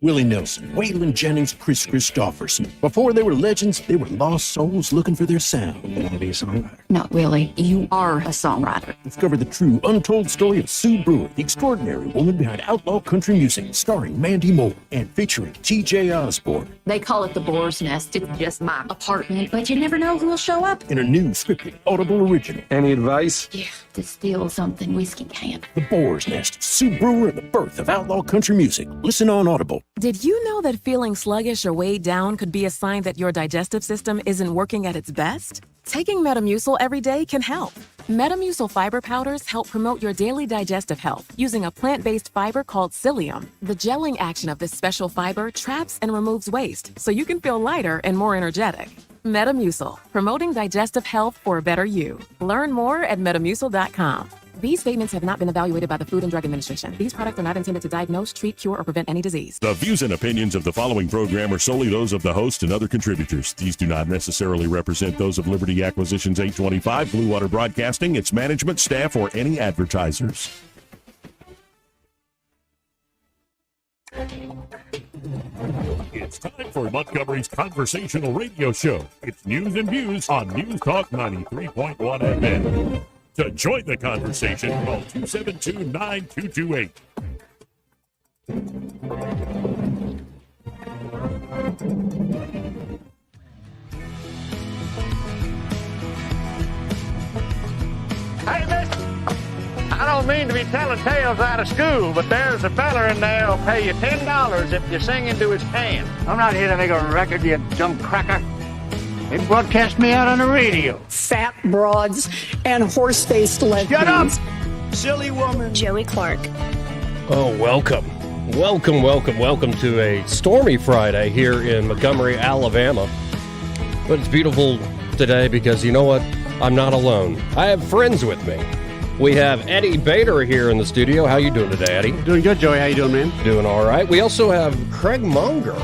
Willie Nelson, Waylon Jennings, Chris Christopherson. Before they were legends, they were lost souls looking for their sound. You want to be a songwriter? Not really. You are a songwriter. Discover the true, untold story of Sue Brewer, the extraordinary woman behind outlaw country music, starring Mandy Moore and featuring T.J. Osborne. They call it the Boar's Nest. It's just my apartment, but you never know who will show up. In a new scripted Audible original. Any advice? Yeah, distill something whiskey can't. The Boar's Nest, Sue Brewer and the birth of outlaw country music. Listen on Audible. Did you know that feeling sluggish or weighed down could be a sign that your digestive system isn't working at its best? Taking Metamucil every day can help. Metamucil fiber powders help promote your daily digestive health using a plant-based fiber called psyllium. The gelling action of this special fiber traps and removes waste, so you can feel lighter and more energetic. Metamucil, promoting digestive health for a better you. Learn more at metamucil.com. These statements have not been evaluated by the Food and Drug Administration. These products are not intended to diagnose, treat, cure, or prevent any disease. The views and opinions of the following program are solely those of the host and other contributors. These do not necessarily represent those of Liberty Acquisitions 825, Blue Water Broadcasting, its management, staff, or any advertisers. It's time for Montgomery's Conversational Radio Show. It's news and views on News Talk 93.1 FM. To join the conversation, call 272-9228. Hey, mister, I don't mean to be telling tales out of school, but there's a feller in there who'll pay you $10 if you sing into his can. I'm not here to make a record, you dumb cracker. They broadcast me out on the radio. Fat broads and horse-faced lesbians. Shut up, silly woman. Joey Clark. Oh, welcome to a stormy Friday here in Montgomery, Alabama. But it's beautiful today because you know what? I'm not alone. I have friends with me. We have Eddie Bader here in the studio. How you doing today, Eddie? Doing good, Joey. How you doing, man? Doing all right. We also have Craig Monger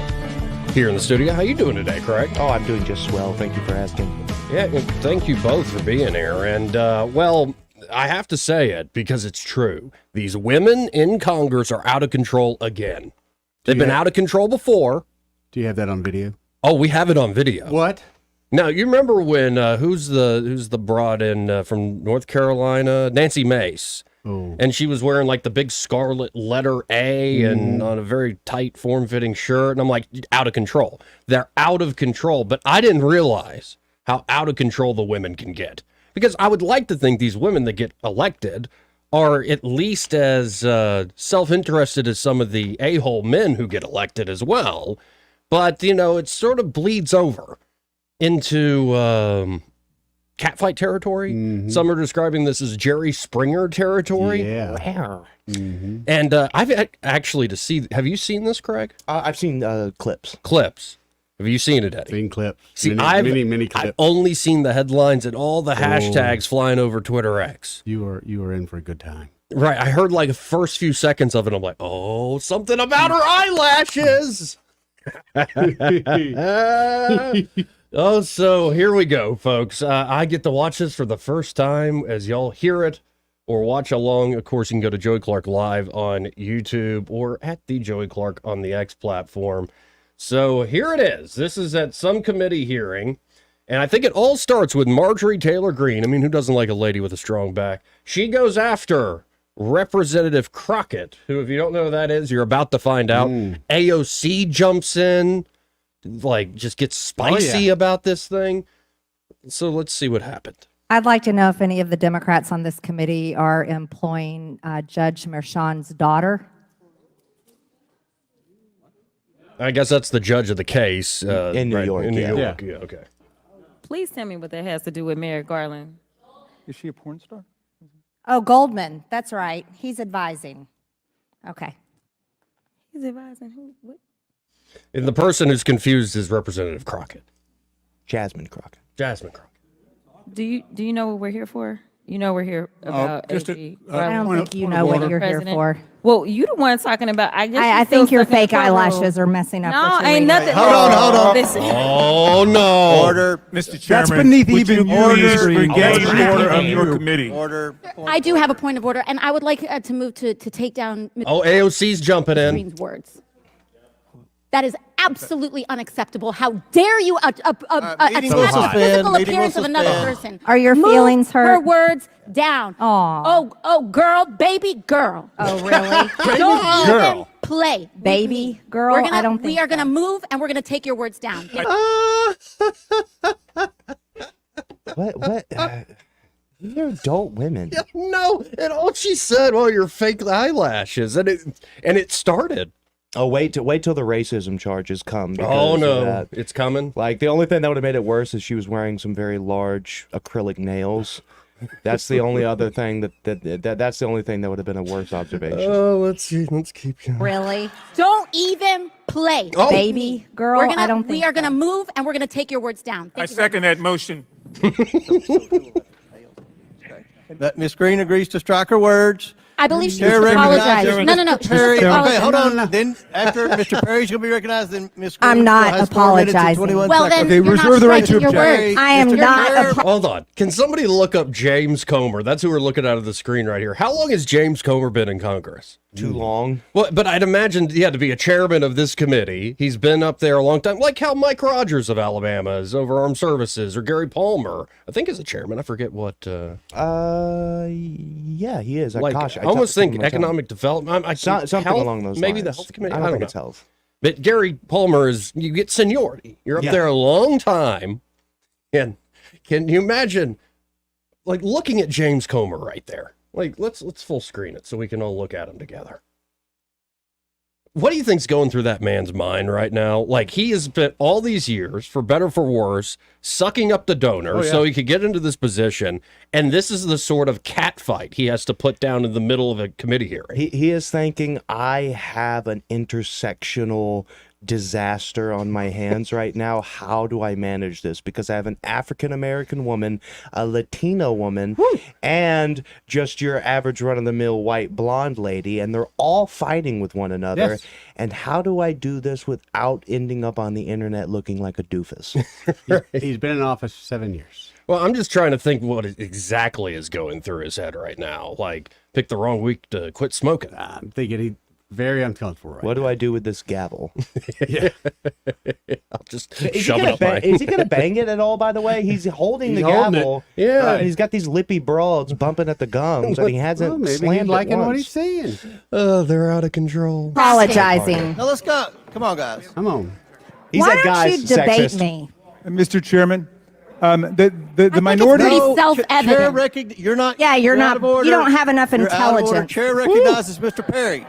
here in the studio. How you doing today, Craig? Oh, I'm doing just swell. Thank you for asking. Yeah, thank you both for being here. And, well, I have to say it because it's true. These women in Congress are out of control again. They've been out of control before. Do you have that on video? Oh, we have it on video. What? Now, you remember when, who's the broad in from North Carolina? Nancy Mace. Oh. And she was wearing like the big scarlet letter A and on a very tight form-fitting shirt. And I'm like, out of control. They're out of control. But I didn't realize how out of control the women can get. Because I would like to think these women that get elected are at least as self-interested as some of the a-hole men who get elected as well. But, you know, it sort of bleeds over into catfight territory. Mm-hmm. Some are describing this as Jerry Springer territory. Yeah. Mm-hmm. And I've actually have you seen this, Craig? I've seen clips. Clips. Have you seen it, Eddie? Seen clips. See, many clips. I've only seen the headlines and all the hashtags flying over Twitter X. You are in for a good time. Right. I heard like the first few seconds of it. I'm like, oh, something about her eyelashes. Oh, so here we go, folks. I get to watch this for the first time as y'all hear it or watch along. Of course, you can go to Joey Clark Live on YouTube or at the Joey Clark on the X platform. So here it is. This is at some committee hearing, and I think it all starts with Marjorie Taylor Greene. I mean, who doesn't like a lady with a strong back? She goes after Representative Crockett, who, if you don't know who that is, you're about to find out. AOC jumps in, like, just gets spicy about this thing. So let's see what happened. I'd like to know if any of the Democrats on this committee are employing Judge Merchan's daughter. I guess that's the judge of the case. In New York. In New Yeah. York, yeah, okay. Please tell me what that has to do with Merrick Garland. Is she a porn star? Oh, Goldman. That's right. He's advising. Okay. He's advising who? What? And the person who's confused is Representative Crockett. Jasmine Crockett. Jasmine Crockett. Do you know what we're here for? You know we're here about AG. I don't think you know what you're here for. Well, you the one talking about. I think your fake eyelashes are messing up. No, ain't nothing. Hold on. Listen. Oh no! Order, Mr. Chairman. That's beneath even Order your order of your committee. Order. I do have a point of order, and I would like to move to take down Oh, AOC's jumping in. Green's words. That is absolutely unacceptable. How dare you attack meeting the will suspend. physical Meeting will appearance of another suspend. person? Are your Move feelings her hurt? words down. Oh, girl, baby girl. Oh, really? Don't even play. Baby girl? I don't think we are gonna move and we're gonna take your words down. What? They're adult women. Yeah, no, and all she said, well, your fake eyelashes, and it started. Oh, wait till the racism charges come. because Oh of no, that. it's coming. Like, the only thing that would have made it worse is she was wearing some very large acrylic nails. That's the only other thing that's the only thing that would have been a worse observation. Oh, let's see. Let's keep going. Really? Don't even play. Oh. Baby girl? I don't think we are gonna move and we're gonna take your words down. I second that motion. That Ms. Green agrees to strike her words. I believe she Chair needs to apologize. recognizes No. She Perry. needs to Okay, apologize. hold on. Then after Mr. Perry's going to be recognized, then Ms. Green I'm not has 4 minutes and apologizing. 21 Well, then seconds. Okay, you're reserve not the right to striking your object. words. I am Mr. not Perry. Hold on. Can somebody look up James Comer? That's who we're looking at the screen right here. How long has James Comer been in Congress? Too long. Well, but I'd imagine he had to be a chairman of this committee. He's been up there a long time, like how Mike Rogers of Alabama is over Armed Services, or Gary Palmer, I think, is a chairman. I forget what. Yeah, he is. Like, Gosh, I almost talked to him think myself. economic development. Something health, along those maybe lines. the health committee. I don't think it's health. But Gary Palmer is, you get seniority. You're up Yeah. there a long time. And can you imagine, like, looking at James Comer right there? Like, let's full screen it so we can all look at him together. What do you think's going through that man's mind right now? Like, he has spent all these years, for better or for worse, sucking up the donor so he could get into this position, and this is the sort of cat fight he has to put down in the middle of a committee hearing. He is thinking, I have an intersectional disaster on my hands right now. How do I manage this? Because I have an African-American woman, a Latino woman, and just your average run-of-the-mill white blonde lady, and they're all fighting with one another. Yes. And how do I do this without ending up on the internet looking like a doofus? He's been in office 7 years. Well, I'm just trying to think what exactly is going through his head right now. Like, pick the wrong week to quit smoking. I'm thinking he's very uncomfortable right What do I do with this gavel? I'll just Is shove it up my... he gonna bang it at all, by the way? He's holding the holding it. gavel. Yeah. And he's got these lippy broads bumping at the gums, and he hasn't Well, maybe he's slammed liking it once. what he's saying. They're out of control. Apologizing. Now let's go. Come on, guys. Come on. He's Why that don't guy's you debate sexist. me? Mr. Chairman, the it's minority. pretty Chair self-evident. you're not. Yeah, you're out not. of order. You don't have enough You're out of order. intelligence. Chair recognizes Mr. Perry.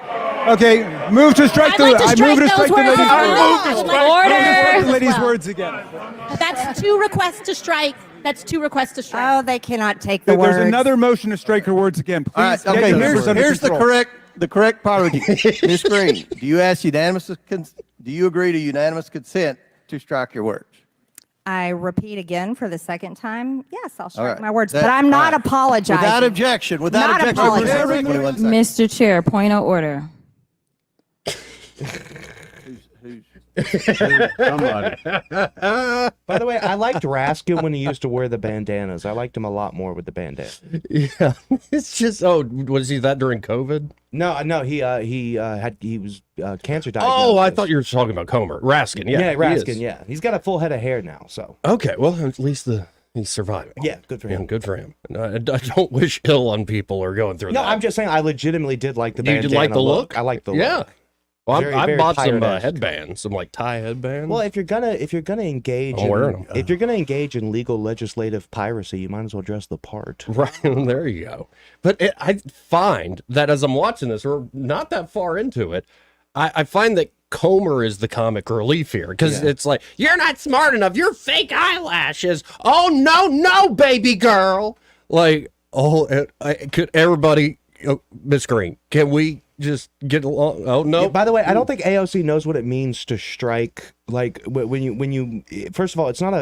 Okay, move to strike I'd the. like to strike move to those strike the words. lady's words. Order. The lady's words again. That's 2 requests to strike. That's 2 requests to strike. Oh, they cannot take the There's words. another motion to strike her words again. Please All right. get Okay. your numbers under Here's the control. correct priority. Ms. Green, do you ask unanimous? Do you agree to unanimous consent to strike your words? I repeat again for the second time. Yes, I'll strike right. my words, That- but I'm not all right. apologizing. Without objection. Without Not objection. apologizing. 21 seconds. Mr. Chair, point of order. Somebody. By the way, I liked Raskin when he used to wear the bandanas. I liked him a lot more with the bandana. Yeah, it's just. Oh, was he that during COVID? No, he was cancer diagnosed. Oh, I thought you were talking about Comer. Raskin, yeah. Yeah, he Raskin. is. Yeah, he's got a full head of hair now. So Okay, well, at least he's surviving. yeah, good for him. Yeah, good for him. And I don't wish ill on people who are going through No, that. I'm just saying I legitimately did like the You bandana did like the look? I like the Yeah. look. Well, Very, I very bought some pirate-esque. headbands, some like tie headbands. Well, if you're gonna engage, I'm wearing 'em. if you're gonna engage in legal legislative piracy, you might as well dress the part. Right, there you go. But I find that as I'm watching this, we're not that far into it, I find that Comer is the comic relief here, because it's like, you're not smart enough, you're fake eyelashes. Oh, no, baby girl. Like, could everybody, Miss Green, can we just get along? Oh, no. Yeah, by the way, I don't think AOC knows what it means to strike. Like when you first of all, it's not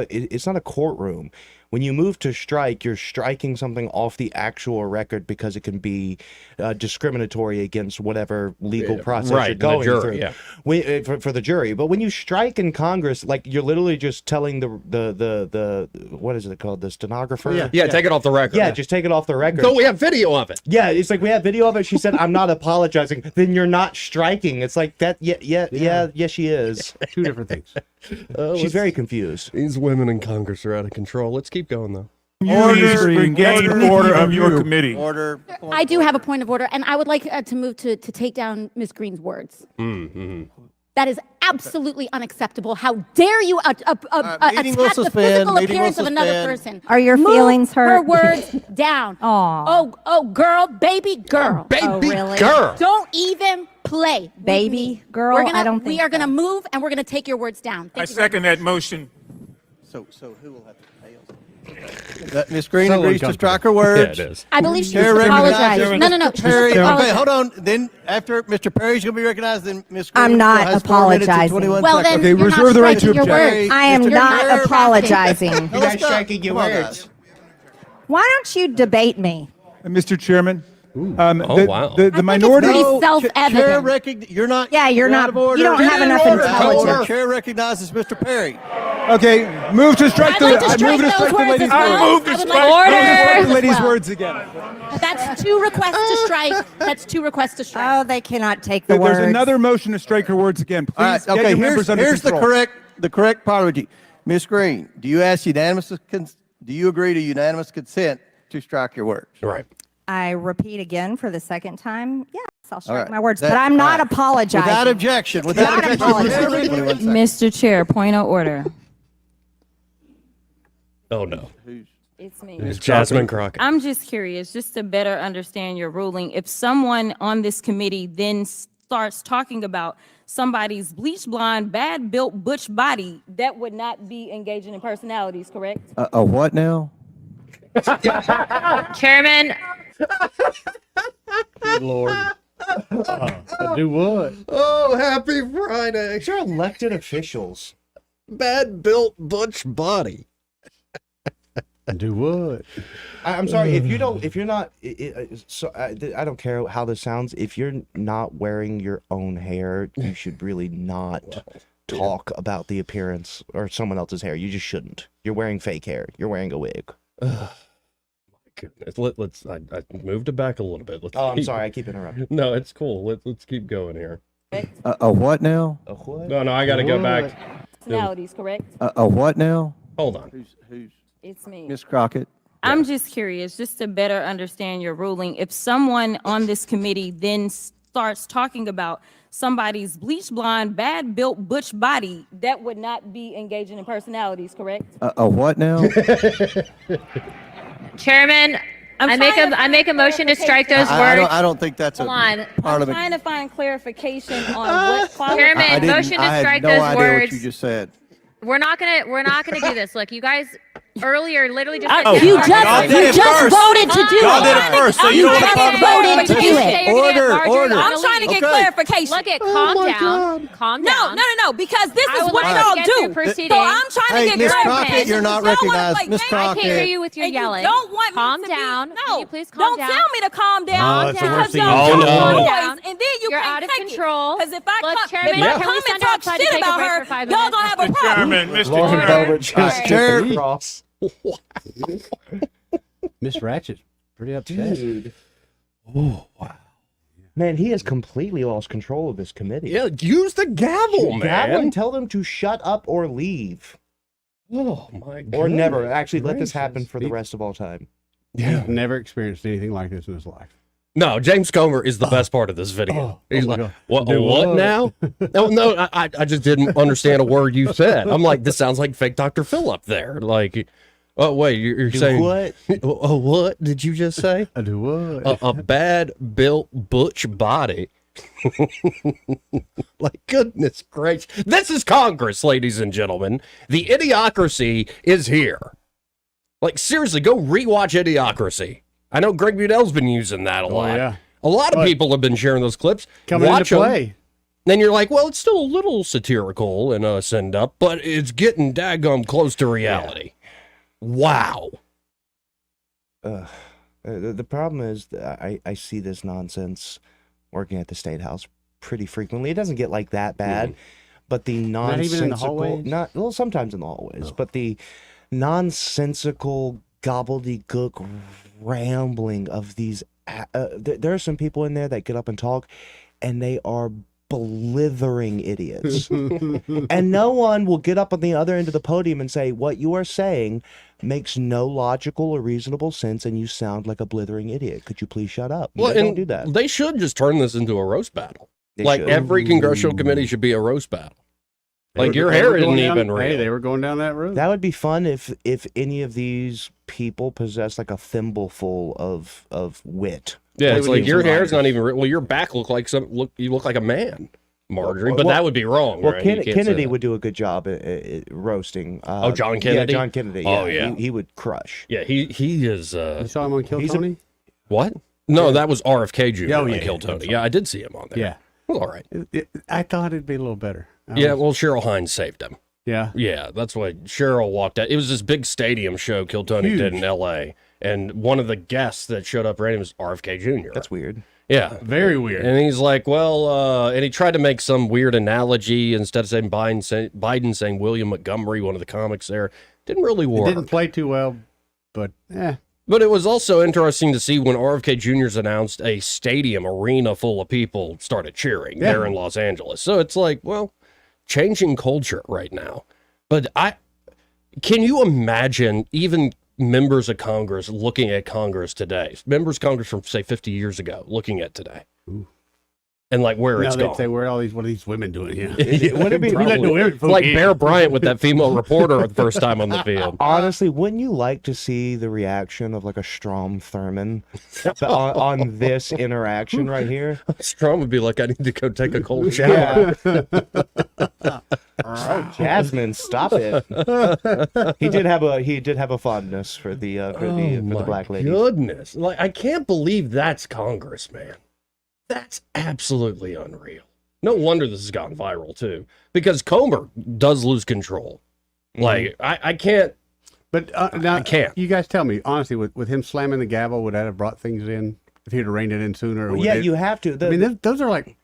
a courtroom. When you move to strike, you're striking something off the actual record because it can be discriminatory against whatever legal process right, you're the going jury, through. yeah. for the jury. But when you strike in Congress, like you're literally just telling the what is it called, the stenographer? Yeah, take it off the record. Yeah, just take it off the record. So we have video of it. Yeah, it's like we have video of it. She said, "I'm not apologizing." Then you're not striking. It's like that. Yeah, she is. Two different things. She's very confused. These women in Congress are out of control. Let's keep going though. Order of your committee. Order. I do have a point of order, and I would like to move to take down Ms. Green's words. That is absolutely unacceptable. How dare you attack the physical appearance of another person? Are your Move feelings hurt? her words down. Oh, girl, baby girl. Baby really? girl. Don't even play. Baby girl? I don't think we are going to so. move, and we're going to take your words down. I second that motion. So who will have to pay? Ms. Green agrees to strike her words. Yeah, it is. I believe she Chair needs to apologize. recognizes No. Mr. Perry. She needs to Okay, apologize. hold on. Then after Mr. Perry's going to be recognized, then Ms. Green I'm not has 4 minutes and apologizing. 21 Well, seconds. then you're reserve not the right to striking your object. words. I am Mr. not Perry, apologizing. You're not striking your words. Why don't you debate me? Mr. Chairman, wow. the minority. pretty self-evident. You're not. Yeah, you're not. out of order. You don't have enough Order. intelligence. Chair recognizes Mr. Perry. Okay, move to strike I'd like to strike move to those strike the words lady's as well. words. I would like to Order. strike The those lady's as well. words again. That's 2 requests to strike. That's 2 requests to strike. Oh, they cannot take the There's words. another motion to strike her words again. Please All right. get Okay. your members under Here's the control. correct priority. Ms. Green, do you agree to unanimous consent to strike your words? Right. I repeat again for the second time. Yes, I'll strike right. my words, That- but I'm not all right. apologizing. Without objection. Without Not objection. apologizing. 21 seconds. Mr. Chair, point of order. Oh no. It's me. It's Jasmine Crockett. I'm just curious, just to better understand your ruling. If someone on this committee then starts talking about somebody's bleach blonde, bad built butch body, that would not be engaging in personalities, correct? A what now? Chairman, Good Lord. Do what? Oh, happy Friday. These are elected officials. Bad built butch body. Do what? I'm sorry if you're not. I don't care how this sounds. If you're not wearing your own hair, you should really not talk about the appearance or someone else's hair. You just shouldn't. You're wearing fake hair. You're wearing a wig. Goodness. I moved it back a little bit. I'm sorry. I keep interrupting. No, it's cool. Let's keep going here. A what now? A what? No, I got to go back. Personalities, correct? A what now? Hold on. Who's It's me. Ms. Crockett? I'm just curious, just to better understand your ruling. If someone on this committee then starts talking about somebody's bleach blonde, bad built butch body, that would not be engaging in personalities, correct? A what now? Chairman, I make a motion to strike those I don't think that's a Hold on. I'm parliament. trying to find clarification on what qualifies. Chairman, motion to I strike had no those idea words. what you just said. We're not gonna do this. Look, you guys earlier literally just You just voted to do Y'all did it. it first, so you don't just want to voted to do it. Order. I'm trying to get clarification. Look at calm down. Calm down. No, because this I is would what like y'all to get do. through proceedings. So I'm trying Hey, to get Ms. clarification. Crockett, you're not Y'all wanna recognized. play Ms. games. I can't hear Crockett. you with your And you yelling. don't want me Calm to down. Be, Can no, you please calm down? Don't tell me to calm down. that's the worst because thing y'all you can talk do. noise, and then you You're can't out of take control. Because if I Look, come, Chairman, if I can we come and send talk outside to shit take a about break her, for 5 y'all gonna have a problem. Chairman, Mr. Lauren Chairman. Boebert just Chair- took the cross. Miss Ratchet's pretty upset. Dude. Oh, wow. Man, he has completely lost control of this committee. Yeah, use the gavel, Gavel man. and tell them to shut up or leave. Oh my god. Or never. Actually, let this happen gracious. for the rest of all time. He's never experienced anything like this in his life. No, James Comer is the best part of this video. He's my like, God. what Do what?" now? No, I just didn't understand a word you said. I'm like, this sounds like fake Dr. Phil up there. Like, oh wait, you're Do saying what? Oh, what did you just say? I do what? A bad built butch body. Like, goodness gracious. This is Congress, ladies and gentlemen. The Idiocracy is here. Like, seriously, go rewatch Idiocracy. I know Greg Budell's been using that a lot. yeah. A lot of But- people have been sharing those clips. Coming Watch into 'em. play. Then you're like, well, it's still a little satirical and send up, but it's getting daggum close to reality. Wow. The problem is that I see this nonsense working at the State House pretty frequently. It doesn't get like that bad, but the Not even in the hallways? well, sometimes in the hallways, but the nonsensical gobbledygook rambling of these. There are some people in there that get up and talk, and they are blithering idiots. And no one will get up on the other end of the podium and say, what you are saying makes no logical or reasonable sense, and you sound like a blithering idiot. Could you please shut up? Well, They don't and do that. they should just turn this into a roast battle. They Like should. every congressional committee should be a roast battle. They Like were- your they hair were isn't going down- even real. Hey, they were going down that road. That would be fun if any of these people possess like a thimbleful of wit. Yeah, They it's would like need your some hair's not writers. even real. Well, your back you look like a man, Marjorie, but Well, that would be wrong, Well, right? You can't say Kennedy that. would do a good job at roasting. John Kennedy? Yeah, John Kennedy. Oh, Yeah, yeah. He would crush. Yeah, he is. You saw him on Kill he's a- Tony? What? No, that was RFK Jr. Oh, on yeah, Kill yeah, Tony. that's Yeah, I did see him on there. Yeah. Well, all right. I thought it'd be a little better. Yeah, well, Cheryl Hines saved him. Yeah. Yeah, that's why Cheryl walked out. It was this big stadium show Kill Tony did Huge. in L.A., and one of the guests that showed up randomly was RFK Jr. That's weird. Yeah. Very weird. And he's like, well, and he tried to make some weird analogy instead of saying Biden saying William Montgomery, one of the comics there. Didn't really It work. didn't play too well, but But it was also interesting to see when RFK Jr.'s announced a stadium arena full of people started cheering Yeah. there in Los Angeles. So it's like, well, changing culture right now. But can you imagine even members of Congress looking at Congress today, members of Congress from say 50 years ago, looking at today, and like where now it's they'd gone. say, what are these women doing here? Would it be We let the women vote like here. Bear Bryant with that female reporter the first time on the field. Honestly, wouldn't you like to see the reaction of like a Strom Thurmond on this interaction right here? Strom would be like, I need to go take a cold shower. Oh, Jasmine, stop it. He did have a fondness for the black lady. Goodness. Like, I can't believe that's Congress, man. That's absolutely unreal. No wonder this has gone viral, too. Because Comer does lose control. Like, I can't. But now, I can't. You guys tell me, honestly, with him slamming the gavel, would that have brought things in? If he'd have reined it in sooner? Or Well, would yeah, it- you have to. I mean, those are like,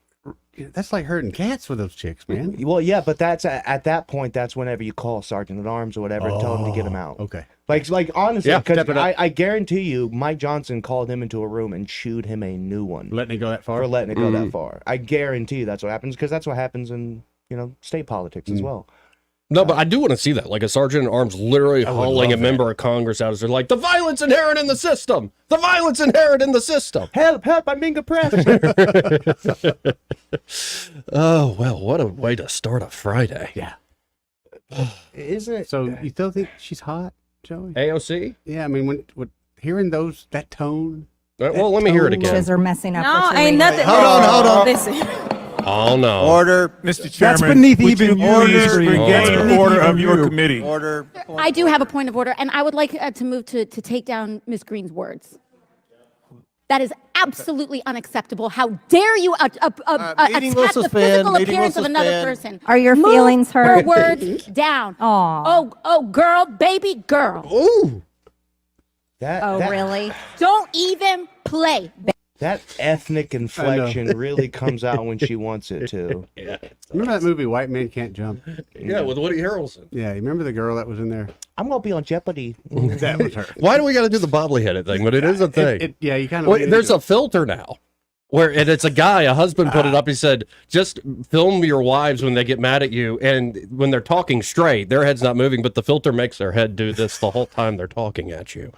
that's like herding cats with those chicks, man. Well, yeah, but that's at that point. That's whenever you call Sergeant at Arms or whatever and tell him to get him out. Okay. Like honestly, Yeah, because step it up. I guarantee you, Mike Johnson called him into a room and chewed him a new one Letting it go that far? for letting it go that far. I guarantee you that's what happens because that's what happens in state politics as well. No, but I do want to see that. Like a sergeant at arms literally I would hauling a love member of Congress out as they're like, the violence inherent in the system! The violence inherent in the system! Help! I'm being oppressed. Oh, well, what a way to start a Friday. Yeah. Isn't it? So you still think she's hot, Joey? AOC? Yeah, I mean, when hearing that tone. Well, let me hear it again. Are messing up. No, what you're ain't reading. nothing. Hold on. Listen. Oh, no. Order. Mr. Chairman. That's beneath would even you you, order Ms. Green. That's order. beneath order of even your you. committee. Order. I do have a point of order, and I would like to move to take down Ms. Green's words. That is absolutely unacceptable. How dare you Meeting will attack the suspend. physical Meeting will appearance of another suspend. person? Are your Move feelings her hurt? words down. Aw. Oh, girl, baby girl. Ooh. Oh, really? Don't even play. That ethnic inflection really comes out when she wants it to. Yeah. Remember that movie, White Men Can't Jump? Yeah, with Woody Harrelson. Yeah, you remember the girl that was in there? I'm gonna be on Jeopardy. That was her. Why do we got to do the bobbly-headed thing? But it is a thing. Yeah, you kind of. Wait, there's a filter now where it's a guy, a husband put it up. He said, just film your wives when they get mad at you. And when they're talking straight, their head's not moving, but the filter makes their head do this the whole time they're talking at you.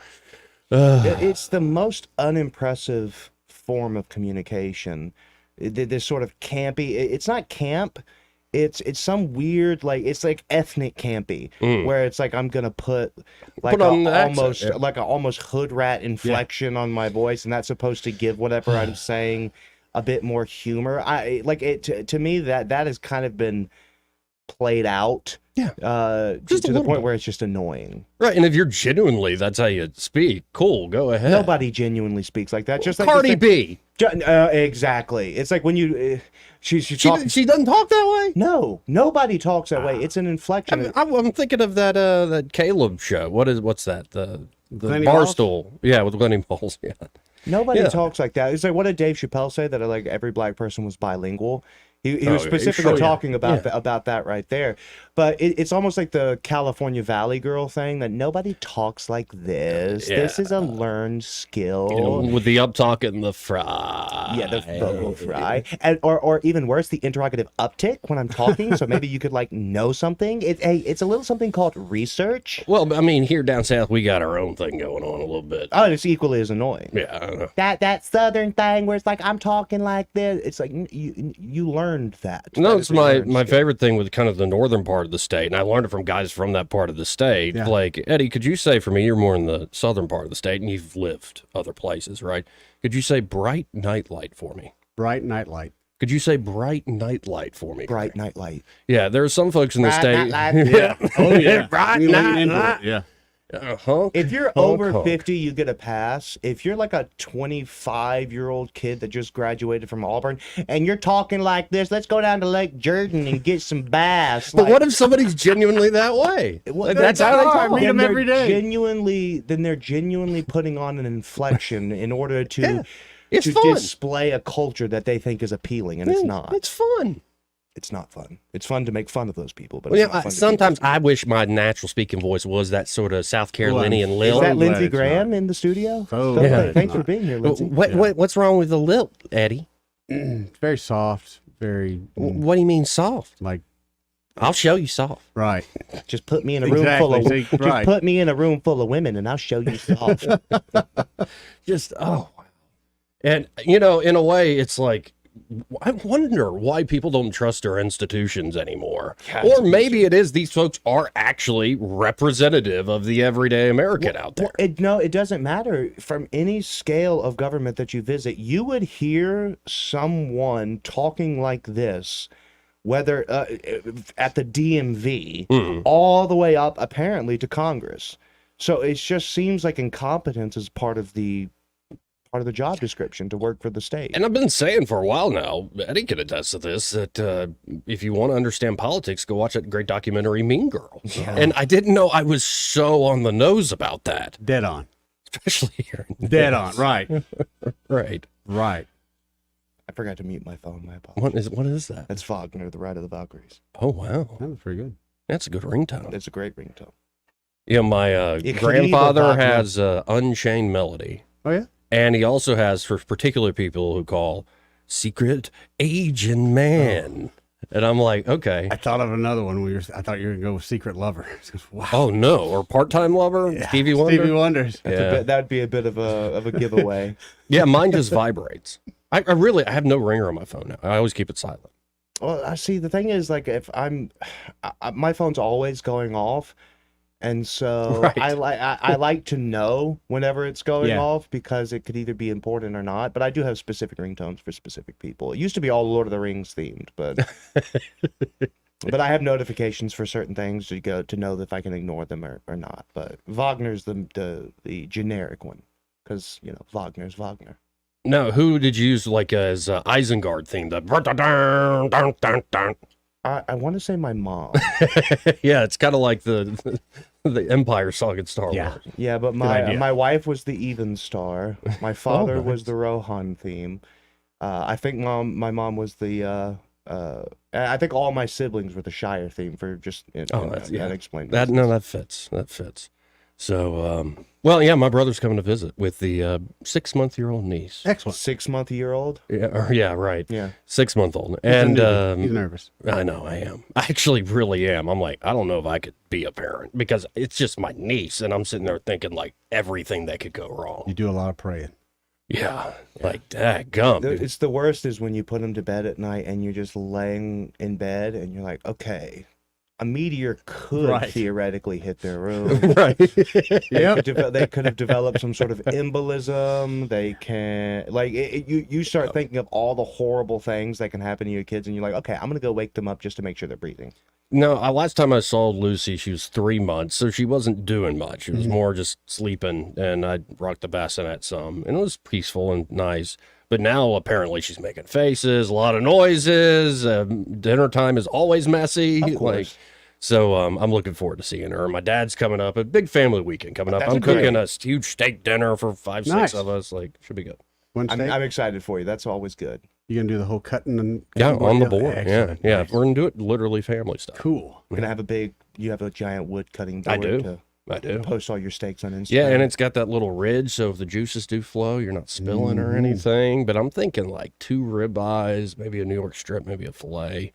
It's the most unimpressive form of communication. This sort of campy. It's not camp. It's some weird it's like ethnic campy where it's like I'm gonna put like Put on the accent, almost yeah. like a almost hood rat inflection on my voice, and that's supposed to give whatever I'm saying a bit more humor. I like it to me that has kind of been played out. Yeah. To the point where it's just annoying. Right, and if you're genuinely, that's how you speak, cool, go ahead. Nobody genuinely speaks like that. Just like Cardi B. Exactly. It's like when you she doesn't talk that way. No, nobody talks that way. It's an inflection. I'm thinking of that Caleb show. What's that? The Glenny Barstool. Yeah, with Glenny Bowles. Yeah. Nobody talks like that. It's like, what did Dave Chappelle say? That like every black person was bilingual. He was specifically talking about about that right there. But it's almost like the California Valley Girl thing that nobody talks like this. This is a learned skill. With the uptalk and the fry. Yeah, the vocal fry. And, or even worse, the interrogative uptick when I'm talking. So maybe you could like know something. It's a little something called research. Well, I mean, here down south, we got our own thing going on a little bit. Oh, it's equally as annoying. Yeah, I know. That southern thing where it's like, I'm talking like this. It's like, you learned that. No, it's my favorite thing with kind of the northern part of the state, and I learned it from guys from that part of the state. Yeah. Like, Eddie, could you say for me, you're more in the southern part of the state, and you've lived other places, right? Could you say bright nightlight for me? Bright nightlight. Could you say bright nightlight for me? Bright nightlight. Yeah, there are some folks in the state. Yeah. Oh, yeah. Bright We lean into nightlight. it, yeah. If you're over 50, you get a pass. If you're like a 25-year-old kid that just graduated from Auburn and you're talking like this, let's go down to Lake Jordan and get some bass. But what if somebody's genuinely that way? Well, That's how they talk. meet them every day. They're genuinely putting on an inflection in order to, It's fun. display a culture that they think is appealing, and it's not. It's fun. It's not fun. It's fun to make fun of those people, but Well, it's not fun to be sometimes I wish my natural speaking voice was that sort of South Carolinian lil. Is that glad Lindsey it's Graham in the studio? So Yeah. Thanks for being here, Lindsey. What's wrong with the lil, Eddie? It's very soft, very What do you mean soft? like I'll show you soft. right. Just put me in a room full of Exactly. See, just right. put me in a room full of women, and I'll show you soft. Just wow. And you know, in a way, it's like I wonder why people don't trust our institutions anymore. Or maybe it is these folks are actually representative of the everyday American out there. It doesn't matter. From any scale of government that you visit, you would hear someone talking like this, whether at the DMV, all the way up apparently to Congress. So it just seems like incompetence is part of the job description to work for the state. And I've been saying for a while now, Eddie can attest to this, that if you want to understand politics, go watch that great documentary Mean Girls. Yeah. And I didn't know I was so on the nose about that. Dead on. Especially here. Dead on. Right. Right. Right. I forgot to mute my phone. My apologies. What is that? That's Wagner, The Ride of the Valkyries. Oh, wow. That was pretty good. That's a good ringtone. It's a great ringtone. Yeah, my grandfather has Unchained Melody. Oh, yeah? And he also has, for particular people who call Secret Agent Man. And I'm like, okay. I thought of another one. I thought you were going to go with Secret Lover. Wow. Oh, no. Or Part-Time Lover? Yeah. Stevie Wonder? Stevie Wonders. That'd be a bit of a giveaway. Yeah, mine just vibrates. I have no ringer on my phone now. I always keep it silent. Well, I see. The thing is, like, if my phone's always going off, and so Right. I like to know whenever it's going Yeah. off because it could either be important or not. But I do have specific ringtones for specific people. It used to be all Lord of the Rings themed, but but I have notifications for certain things to know if I can ignore them or not. But Wagner's the generic one because Wagner's Wagner. No, who did you use like as Isengard theme? I want to say my mom. Yeah, it's kind of like the Empire song in Star Wars. Yeah, but my wife was the Even Star. My father was the Rohan theme. I think my mom was the. I think all my siblings were the Shire theme for just. That explains that. No, that fits. That fits. So, well, yeah, my brother's coming to visit with the 6-month-old niece. Excellent. 6-month-old? Yeah, right. Yeah. 6-month-old. And he's nervous. I know, I am. I actually really am. I'm like, I don't know if I could be a parent because it's just my niece, and I'm sitting there thinking like everything that could go wrong. You do a lot of praying. Yeah, like daggum. It's the worst is when you put them to bed at night and you're just laying in bed and you're like, okay, a meteor could theoretically hit their room. Right. They could have developed some sort of embolism. They can, like, you start thinking of all the horrible things that can happen to your kids, and you're like, okay, I'm going to go wake them up just to make sure they're breathing. No, last time I saw Lucy, she was 3 months, so she wasn't doing much. It was more just sleeping, and I rocked the bassinet some, and it was peaceful and nice. But now apparently she's making faces, a lot of noises. Dinner time is always messy. Of course. So I'm looking forward to seeing her. My dad's coming up. A big family weekend coming up. That's I'm great. cooking a huge steak dinner for 5, 6 Nice. of us. Like, should be good. One steak? I'm excited for you. That's always good. You gonna do the whole cutting and Yeah, on the deal? board. Excellent. Yeah. Nice. We're going to do it literally family style. Cool. We're gonna have you have a giant wood cutting board. I do. To I do. post all your steaks on Instagram. Yeah, and it's got that little ridge, so if the juices do flow, you're not spilling or anything. But I'm thinking like 2 ribeyes, maybe a New York strip, maybe a filet,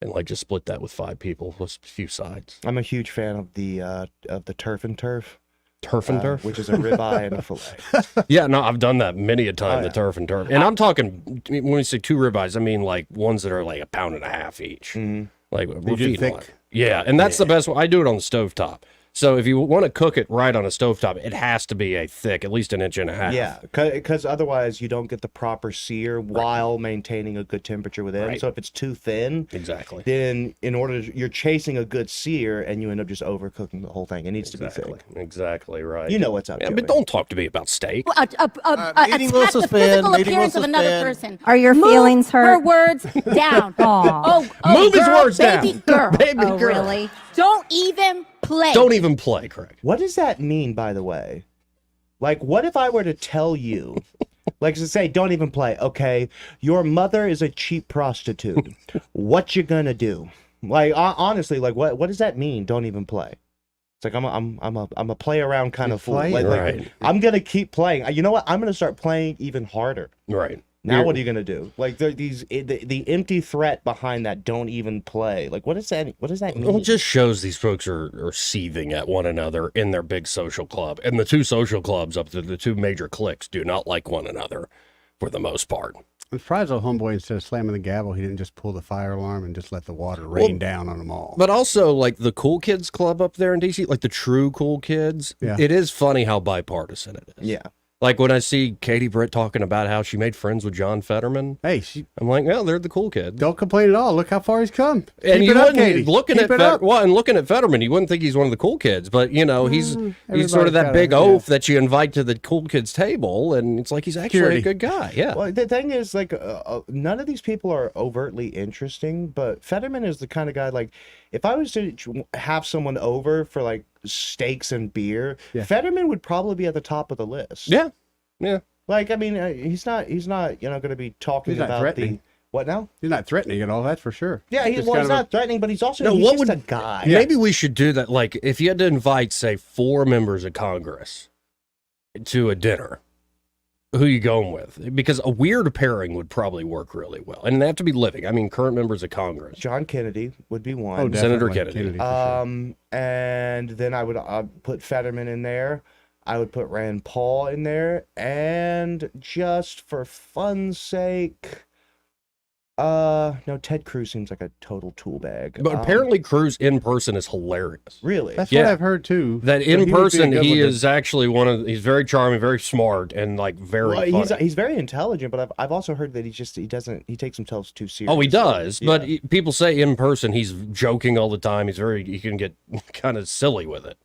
and like just split that with 5 people plus a few sides. I'm a huge fan of the turf and turf. Turf and turf, which is a ribeye and a fillet. Yeah, no, I've done that many a time. Oh, The yeah. turf and turf, and I'm talking when we say 2 ribeyes, I mean like ones that are like 1.5 pounds each. Mm-hmm. Like we're do feeding thick? like- yeah, and that's the best one. I do it on the stovetop. So if you want to cook it right on a stovetop, it has to be a thick, at least 1.5 inches. Yeah, because otherwise you don't get the proper sear while maintaining a good temperature within. Right. So if it's too thin, Exactly. then you're chasing a good sear and you end up just overcooking the whole thing. It needs to be thick. Exactly right. You know what's up, Yeah, Joey. but don't talk to me about steak. Well, meeting attack will the suspend, physical meeting will appearance of another suspend. person. Are your Move feelings her hurt? words down. oh, Move his girl, words baby down. girl. Baby Oh, girl. really? Don't even play. Don't even play, Craig. What does that mean, by the way? Like, what if I were to tell you, like to say, don't even play, okay, your mother is a cheap prostitute. What you gonna do? Like, honestly, like, what does that mean? Don't even play. It's like I'm a play around kind of fool. play? Like, Right. I'm gonna keep playing. You know what? I'm gonna start playing even harder. Right. Now what are you gonna do? Like the empty threat behind that don't even play. Like what does that mean? Well, it just shows these folks are seething at one another in their big social club. And the 2 social clubs up to the 2 major cliques do not like one another for the most part. I'm surprised old homeboy, instead of slamming the gavel, he didn't just pull the fire alarm and just let the water rain down on them all. But also, like the cool kids club up there in DC, like the true cool kids, Yeah. it is funny how bipartisan it is. Yeah. Like when I see Katie Britt talking about how she made friends with John Fetterman, Hey, I'm like, well, they're the cool kids. don't complain at all. Look how far he's come. And Keep you it up, wouldn't Katie. looking Keep at it up. looking at Fetterman, you wouldn't think he's one of the cool kids, but you know he's sort of everybody's that got big a- yeah. oaf that you invite to the cool kids table, and it's like he's actually Security. a good guy. Yeah, Well, the thing is, like, none of these people are overtly interesting, but Fetterman is the kind of guy, like, if I was to have someone over for, like, steaks and beer, Yeah. Fetterman would probably be at the top of the list. yeah, yeah. Like, I mean, he's not, going to be talking He's not about threatening. what now? He's not threatening at all, that's for sure. Yeah, Just he's kind of a- not threatening, but he's also, No, he's what just would- a guy. Maybe we should do that. Like, if you had to invite, say, 4 members of Congress to a dinner, who you going with? Because a weird pairing would probably work really well, and they have to be living. I mean, current members of Congress. John Kennedy would be one. Oh, Senator definitely. Kennedy. For sure. And then I would put Fetterman in there. I would put Rand Paul in there, and just for fun's sake, no, Ted Cruz seems like a total tool bag. But apparently, Cruz in person is hilarious. Really, That's Yeah. what I've heard too. That So in he would be a person, good he one to- is actually he's very charming, very smart, and like very well, funny. he's very intelligent, but I've also heard that he takes himself too seriously. Oh, he does. Yeah. But people say in person he's joking all the time. He can get kind of silly with it.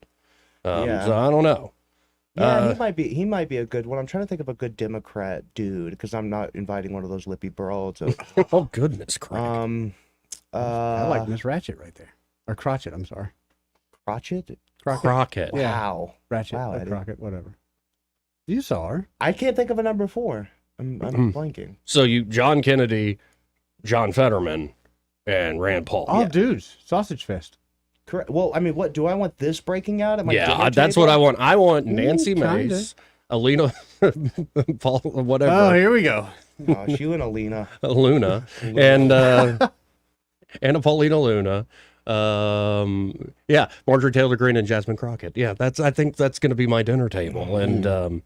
Yeah. So I don't know. Yeah, he might be a good one. I'm trying to think of a good Democrat dude because I'm not inviting one of those lippy broads. Oh goodness, Craig. I like Miss Ratchet right there. Or Crotchet, I'm sorry. Crotchet? Crockett. Yeah. Wow. Ratchet, Wow, or Eddie. Crockett, whatever. You saw her. I can't think of a number 4. I'm blanking. So John Kennedy, John Fetterman, and Rand Paul. All dudes. Sausage Fest. Correct. Well, I mean, what do I want this breaking out? At my dinner That's table? what I want. I want Nancy kinda. Mace, Alina, Paul, whatever. Oh, here we go. Gosh, you and Alina. Luna, and Anna Paulina Luna. Marjorie Taylor Greene and Jasmine Crockett. Yeah, I think that's going to be my dinner table, and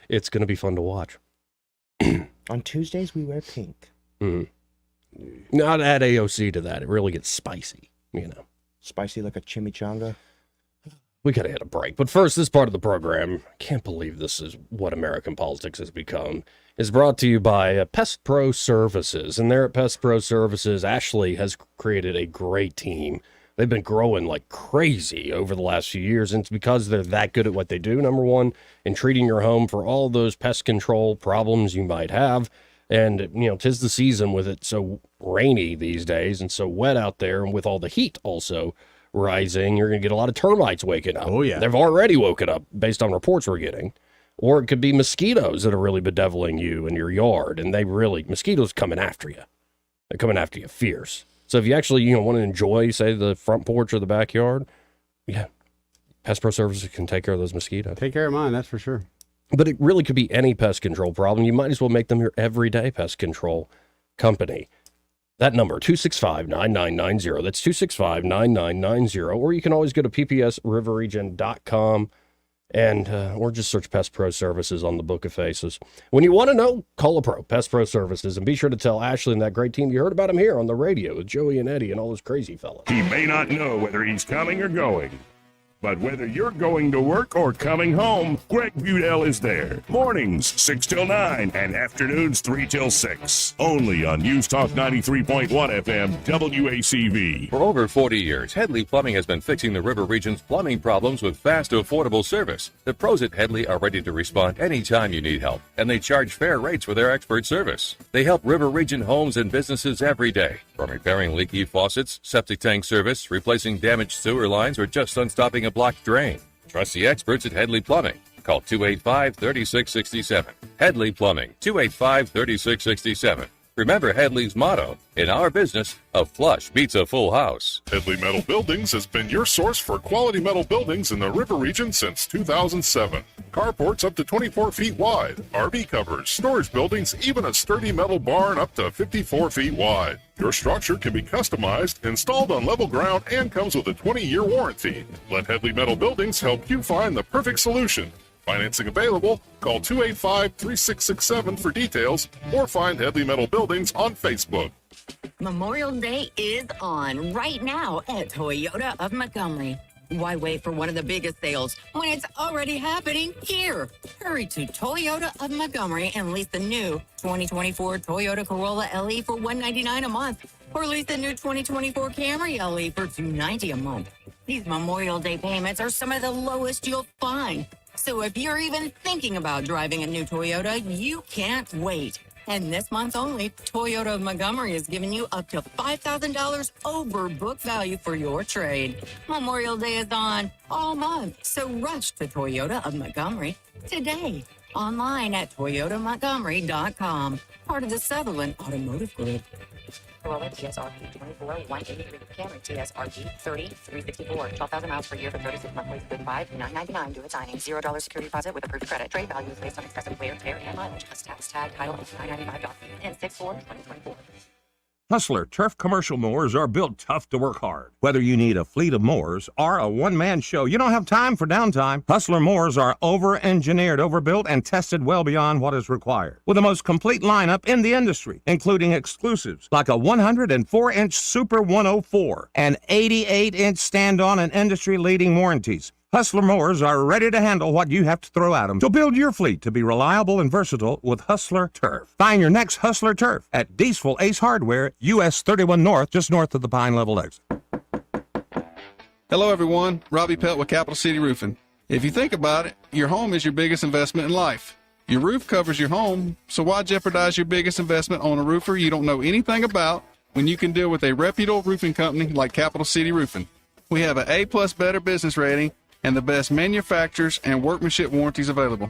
it's going to be fun to watch. On Tuesdays, we wear pink. Not add AOC to that. It really gets spicy, you know. Spicy like a chimichanga. We got to hit a break. But first, this part of the program, I can't believe this is what American politics has become, is brought to you by Pest Pro Services. And there at Pest Pro Services, Ashley has created a great team. They've been growing like crazy over the last few years, and it's because they're that good at what they do, number one, in treating your home for all those pest control problems you might have. And, you know, 'tis the season with it so rainy these days and so wet out there, and with all the heat also rising. You're going to get a lot of termites waking up. Oh, yeah. They've already woken up based on reports we're getting. Or it could be mosquitoes that are really bedeviling you in your yard. And mosquitoes coming after you. They're coming after you fierce. So if you actually, want to enjoy, say, the front porch or the backyard, yeah, Pest Pro Services can take care of those mosquitoes. Take care of mine, that's for sure. But it really could be any pest control problem. You might as well make them your everyday pest control company. That number, 265-9990. That's 265-9990. Or you can always go to ppsriverregion.com or just search Pest Pro Services on the Book of Faces. When you want to know, call a pro, Pest Pro Services. And be sure to tell Ashley and that great team you heard about him here on the radio with Joey and Eddie and all those crazy fellas. He may not know whether he's coming or going, but whether you're going to work or coming home, Greg Budell is there. Mornings, 6 till 9, and afternoons, 3 till 6. Only on News Talk 93.1 FM, WACV. For over 40 years, Headley Plumbing has been fixing the River Region's plumbing problems with fast, affordable service. The pros at Headley are ready to respond anytime you need help, and they charge fair rates for their expert service. They help River Region homes and businesses every day, from repairing leaky faucets, septic tank service, replacing damaged sewer lines, or just unstopping a blocked drain. Trust the experts at Headley Plumbing. Call 285-3667. Headley Plumbing, 285-3667. Remember Headley's motto, in our business, a flush beats a full house. Headley Metal Buildings has been your source for quality metal buildings in the River Region since 2007. Carports up to 24 feet wide, RV covers, storage buildings, even a sturdy metal barn up to 54 feet wide. Your structure can be customized, installed on level ground, and comes with a 20-year warranty. Let Headley Metal Buildings help you find the perfect solution. Financing available. Call 285-3667 for details or find Headley Metal Buildings on Facebook. Memorial Day is on right now at Toyota of Montgomery. Why wait for one of the biggest sales when it's already happening here? Hurry to Toyota of Montgomery and lease the new 2024 Toyota Corolla LE for $199 a month, or lease the new 2024 Camry LE for $290 a month. These Memorial Day payments are some of the lowest you'll find. So if you're even thinking about driving a new Toyota, you can't wait. And this month only, Toyota of Montgomery is giving you up to $5,000 over book value for your trade. Memorial Day is on all month, so rush to Toyota of Montgomery today. Online at toyotamontgomery.com, part of the Sutherland Automotive Group. Corolla TSRP 24, 183. Camry TSRP 30, 364. 12,000 miles per year for 36 monthly. 35, $999. Do it signing. $0 security deposit with approved credit. Trade value is based on excessive wear, tear, and mileage. Plus tax tag title is $995. And 6/4/2024. Hustler Turf commercial mowers are built tough to work hard. Whether you need a fleet of mowers or a one-man show, you don't have time for downtime. Hustler mowers are over-engineered, overbuilt, and tested well beyond what is required. With the most complete lineup in the industry, including exclusives like a 104-inch Super 104 and 88-inch stand-on and industry-leading warranties. Hustler mowers are ready to handle what you have to throw at them. So build your fleet to be reliable and versatile with Hustler Turf. Find your next Hustler Turf at Diesel Ace Hardware, US 31 North, just north of the Pine Level exit. Hello, everyone. Robbie Pelt with Capital City Roofing. If you think about it, your home is your biggest investment in life. Your roof covers your home, so why jeopardize your biggest investment on a roofer you don't know anything about when you can deal with a reputable roofing company like Capital City Roofing? We have an A+ Better business rating and the best manufacturers and workmanship warranties available.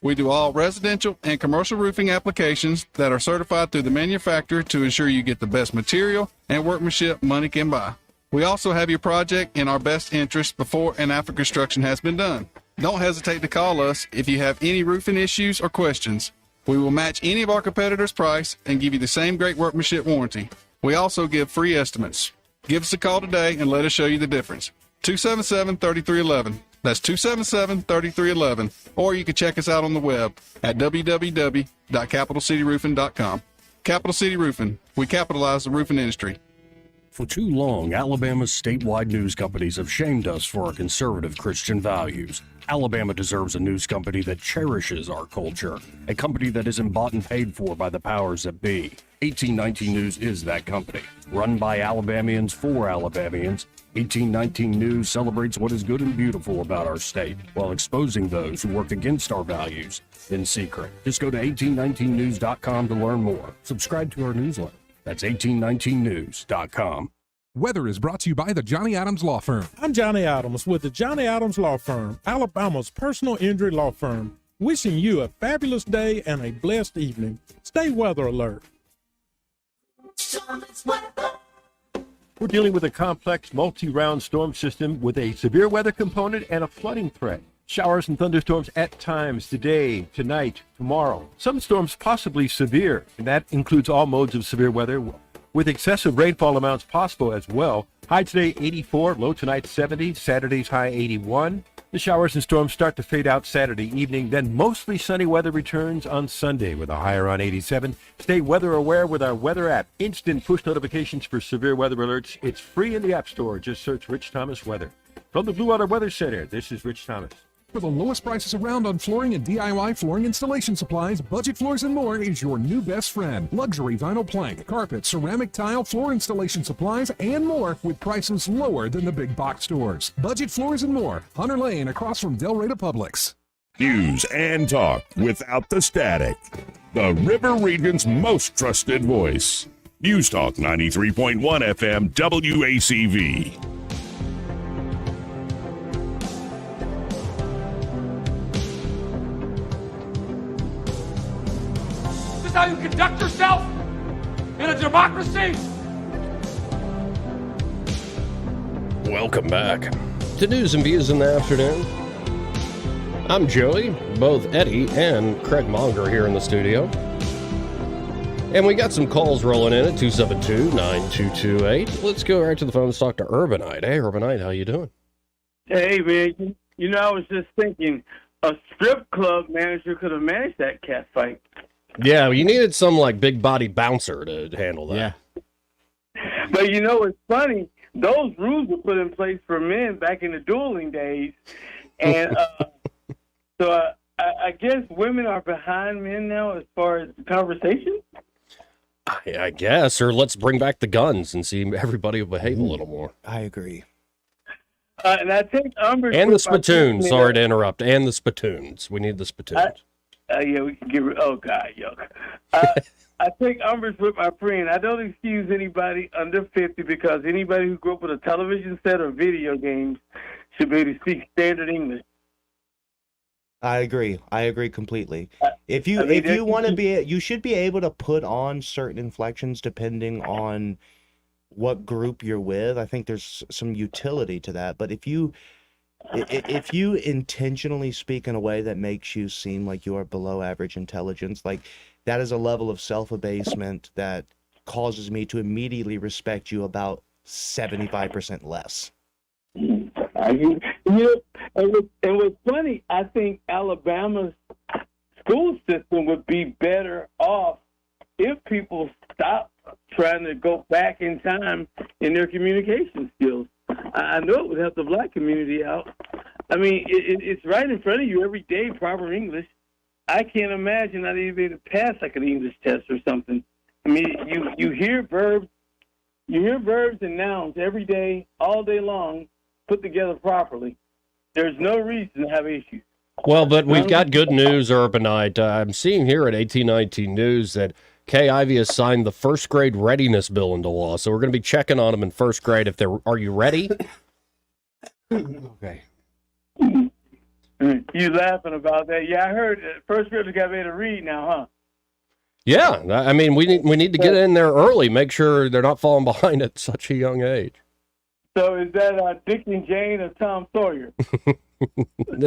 We do all residential and commercial roofing applications that are certified through the manufacturer to ensure you get the best material and workmanship money can buy. We also have your project in our best interest before and after construction has been done. Don't hesitate to call us if you have any roofing issues or questions. We will match any of our competitors' price and give you the same great workmanship warranty. We also give free estimates. Give us a call today and let us show you the difference. 277-3311. That's 277-3311. Or you can check us out on the web at www.capitalcityroofing.com. Capital City Roofing. We capitalize the roofing industry. For too long, Alabama's statewide news companies have shamed us for our conservative Christian values. Alabama deserves a news company that cherishes our culture, a company that isn't bought and paid for by the powers that be. 1819 News is that company. Run by Alabamians for Alabamians, 1819 News celebrates what is good and beautiful about our state while exposing those who work against our values in secret. Just go to 1819news.com to learn more. Subscribe to our newsletter. That's 1819news.com. Weather is brought to you by the Johnny Adams Law Firm. I'm Johnny Adams with the Johnny Adams Law Firm, Alabama's personal injury law firm. Wishing you a fabulous day and a blessed evening. Stay weather alert. We're dealing with a complex multi-round storm system with a severe weather component and a flooding threat. Showers and thunderstorms at times today, tonight, tomorrow. Some storms possibly severe, and that includes all modes of severe weather, with excessive rainfall amounts possible as well. High today 84, low tonight 70, Saturday's high 81. The showers and storms start to fade out Saturday evening, then mostly sunny weather returns on Sunday with a high around 87. Stay weather aware with our weather app. Instant push notifications for severe weather alerts. It's free in the App Store. Just search Rich Thomas Weather. From the Blue Water Weather Center, this is Rich Thomas. For the lowest prices around on flooring and DIY flooring installation supplies, Budget Floors and More is your new best friend. Luxury vinyl plank, carpet, ceramic tile, floor installation supplies, and more with prices lower than the big box stores. Budget Floors and More, Hunter Lane across from Del Rey Publix. News and talk without the static. The River Region's most trusted voice. News Talk 93.1 FM WACV. How you conduct yourself in a democracy? Welcome back to News and Views in the afternoon. I'm Joey, both Eddie and Craig Monger here in the studio. And we got some calls rolling in at 272-9228. Let's go right to the phone and talk to Urbanite. Hey, Urbanite, how you doing? Hey, man. You know, I was just thinking a strip club manager could have managed that cat fight. Yeah, you needed some like big body bouncer to handle that. Yeah. But you know, it's funny. Those rules were put in place for men back in the dueling days, and so I guess women are behind men now as far as the conversation. I guess, or let's bring back the guns and see everybody will behave a little more. I agree. And I think umbrage and the with my spittoons. opinion- Sorry to interrupt. And the spittoons. We need the spittoons. Yeah, we can get rid. Oh God, yuck. I take umbrage with my friend. I don't excuse anybody under 50 because anybody who grew up with a television set or video games should be able to speak standard English. I agree completely. If you want to be, you should be able to put on certain inflections depending on what group you're with. I think there's some utility to that. But if you intentionally speak in a way that makes you seem like you are below average intelligence, like that is a level of self-abasement that causes me to immediately respect you about 75% less. And what's funny, I think Alabama's school system would be better off if people stopped trying to go back in time in their communication skills. I know it would help the black community out. I mean, it's right in front of you every day, proper English. I can't imagine not even able to pass like an English test or something. I mean, you hear verbs and nouns every day, all day long, put together properly. There's no reason to have issues. Well, but we've got good news, Urbanite. I'm seeing here at 1819 News that Kay Ivey has signed the first grade readiness bill into law. So we're going to be checking on them in first grade. Are you ready? Okay. You laughing about that? Yeah, I heard first graders got ready to read now, huh? Yeah, I mean we need to get in there early, make sure they're not falling behind at such a young age. So is that Dick and Jane or Tom Sawyer?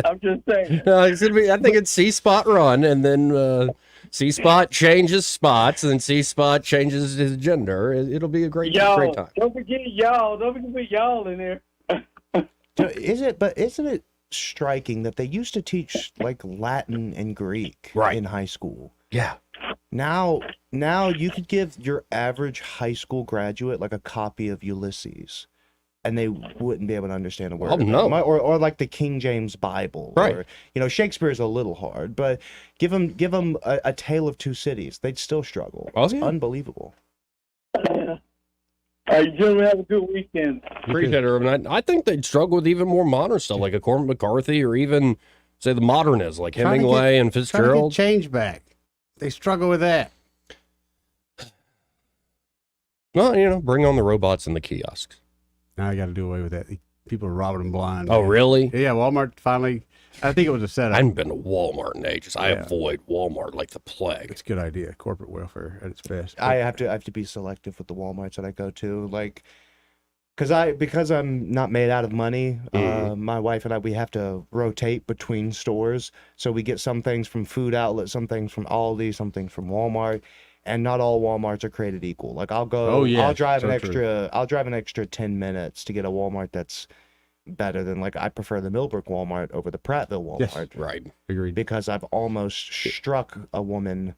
I'm just saying. No, it's gonna be. I think it's C-Spot run, and then C-Spot changes spots, and then C-Spot changes his gender. It'll be a great time. Don't forget y'all. Don't forget y'all in there. Isn't it striking that they used to teach like Latin and Greek in high school? Yeah. Now you could give your average high school graduate like a copy of Ulysses, and they wouldn't be able to understand a word. Oh, no. Or like the King James Bible. Right. Or, Shakespeare's a little hard, but give them a Tale of Two Cities. They'd still struggle. Oh, It's yeah. unbelievable. All right, gentlemen, have a good weekend. Appreciate it, Urban. I think they'd struggle with even more modern stuff, like a Cormac McCarthy, or even say the modernists, like Hemingway and Fitzgerald. Trying to get change back. They struggle with that. Well, bring on the robots in the kiosks. Now I got to do away with that. People are robbing them blind. Oh, man. really? Yeah, Walmart finally. I think it was a setup. I haven't been to Walmart in ages. I Yeah. avoid Walmart like the plague. It's a good idea. Corporate welfare at its best. I have to be selective with the Walmarts that I go to, like, because I'm not made out of money. My wife and I, we have to rotate between stores, so we get some things from food outlets, some things from Aldi, some things from Walmart, and not all Walmarts are created equal. Like I'll drive an extra 10 minutes to get a Walmart that's better than, like, I prefer the Millbrook Walmart over the Prattville Walmart. Yes, right. Agreed. Because I've almost struck a woman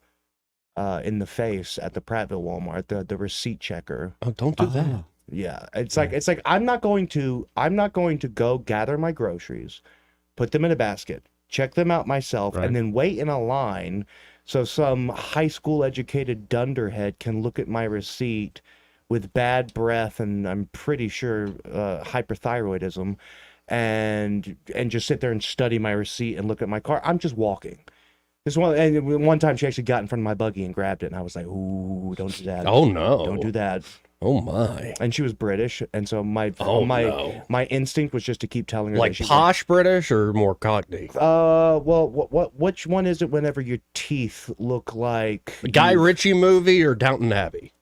in the face at the Prattville Walmart, the receipt checker. Oh, don't do that. Yeah, it's like I'm not going to go gather my groceries, put them in a basket, check them out myself, and then wait in a line so some high school educated dunderhead can look at my receipt with bad breath and I'm pretty sure hyperthyroidism, and just sit there and study my receipt and look at my car. I'm just walking. One time she actually got in front of my buggy and grabbed it, and I was like, "Ooh, don't do that! Oh no, don't do that!" Oh my! And she was British, and so my instinct was just to keep telling her, like, that she posh British or more Cockney. Which one is it? Whenever your teeth look like Guy Ritchie movie or Downton Abbey?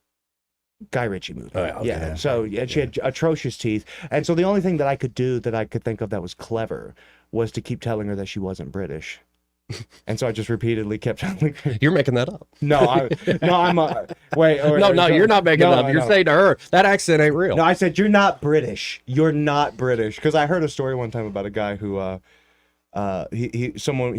Guy Ritchie movie. Oh, yeah, okay. Yeah. So she had atrocious teeth, and so the only thing that I could do that I could think of that was clever was to keep telling her that she wasn't British. And so I just repeatedly kept telling her. You're making that up. Wait. No, you're not making it up. You're saying to her, that accent ain't real. No, I said, you're not British. You're not British. Because I heard a story one time about a guy who, he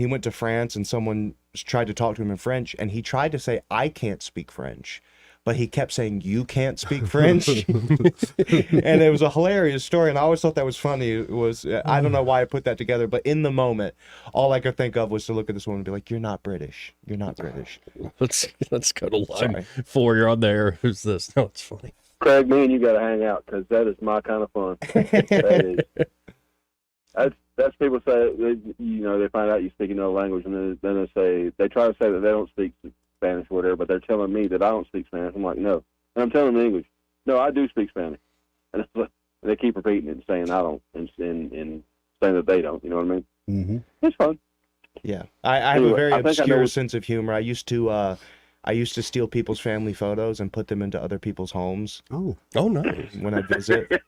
went to France and someone tried to talk to him in French, and he tried to say, I can't speak French. But he kept saying, you can't speak French. And it was a hilarious story. And I always thought that was funny. It was, I don't know why I put that together, but in the moment, all I could think of was to look at this woman and be like, you're not British. You're not British. Let's go to line 4. You're on there. Who's this? No, it's funny. Craig, me and you got to hang out because that is my kind of fun. That's people say, they find out you speak another language, and then they try to say that they don't speak Spanish or whatever, but they're telling me that I don't speak Spanish. I'm like, no. And I'm telling them in English, no, I do speak Spanish. And they keep repeating it and saying I don't, and saying that they don't. You know what I mean? Mm-hmm. It's fun. Yeah, I have a very obscure sense of humor. I used to steal people's family photos and put them into other people's homes. Oh, nice. When I visit.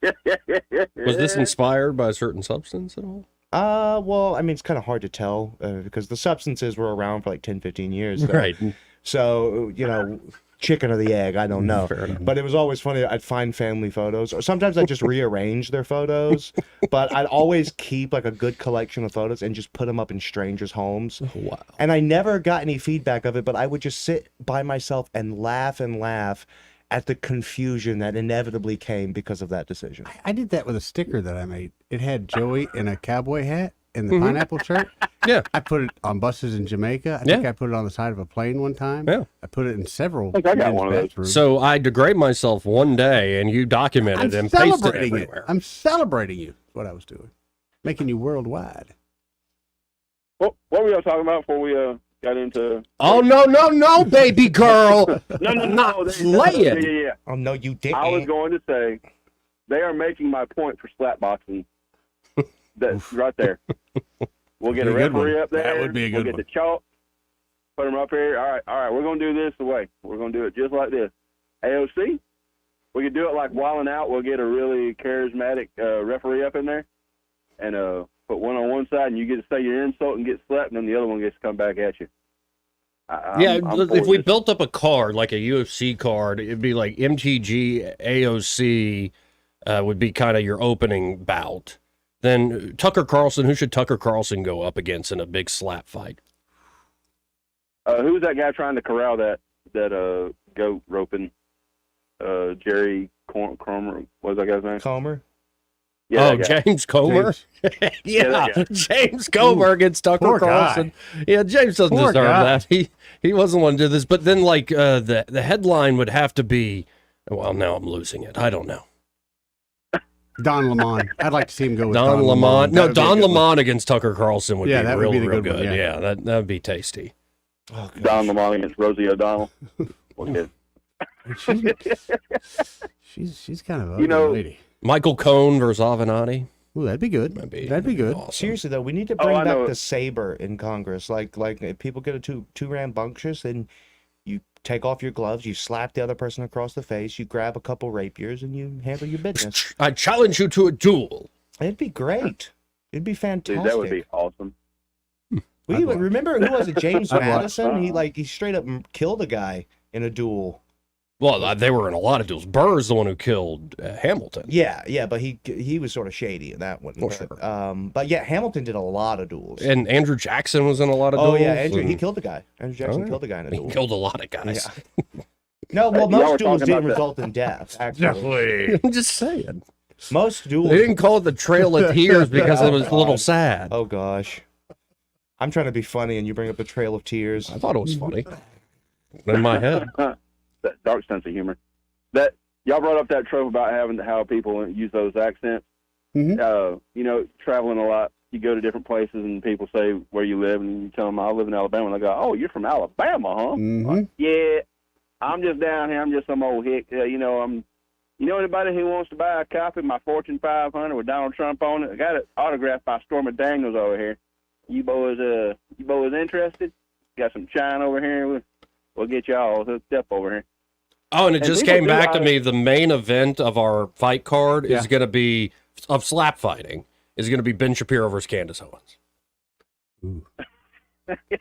Was this inspired by a certain substance at all? Well, I mean, it's kind of hard to tell because the substances were around for like 10, 15 years. Right. So, chicken or the egg, I don't know. But it was always funny. I'd find family photos, or sometimes I'd just rearrange their photos. But I'd always keep like a good collection of photos and just put them up in strangers' homes. Oh, wow. And I never got any feedback of it, but I would just sit by myself and laugh at the confusion that inevitably came because of that decision. I did that with a sticker that I made. It had Joey in a cowboy hat and the pineapple shirt. Yeah. I put it on buses in Jamaica. I think I put it on the side of a plane one time. Yeah. I put it in several. I think I got one of those. bathrooms. So I degrade myself one day, and you documented and pasted it celebrating it. everywhere. I'm celebrating you. That's what I was doing. Making you worldwide. What were y'all talking about before we got into? Oh, no, baby girl. No. Not playing. Yeah. Oh, no, you didn't. I was going to say, they are making my point for slapboxing. That's right there. We'll get a referee up there. That would be a good We'll get the chalk, put them up here. All right, we're going to do this the way. We're going to do it just like this. AOC, we could do it like Wildin' Out. We'll get a really charismatic referee up in there and put one on one side, and you get to say your insult and get slapped, and then the other one gets to come back at you. If we built up a card, like a UFC card, it'd be like MTG, AOC would be kind of your opening bout. Then Tucker Carlson, who should Tucker Carlson go up against in a big slap fight? Who was that guy trying to corral that goat roping? Jerry Cromer. What was that guy's name? Comer? Yeah, James Comer? James Comer against Tucker Poor Carlson. guy. Yeah, James doesn't Poor deserve guy. that. He wasn't one to do this. But then, like, the headline would have to be, well, now I'm losing it. I don't know. Don Lemon. I'd like to see him go with Don Lemon. That No, would be a Don good one. Lemon against Tucker Carlson would Yeah, be that would real, be the real good one, good. yeah. Yeah, that would be tasty. Don Lemon against Rosie O'Donnell. We'll get She's kind of a You know- lady. Michael Cohn versus Avenatti. Ooh, that'd be good. That'd be good. Seriously though, we need to Oh, bring I know back it. the saber in Congress. Like if people get a too rambunctious, then you take off your gloves, you slap the other person across the face, you grab a couple rapiers, and you handle your business. I challenge you to a duel. It'd be great. It'd be fantastic. Dude, that would be awesome. We remember who was it? James I'd watch. Madison. He straight up killed a guy in a duel. Well, they were in a lot of duels. Burr's the one who killed Hamilton. Yeah, but he was sort of shady in that one. But yeah, Hamilton did a lot of duels. And Andrew Jackson was in a lot of Oh duels. yeah, Andrew, he and- killed a guy. Andrew Jackson Oh, killed a guy in a He duel. killed a lot of guys. Yeah. No, well, Y'all most were duels talking didn't about result in death. Actually, I'm just saying. most duels. They didn't call it the Trail of Tears because it was a little sad. Oh gosh, I'm trying to be funny, and you bring up the Trail of Tears. I thought it was funny. In my head. That dark sense of humor. That y'all brought up that trope about how people use those accents. Mhm. You know, traveling a lot, you go to different places and people say where you live, and you tell them I live in Alabama, and they go, "Oh, you're from Alabama, huh?" Mhm. Yeah, I'm just down here. I'm just some old hick. You know, You know anybody who wants to buy a copy of my Fortune 500 with Donald Trump on it? I got it autographed by Stormy Daniels over here. You boys interested? Got some China over here. We'll get y'all hooked up over here. Oh, and it just people came do back to I- me. The main event of our fight card is Yeah. going to be of slap fighting. Is going to be Ben Shapiro versus Candace Owens.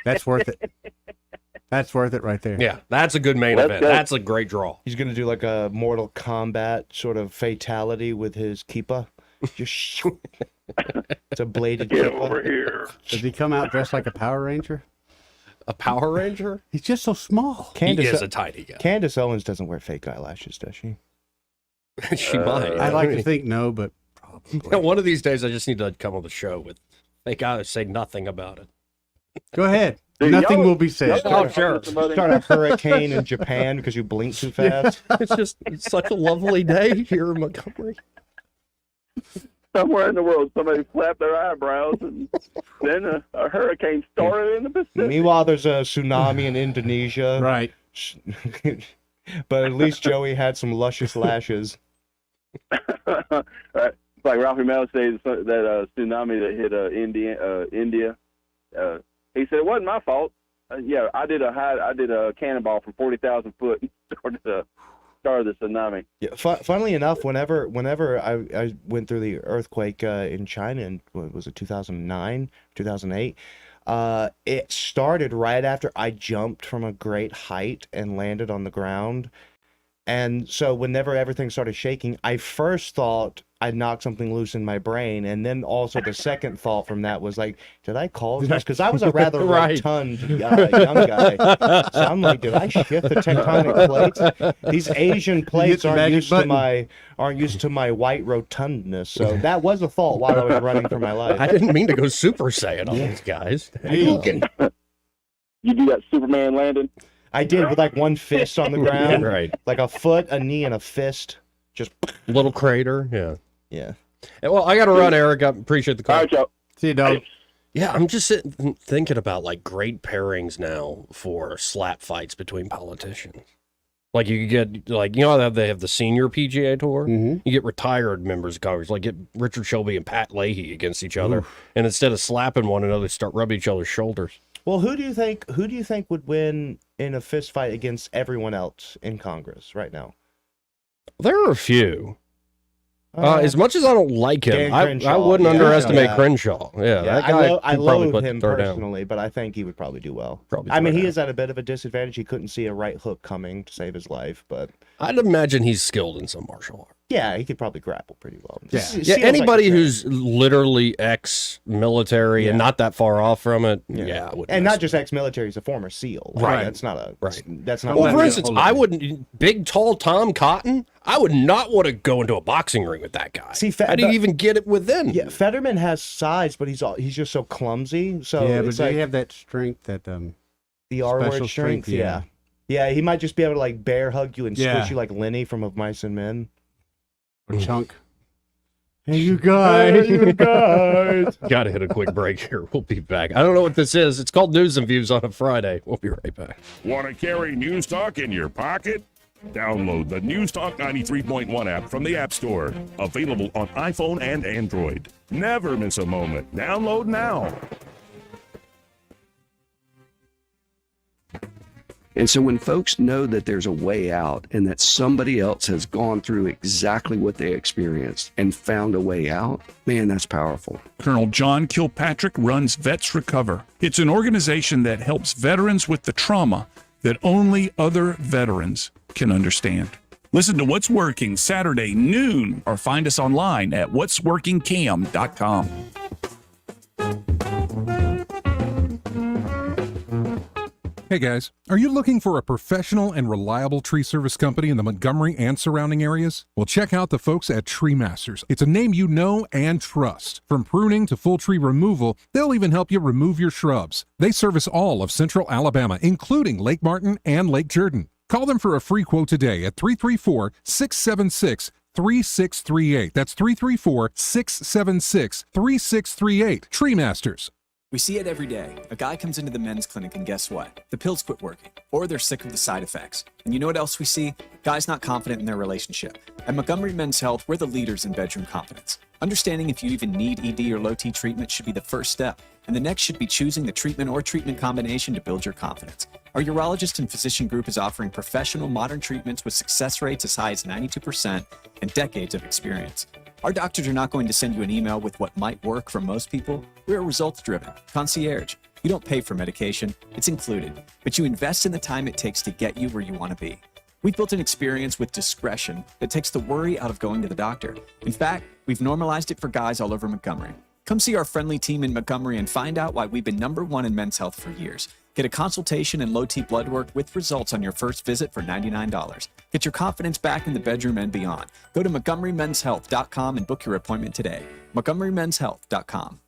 That's worth it. That's worth it right there. Yeah, that's a good main Let's event. go. That's a great draw. He's gonna do like a Mortal Kombat sort of fatality with his kippa. Just it's a bladed Get kippa. over here. Does he come out dressed like a Power Ranger? A Power Ranger? He's just so small. He is a tiny guy. Candace Owens doesn't wear fake eyelashes, does she? She might. I like to think no, but probably. One of these days, I just need to come on the show with fake eyes, say nothing about it. Go ahead. Dude, Nothing y'all- will be said. y'all Oh, sure. Start a hurricane in Japan because you blink too fast. It's such a lovely day here in Montgomery. Somewhere in the world, somebody flapped their eyebrows, and then a hurricane started in the Pacific. Meanwhile, there's a tsunami in Indonesia. Right. But at least Joey had some luscious lashes. Right. Like Ralphie Mal says that tsunami that hit India. He said it wasn't my fault. Yeah, I did a cannonball from 40,000 foot and started the tsunami. Yeah, funnily enough, whenever I went through the earthquake in China in, what was it, 2009, 2008, it started right after I jumped from a great height and landed on the ground. And so whenever everything started shaking, I first thought I knocked something loose in my brain. And then also the second thought from that was like, did I cause this? Because I was a rather Right. rotund young guy. So I'm like, did I shift the tectonic plates? These Asian plates the aren't magic used to my white rotundness. So that was a thought while I was running for my life. I didn't mean to go Super Saiyan on these guys. You do that Superman landing? I did with like one fist on the ground, Right. like a foot, a knee, and a fist. Just Little crater. Yeah. yeah. Well, I got to run, Eric. I appreciate the call. All right, y'all. See you, dog. Yeah, I'm just sitting thinking about like great pairings now for slap fights between politicians. Like you could get like how they have the senior PGA tour. Mhm. You get retired members of Congress, like get Richard Shelby and Pat Leahy against each other, and instead of slapping one another, start rubbing each other's shoulders. Well, who do you think would win in a fist fight against everyone else in Congress right now? There are a few. As much as I don't like him, Dan I Crenshaw, wouldn't yeah. underestimate Yeah. Crenshaw. Yeah, that guy I could probably loathe put him throw down. personally, but I think he would probably do well. Probably I mean, throw he down. is at a bit of a disadvantage. He couldn't see a right hook coming to save his life, but I'd imagine he's skilled in some martial art. yeah, he could probably grapple pretty well. Yeah. Seems Yeah, like anybody a- who's literally ex-military and Yeah. not that far off from it, Yeah. I would. and not just ex-military, he's a former SEAL. Like, Right. That's not a Right. That's not. Well, one for of the- instance, I wouldn't. Big, tall Tom Cotton. I would not want to go into a boxing ring with that guy. See, how do you even get it within? Yeah, Fetterman has size, but he's just so clumsy. So yeah, but it's do like you have that strength that the R word special strength. strength, Yeah. yeah. yeah, he might just be able to like bear hug you and Yeah. squish you like Lenny from Of Mice and Men. or chunk? Hey, you guys. Got to hit a quick break here. We'll be back. I don't know what this is. It's called News and Views on a Friday. We'll be right back. Want to carry news talk in your pocket? Download the News Talk 93.1 app from the App Store. Available on iPhone and Android. Never miss a moment. Download now. And so when folks know that there's a way out and that somebody else has gone through exactly what they experienced and found a way out, man, that's powerful. Colonel John Kilpatrick runs Vets Recover. It's an organization that helps veterans with the trauma that only other veterans can understand. Listen to What's Working Saturday noon or find us online at whatsworkingcam.com. Hey guys, are you looking for a professional and reliable tree service company in the Montgomery and surrounding areas? Well, check out the folks at Tree Masters. It's a name you know and trust. From pruning to full tree removal, they'll even help you remove your shrubs. They service all of Central Alabama, including Lake Martin and Lake Jordan. Call them for a free quote today at 334-676-3638. That's 334-676-3638. Tree Masters. We see it every day. A guy comes into the men's clinic and guess what? The pills quit working, or they're sick of the side effects. And you know what else we see? Guys not confident in their relationship. At Montgomery Men's Health, we're the leaders in bedroom confidence. Understanding if you even need ED or low T treatment should be the first step, and the next should be choosing the treatment or treatment combination to build your confidence. Our urologist and physician group is offering professional modern treatments with success rates as high as 92% and decades of experience. Our doctors are not going to send you an email with what might work for most people. We're results-driven, concierge. You don't pay for medication, it's included, but you invest in the time it takes to get you where you want to be. We've built an experience with discretion that takes the worry out of going to the doctor. In fact, we've normalized it for guys all over Montgomery. Come see our friendly team in Montgomery and find out why we've been #1 in men's health for years. Get a consultation and low T blood work with results on your first visit for $99. Get your confidence back in the bedroom and beyond. Go to MontgomeryMen'sHealth.com and book your appointment today. MontgomeryMen'sHealth.com.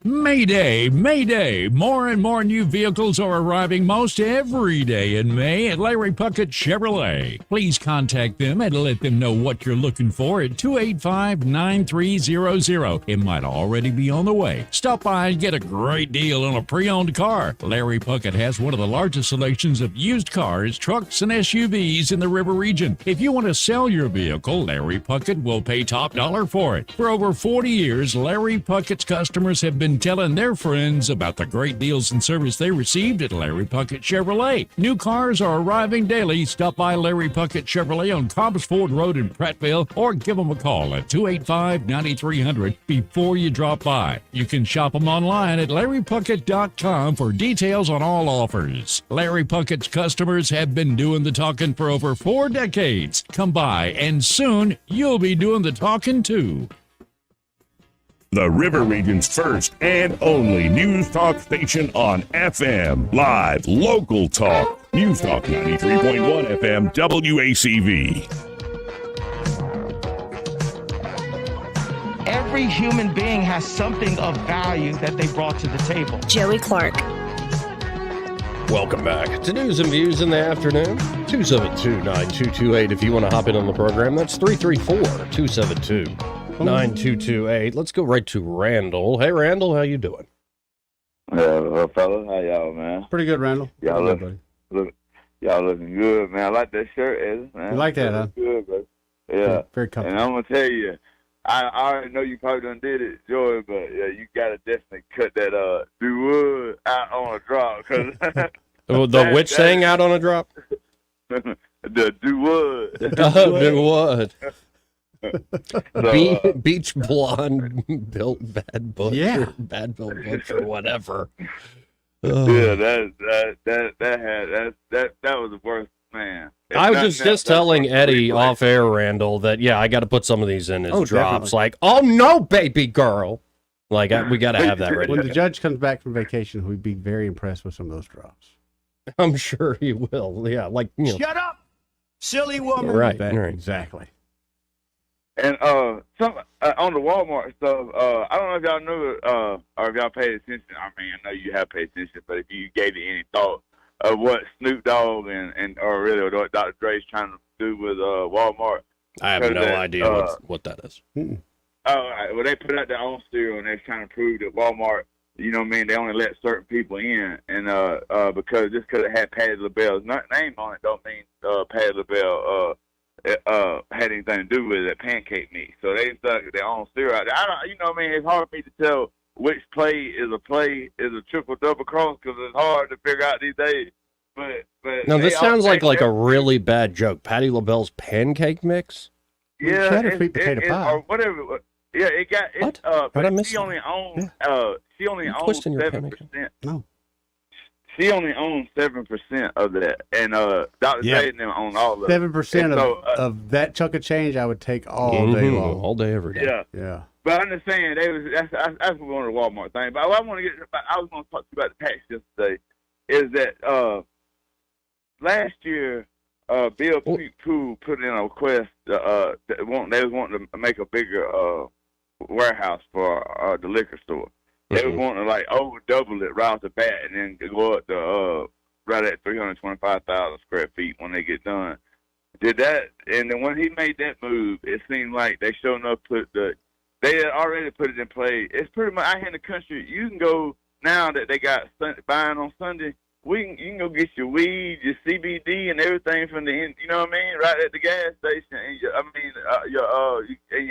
Mayday, Mayday! More and more new vehicles are arriving most every day in May at Larry Puckett Chevrolet. Please contact them and let them know what you're looking for at 285-9300. It might already be on the way. Stop by and get a great deal on a pre-owned car. Larry Puckett has one of the largest selections of used cars, trucks, and SUVs in the River region. If you want to sell your vehicle, Larry Puckett will pay top dollar for it. For over 40 years, Larry Puckett's customers have been telling their friends about the great deals and service they received at Larry Puckett Chevrolet. New cars are arriving daily. Stop by Larry Puckett Chevrolet on Cobbs Ford Road in Prattville or give them a call at 285-9300 before you drop by. You can shop them online at LarryPuckett.com for details on all offers. Larry Puckett's customers have been doing the talking for over 4 decades. Come by and soon you'll be doing the talking too. The River Region's first and only news talk station on FM. Live, local talk. News Talk 93.1 FM WACV. Every human being has something of value that they brought to the table. Joey Clark. Welcome back to News and Views in the afternoon. 272-9228 if you want to hop in on the program. That's 334-272. 9228. Let's go right to Randall. Hey, Randall, how you doing? Fellas, how y'all, man? Pretty good, Randall. Y'all looking good, man. I like that shirt, Ed, man. You like that, huh? Good, bro. Yeah. Very comfortable. And I'm gonna tell you, I already know you probably done did it, Joey, but yeah, you gotta definitely cut that do wood out on a drop, cause the which thing out on a drop? The do wood. Do what? So, Beach blonde built bad butcher, Yeah. bad built butcher, whatever. yeah, that was the worst, man. I was just telling Eddie off air, Randall, that yeah, I got to put some of these in as drops. Definitely. Like, oh no, baby girl, like we got to have that ready. When the judge comes back from vacation, we'd be very impressed with some of those drops. I'm sure he will. Yeah, like Shut up, silly woman. Right, That- right. Exactly. And some on the Walmart stuff, I don't know if y'all knew or if y'all paid attention. I mean, I know you have paid attention, but if you gave it any thought of what Snoop Dogg and or really what Dr. Dre's trying to do with Walmart. I have no idea what that is. All right, well, they put out their own cereal and they're trying to prove that Walmart You know what I mean? They only let certain people in, and because it had Patti LaBelle's name on it, don't mean Patti LaBelle had anything to do with it. Pancake mix, so they stuck their own cereal out there. I don't, you know what I mean? It's hard for me to tell which play is a triple double cross because it's hard to figure out these days. But now this sounds like a really bad joke. Patti LaBelle's pancake mix. Yeah, Cheddar sweet potato pie. or whatever. Yeah, it got it. But she only owns she only owns 7%. No. She only owns 7% of that, and Dr. Yeah. J and them own all of it. 7% of that chunk of change I would take all day long. All day, every day. Yeah. Yeah. But I'm just saying that's one of the Walmart thing. But what I want to I was going to talk to you about the tax yesterday. Is that last year Bill Pooh put in a request they was wanting to make a bigger warehouse for the liquor store. They was wanting to over double it right off the bat and then go up to right at 325,000 square feet when they get done. Did that, and then when he made that move, it seemed like they sure enough they had already put it in play. It's pretty much out here in the country. You can go now that they got buying on Sunday. You can go get your weed, your CBD, and everything from the end. You know what I mean? Right at the gas station, and your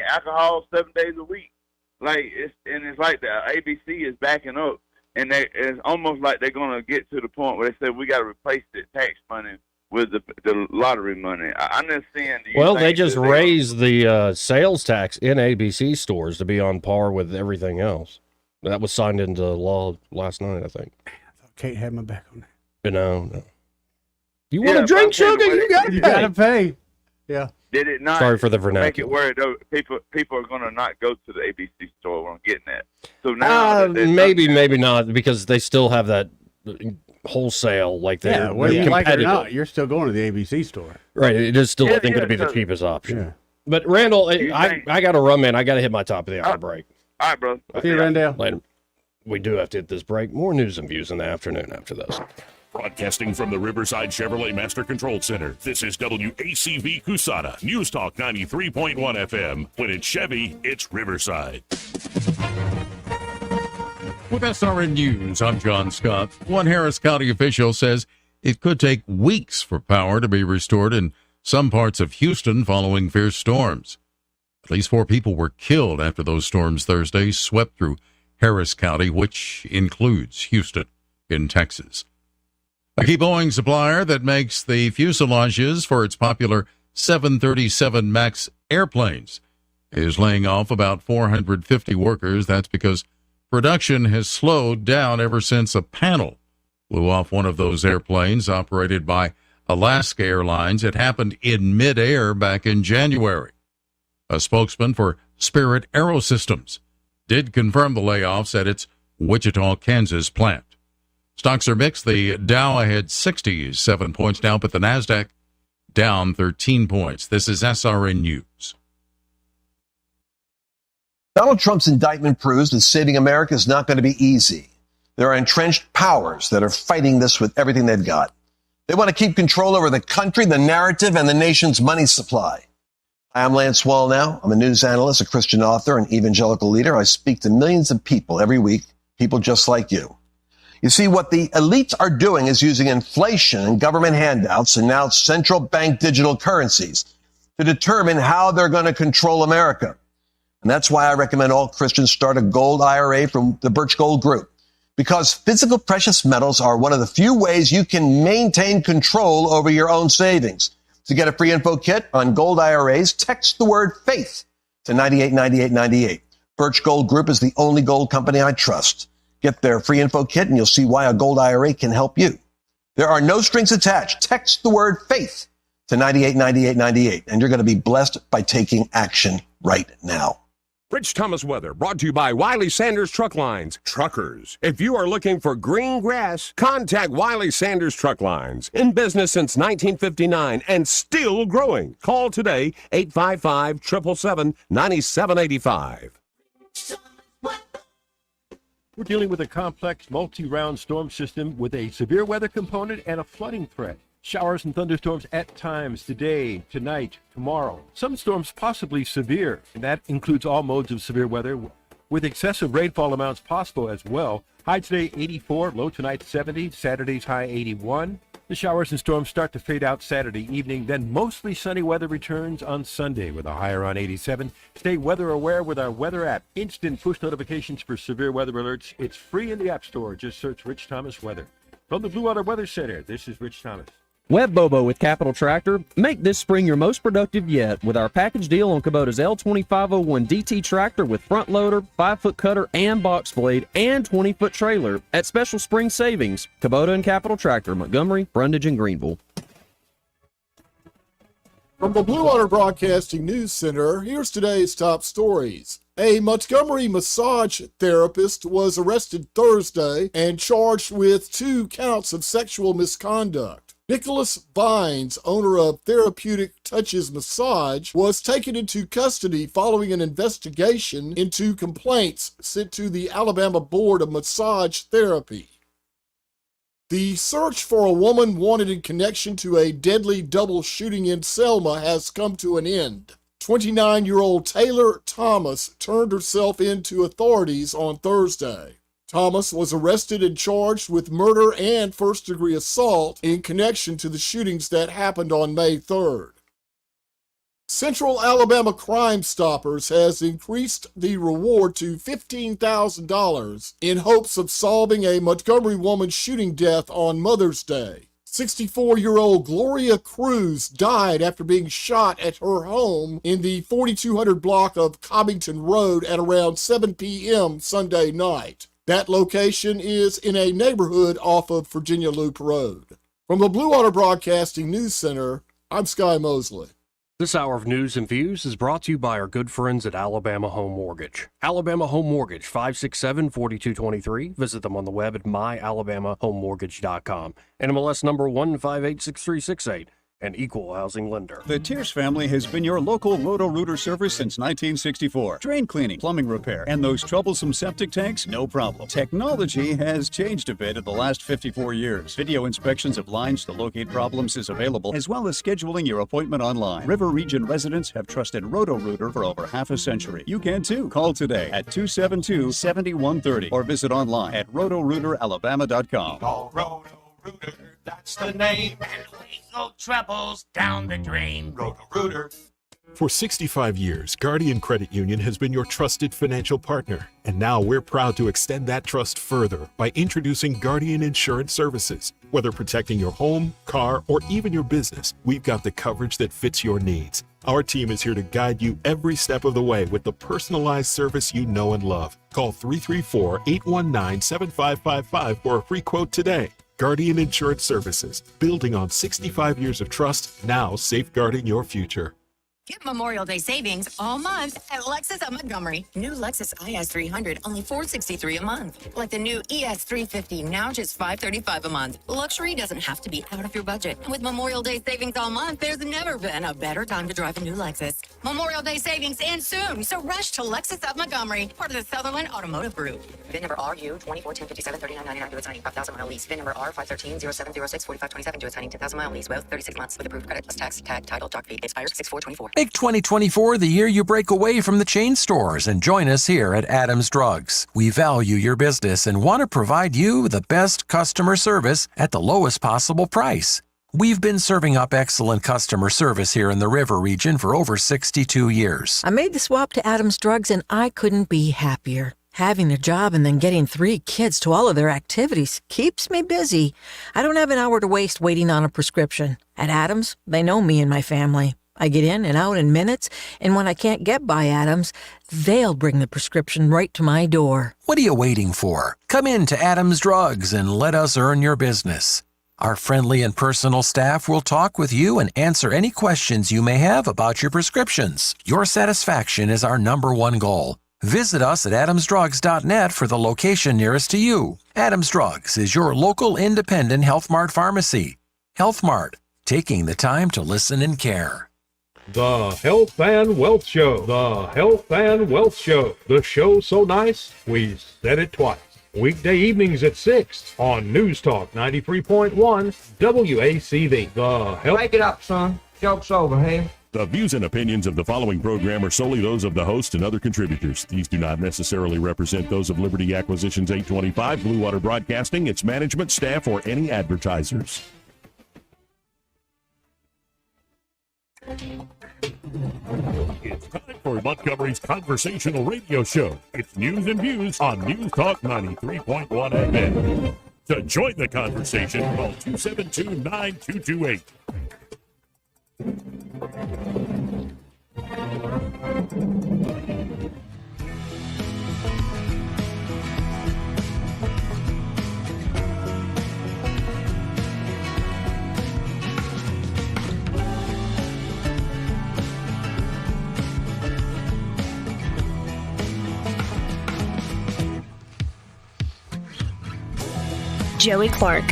alcohol 7 days a week. It's like the ABC is backing up, and it's almost like they're gonna get to the point where they say we got to replace the tax money with the lottery money. I'm just saying. Well, they just raised the sales tax in ABC stores to be on par with everything else. That was signed into law last night, I think. Kate had my back on that. But no. You want to drink, sugar? You got to pay. Yeah. Did it not? Sorry for the make vernacular. it where people are going to not go to the ABC store where I'm getting that. So now maybe not, because they still have that wholesale they're whether you like it or competitive. not, you're still going to the ABC store. Right. It is still, I think, going to be the cheapest option. Yeah. But Randall, I got to run, man. I got to hit my top of the hour break. All right, bro. See you, Randall. Later. We do have to hit this break. More news and views in the afternoon after this. Broadcasting from the Riverside Chevrolet Master Control Center, this is WACV Cusana, News Talk 93.1 FM. When it's Chevy, it's Riverside. With SRN News, I'm John Scott. One Harris County official says it could take weeks for power to be restored in some parts of Houston following fierce storms. At least 4 people were killed after those storms Thursday swept through Harris County, which includes Houston in Texas. A key Boeing supplier that makes the fuselages for its popular 737 MAX airplanes is laying off about 450 workers. That's because production has slowed down ever since a panel blew off one of those airplanes operated by Alaska Airlines. It happened in midair back in January. A spokesman for Spirit Aerosystems did confirm the layoffs at its Wichita, Kansas plant. Stocks are mixed. The Dow ahead 67 points down, but the NASDAQ down 13 points. This is SRN News. Donald Trump's indictment proves that saving America is not going to be easy. There are entrenched powers that are fighting this with everything they've got. They want to keep control over the country, the narrative, and the nation's money supply. Hi, I'm Lance Wallnau. I'm a news analyst, a Christian author, an evangelical leader. I speak to millions of people every week, people just like you. You see, what the elites are doing is using inflation and government handouts and now central bank digital currencies to determine how they're going to control America. And that's why I recommend all Christians start a gold IRA from the Birch Gold Group. Because physical precious metals are one of the few ways you can maintain control over your own savings. To get a free info kit on gold IRAs, text the word faith to 989898. Birch Gold Group is the only gold company I trust. Get their free info kit and you'll see why a gold IRA can help you. There are no strings attached. Text the word faith to 989898 and you're going to be blessed by taking action right now. Rich Thomas weather brought to you by Wiley Sanders Truck Lines. Truckers, if you are looking for green grass, contact Wiley Sanders Truck Lines. In business since 1959 and still growing. Call today, 855-777-9785. We're dealing with a complex multi-round storm system with a severe weather component and a flooding threat. Showers and thunderstorms at times today, tonight, tomorrow. Some storms possibly severe, and that includes all modes of severe weather, with excessive rainfall amounts possible as well. High today 84, low tonight 70, Saturday's high 81. The showers and storms start to fade out Saturday evening, then mostly sunny weather returns on Sunday with a high around 87. Stay weather aware with our weather app. Instant push notifications for severe weather alerts. It's free in the App Store. Just search Rich Thomas Weather. From the Blue Water Weather Center, this is Rich Thomas. Web Bobo with Capital Tractor. Make this spring your most productive yet with our package deal on Kubota's L2501 DT tractor with front loader, 5-foot cutter and box blade, and 20-foot trailer at special spring savings. Kubota and Capital Tractor, Montgomery, Brundage, and Greenville. From the Blue Water Broadcasting News Center, here's today's top stories. A Montgomery massage therapist was arrested Thursday and charged with 2 counts of sexual misconduct. Nicholas Vines, owner of Therapeutic Touches Massage, was taken into custody following an investigation into complaints sent to the Alabama Board of Massage Therapy. The search for a woman wanted in connection to a deadly double shooting in Selma has come to an end. 29-year-old Taylor Thomas turned herself in to authorities on Thursday. Thomas was arrested and charged with murder and first-degree assault in connection to the shootings that happened on May 3rd. Central Alabama Crime Stoppers has increased the reward to $15,000 in hopes of solving a Montgomery woman's shooting death on Mother's Day. 64-year-old Gloria Cruz died after being shot at her home in the 4200 block of Cobbington Road at around 7 p.m. Sunday night. That location is in a neighborhood off of Virginia Loop Road. From the Blue Water Broadcasting News Center, I'm Sky Mosley. This hour of news and views is brought to you by our good friends at Alabama Home Mortgage. Alabama Home Mortgage, 567-4223. Visit them on the web at myalabamahomemortgage.com. NMLS number 1586368. An equal housing lender. The Tierce family has been your local Roto-Rooter service since 1964. Drain cleaning, plumbing repair, and those troublesome septic tanks, no problem. Technology has changed a bit in the last 54 years. Video inspections of lines to locate problems is available, as well as scheduling your appointment online. River Region residents have trusted Roto-Rooter for over half a century. You can too. Call today at 272-7130 or visit online at rotorooteralabama.com. Call Roto-Rooter, that's the name. And legal troubles down the drain. Roto-Rooter. For 65 years, Guardian Credit Union has been your trusted financial partner. And now we're proud to extend that trust further by introducing Guardian Insurance Services. Whether protecting your home, car, or even your business, we've got the coverage that fits your needs. Our team is here to guide you every step of the way with the personalized service you know and love. Call 334-819-7555 for a free quote today. Guardian Insurance Services, building on 65 years of trust, now safeguarding your future. Get Memorial Day savings all month at Lexus of Montgomery. New Lexus IS 300, only $463 a month. Like the new ES 350, now just $535 a month. Luxury doesn't have to be out of your budget. And with Memorial Day savings all month, there's never been a better time to drive a new Lexus. Memorial Day savings ends soon, so rush to Lexus of Montgomery, part of the Sutherland Automotive Group. VIN number RU 2410573999 to its 95,000-mile lease. VIN number R5130706 4527 to its 10,000-mile lease. Both 36 months with approved credit plus tax, tag, title, doc fee. Expires 6/4/24. Make 2024 the year you break away from the chain stores and join us here at Adams Drugs. We value your business and want to provide you the best customer service at the lowest possible price. We've been serving up excellent customer service here in the River region for over 62 years. I made the swap to Adams Drugs and I couldn't be happier. Having a job and then getting 3 kids to all of their activities keeps me busy. I don't have an hour to waste waiting on a prescription. At Adams, they know me and my family. I get in and out in minutes, and when I can't get by Adams, they'll bring the prescription right to my door. What are you waiting for? Come in to Adams Drugs and let us earn your business. Our friendly and personal staff will talk with you and answer any questions you may have about your prescriptions. Your satisfaction is our #1 goal. Visit us at adamsdrugs.net for the location nearest to you. Adams Drugs is your local independent Health Mart pharmacy. Health Mart, taking the time to listen and care. The Health and Wealth Show. The Health and Wealth Show. The show so nice, we said it twice. Weekday evenings at 6 on News Talk 93.1 WACV. The Health. Break it up, son. Joke's over, hey? The views and opinions of the following program are solely those of the host and other contributors. These do not necessarily represent those of Liberty Acquisitions 825, Blue Water Broadcasting, its management, staff, or any advertisers. It's time for Montgomery's conversational radio show. It's news and views on News Talk 93.1 FM. To join the conversation, call 272-9228. Joey Clark.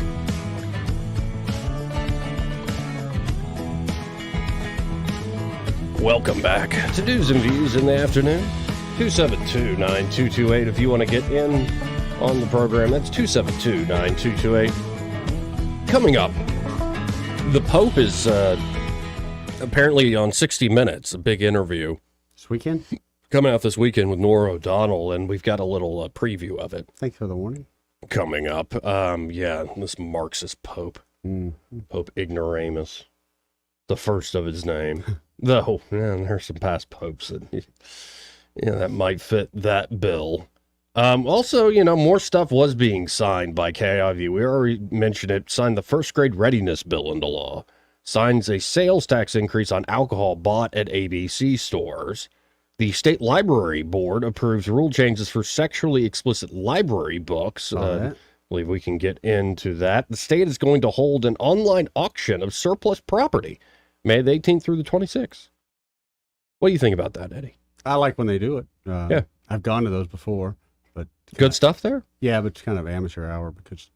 Welcome back to News and Views in the afternoon. 272-9228 if you want to get in on the program. That's 272-9228. Coming up, the Pope is apparently on 60 Minutes, a big interview. This weekend? Coming out this weekend with Norah O'Donnell, and we've got a little preview of it. Thanks for the warning. Coming up. This Marxist Pope. Pope Ignoramus. The first of his name. Though, there's some past popes that, that might fit that bill. Also, more stuff was being signed by KIV. We already mentioned it. Signed the first grade readiness bill into law. Signs a sales tax increase on alcohol bought at ABC stores. The State Library Board approves rule changes for sexually explicit library books. I believe we can get into that. The state is going to hold an online auction of surplus property May the 18th through the 26th. What do you think about that, Eddie? I like when they do it. Yeah. I've gone to those before. But good stuff there? Yeah, but it's kind of amateur hour because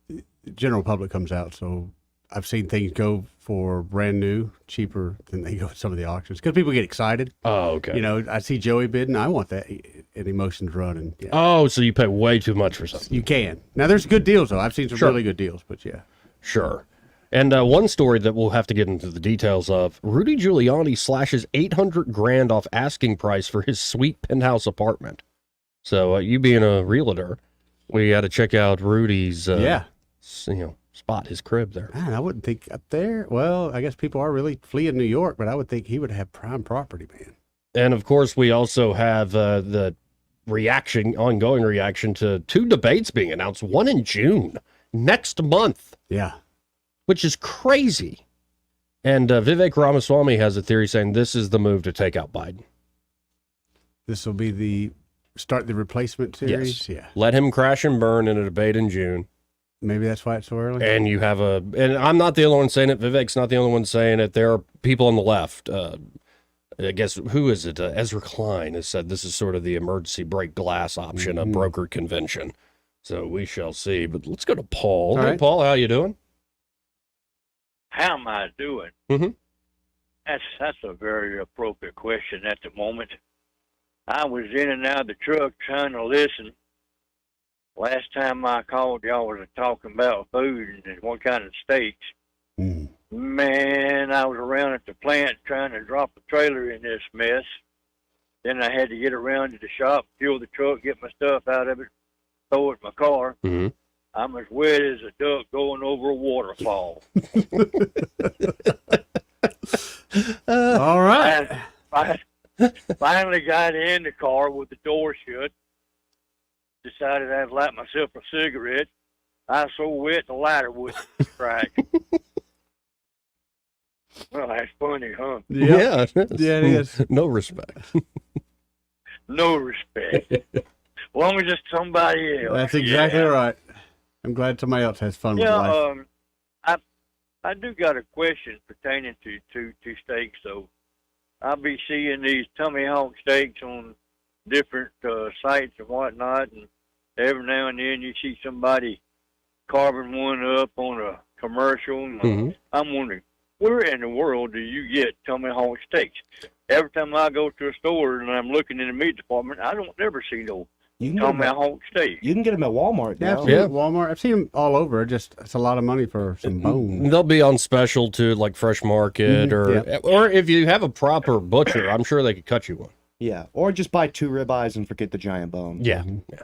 the general public comes out, so I've seen things go for brand new, cheaper than they go at some of the auctions because people get excited. Oh, okay. I see Joey bidding. I want that, and emotions running. Yeah. Oh, so you pay way too much for something. You can. Now, there's good deals, though. I've seen some really good deals, but yeah. Sure. And one story that we'll have to get into the details of, Rudy Giuliani slashes $800,000 off asking price for his sweet penthouse apartment. So you being a realtor, we got to check out Rudy's, spot, his crib there. Man, I wouldn't think up there. Well, I guess people are really fleeing New York, but I would think he would have prime property, man. And of course, we also have the ongoing reaction to two debates being announced. One in June next month. Yeah, which is crazy. And Vivek Ramaswamy has a theory saying this is the move to take out Biden. This will be the replacement series. Yes. Yeah, let him crash and burn in a debate in June. Maybe that's why it's so early. And you have and I'm not the only one saying it. Vivek's not the only one saying it. There are people on the left. I guess, who is it? Ezra Klein has said this is sort of the emergency break glass option, a broker convention. So we shall see. But let's go to Paul. All Hey, right. Paul, how you doing? How am I doing? Mm-hmm. That's a very appropriate question at the moment. I was in and out of the truck trying to listen. Last time I called, y'all was talking about food and what kind of steaks. Man, I was around at the plant trying to drop the trailer in this mess. Then I had to get around to the shop, fuel the truck, get my stuff out of it, throw it in my car. Mm-hmm. I'm as wet as a duck going over a waterfall. All right. I finally got in the car with the door shut. Decided I'd light myself a cigarette. I was so wet the lighter wouldn't crack. Well, that's funny, huh? Yeah, yeah, it is. No respect. No respect. As long as it's somebody else. That's exactly right. I'm glad somebody else has fun with life. I do got a question pertaining to steaks, though. I'll be seeing these tomahawk steaks on different sites and whatnot, and every now and then you see somebody carving one up on a commercial. And I'm wondering, where in the world do you get tomahawk steaks? Every time I go to a store and I'm looking in the meat department, I don't never see no You can get 'em at- tomahawk steak. You can get them at Walmart Yeah, now. I've seen them at Walmart. I've seen them all over. It's a lot of money for some bone. They'll be on special too, like Fresh Market, or if you have a proper butcher, I'm sure they could cut you one. Yeah, or just buy 2 ribeyes and forget the giant bone. Yeah, Yeah.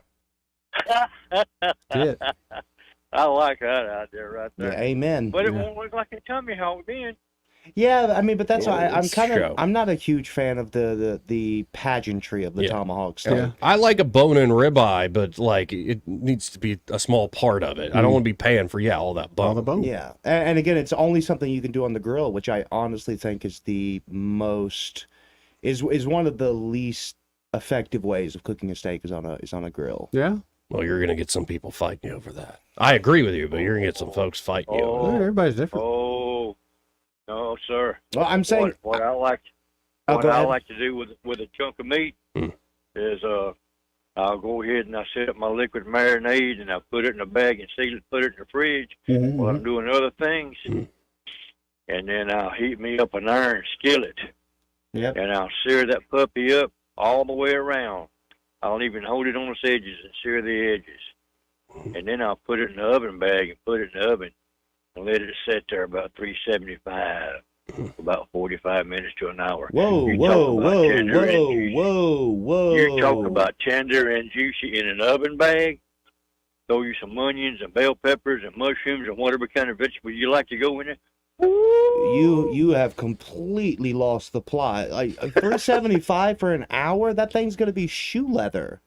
I like that out there right there. Yeah, amen. But it Yeah. won't look like a tomahawk then. Yeah, I mean, but that's why I'm it's kind show. of I'm not a huge fan of the pageantry of the tomahawk steak. I like a bone-in ribeye, but like it needs to be a small part of it. I don't want to be paying for all that bone. All the bone. Yeah, and again, it's only something you can do on the grill, which I honestly think is the most is one of the least effective ways of cooking a steak is on a grill. Yeah. Well, you're gonna get some people fighting you over that. I agree with you, but you're gonna get some folks fighting you over that. Everybody's different. Oh, no, sir. Well, I'm saying what I like. Oh, What go I ahead. like to do with a chunk of meat is I'll go ahead and I set up my liquid marinade and I put it in a bag and seal it, put it in the fridge Mm-hmm, while I'm doing other things, and then I'll heat me up an iron skillet. Yep. And I'll sear that puppy up all the way around. I'll even hold it on its edges and sear the edges. And then I'll put it in the oven bag and put it in the oven and let it sit there about 375 for about 45 minutes to an hour. Whoa, You whoa, talk about whoa, tender and whoa, juicy. whoa, whoa. You're talking about tender and juicy in an oven bag. Throw you some onions and bell peppers and mushrooms and whatever kind of vegetable you like to go in it. You have completely lost the plot. Like 375 for an hour, that thing's gonna be shoe leather.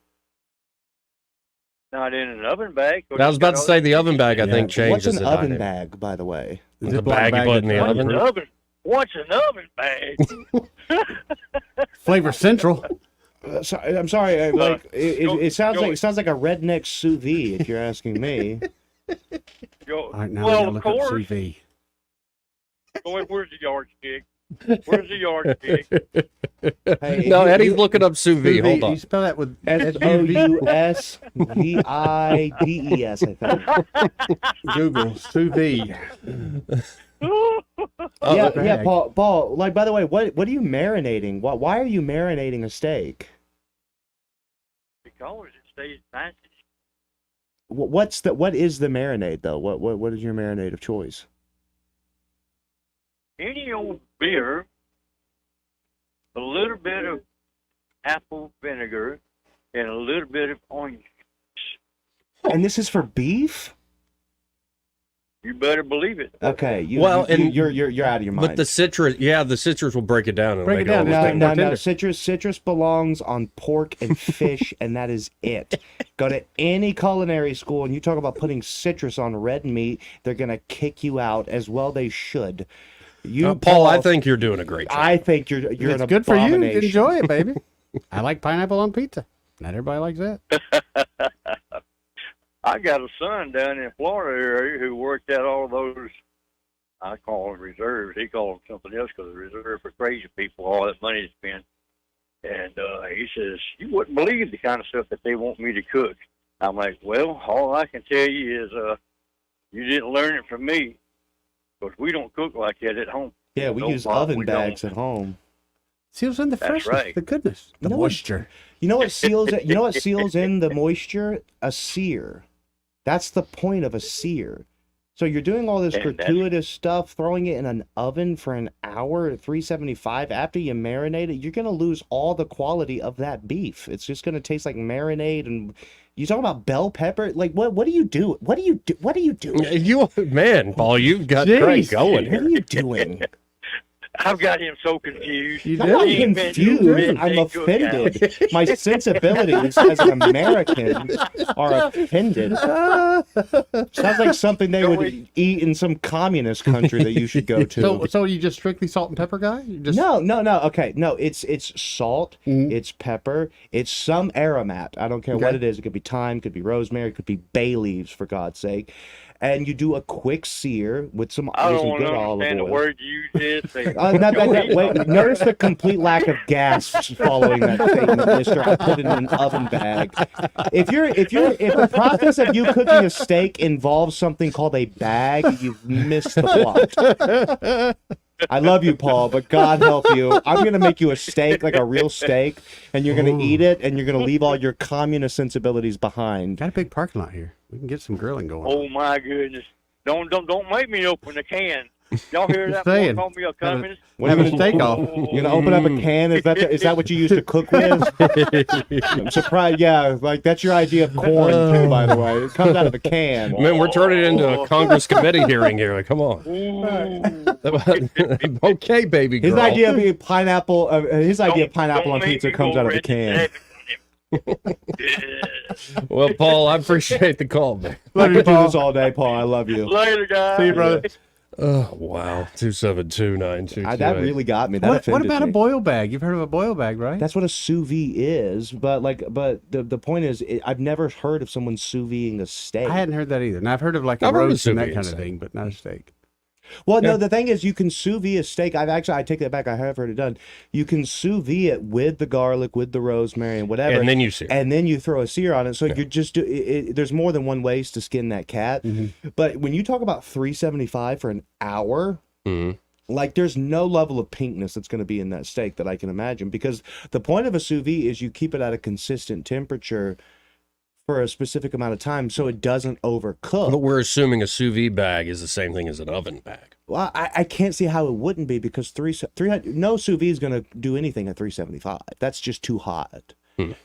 Not in an oven bag. I was about to say the oven bag. I think changes What's an the oven dynamic. bag, by the way? The bag you put in the oven. What's an oven bag? Flavor Central. I'm sorry. It sounds like a redneck sous vide. If you're asking me. All right, now well, we gotta of look up course. sous vide. Where's the yardstick? Where's the yardstick? Hey, No, you- Eddie's you- looking up sous vide. Hold on. You spell that with SOUSVIDES, I think. Google sous vide. Yeah, Paul. Like, by the way, what are you marinating? Why are you marinating a steak? Because it stays nice. What is the marinade though? What is your marinade of choice? Any old beer, a little bit of apple vinegar, and a little bit of onion. And this is for beef? You better believe it. Okay, you're out of your mind. But the citrus will break it down and Break make it down. all the thing more No. tender. Citrus belongs on pork and fish, and that is it. Go to any culinary school, and you talk about putting citrus on red meat, they're gonna kick you out. As well, they should. Paul, I think you're doing a great job. I think you're It's an good for you. abomination. Enjoy it, baby. I like pineapple on pizza. Not everybody likes that. I got a son down in Florida area who worked at all those, I call them reserves. He called them something else because the reserve for crazy people, all that money to spend. And he says, you wouldn't believe the kind of stuff that they want me to cook. I'm like, well, all I can tell you is you didn't learn it from me because we don't cook like that at home. Yeah, we No, use Bob, oven we bags don't. at home. Seals in the That's freshness, right. the goodness, the moisture. You know what seals? You know what seals in the moisture? A sear. That's the point of a sear. So you're doing all this And that's- gratuitous stuff, throwing it in an oven for an hour at 375. After you marinate it, you're gonna lose all the quality of that beef. It's just gonna taste like marinade. And you talk about bell pepper. Like what do you do? What do you do? What are you doing? Man, Paul, you've got great going What here. are you doing? I've got him so confused. I'm not confused. I'm offended. My sensibilities as an American are offended. Sounds like something they would eat in some communist country that you should go to. So you just strictly salt and pepper guy? You just... No. Okay, no. It's salt. It's pepper. It's some aromat. I don't care what it is. It could be thyme. Could be rosemary. Could be bay leaves. For God's sake. And you do a quick sear with some, I with don't some want good to olive understand the oil. word you just said. Wait, notice the complete lack of gasps following that statement, mister. I put it in an oven bag. If the process of you cooking a steak involves something called a bag, you've missed the plot. I love you, Paul, but God help you. I'm gonna make you a steak, like a real steak, and you're gonna eat it, and you're gonna leave all your communist sensibilities behind. Got a big parking lot here. We can get some grilling going. Oh my goodness! Don't make me open the can. Y'all hear that? saying. Boy call me a communist? Have a steak off. You're gonna open up a can? Is that what you used to cook with? I'm surprised. Yeah, like that's your idea of corn too, by the way. It comes out of a can. Man, we're turning it into a Congress committee hearing here. Like, come on. Okay, baby girl. His idea of pineapple. His idea of pineapple on pizza comes out of a can. Well, Paul, I appreciate the call, man. I could do this all day, Paul. I love you. Later, guys. See you, brother. Oh, wow. 272-9228. That really got me. That What offended about me. a boil bag? You've heard of a boil bag, right? That's what a sous vide is, but the point is, I've never heard of someone sous videing a steak. I hadn't heard that either. And I've heard of like a I've heard of roast and sous that vide kind of steak. thing, but not a steak. Well, no, the thing is, you can sous vide a steak. I take that back. I have heard it done. You can sous vide it with the garlic, with the rosemary, and whatever, And then you sear. and then you throw a sear on it. So you're just there's more than one ways to skin that cat. But when you talk about $3.75 for an hour. Like there's no level of pinkness that's going to be in that steak that I can imagine, because the point of a sous vide is you keep it at a consistent temperature for a specific amount of time so it doesn't overcook. But we're assuming a sous vide bag is the same thing as an oven bag. Well, I can't see how it wouldn't be, because 300 no sous vide is going to do anything at 375. That's just too hot.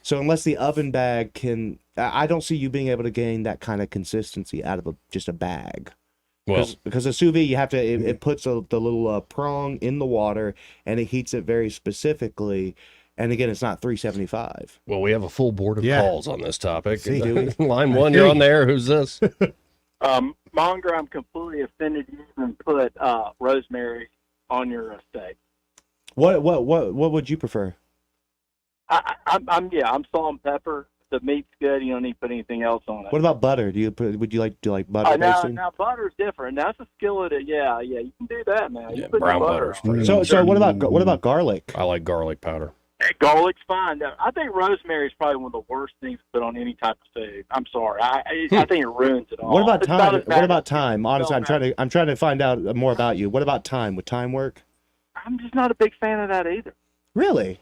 So unless the oven bag can, I don't see you being able to gain that kind of consistency out of just a bag. Well, Because a sous vide, you have to, it puts the little prong in the water and it heats it very specifically. And again, it's not 375. well, we have a full board of calls on this topic. See, do we? Line one, you're on there. Who's this? Monger, I'm completely offended you even put rosemary on your steak. What would you prefer? I'm salt and pepper. The meat's good. You don't need to put anything else on it. What about butter? Would you like butter basting? Now butter's different. That's a skillet. Yeah, you can do that now. You put brown butter. butter. So what about garlic? I like garlic powder. Hey, garlic's fine. Now, I think rosemary is probably one of the worst things to put on any type of food. I'm sorry. I think it ruins it all. What about It's not thyme? as bad What about as- thyme? Honestly, I'm trying to find out more about you. What about thyme? Would thyme work? I'm just not a big fan of that either. Really?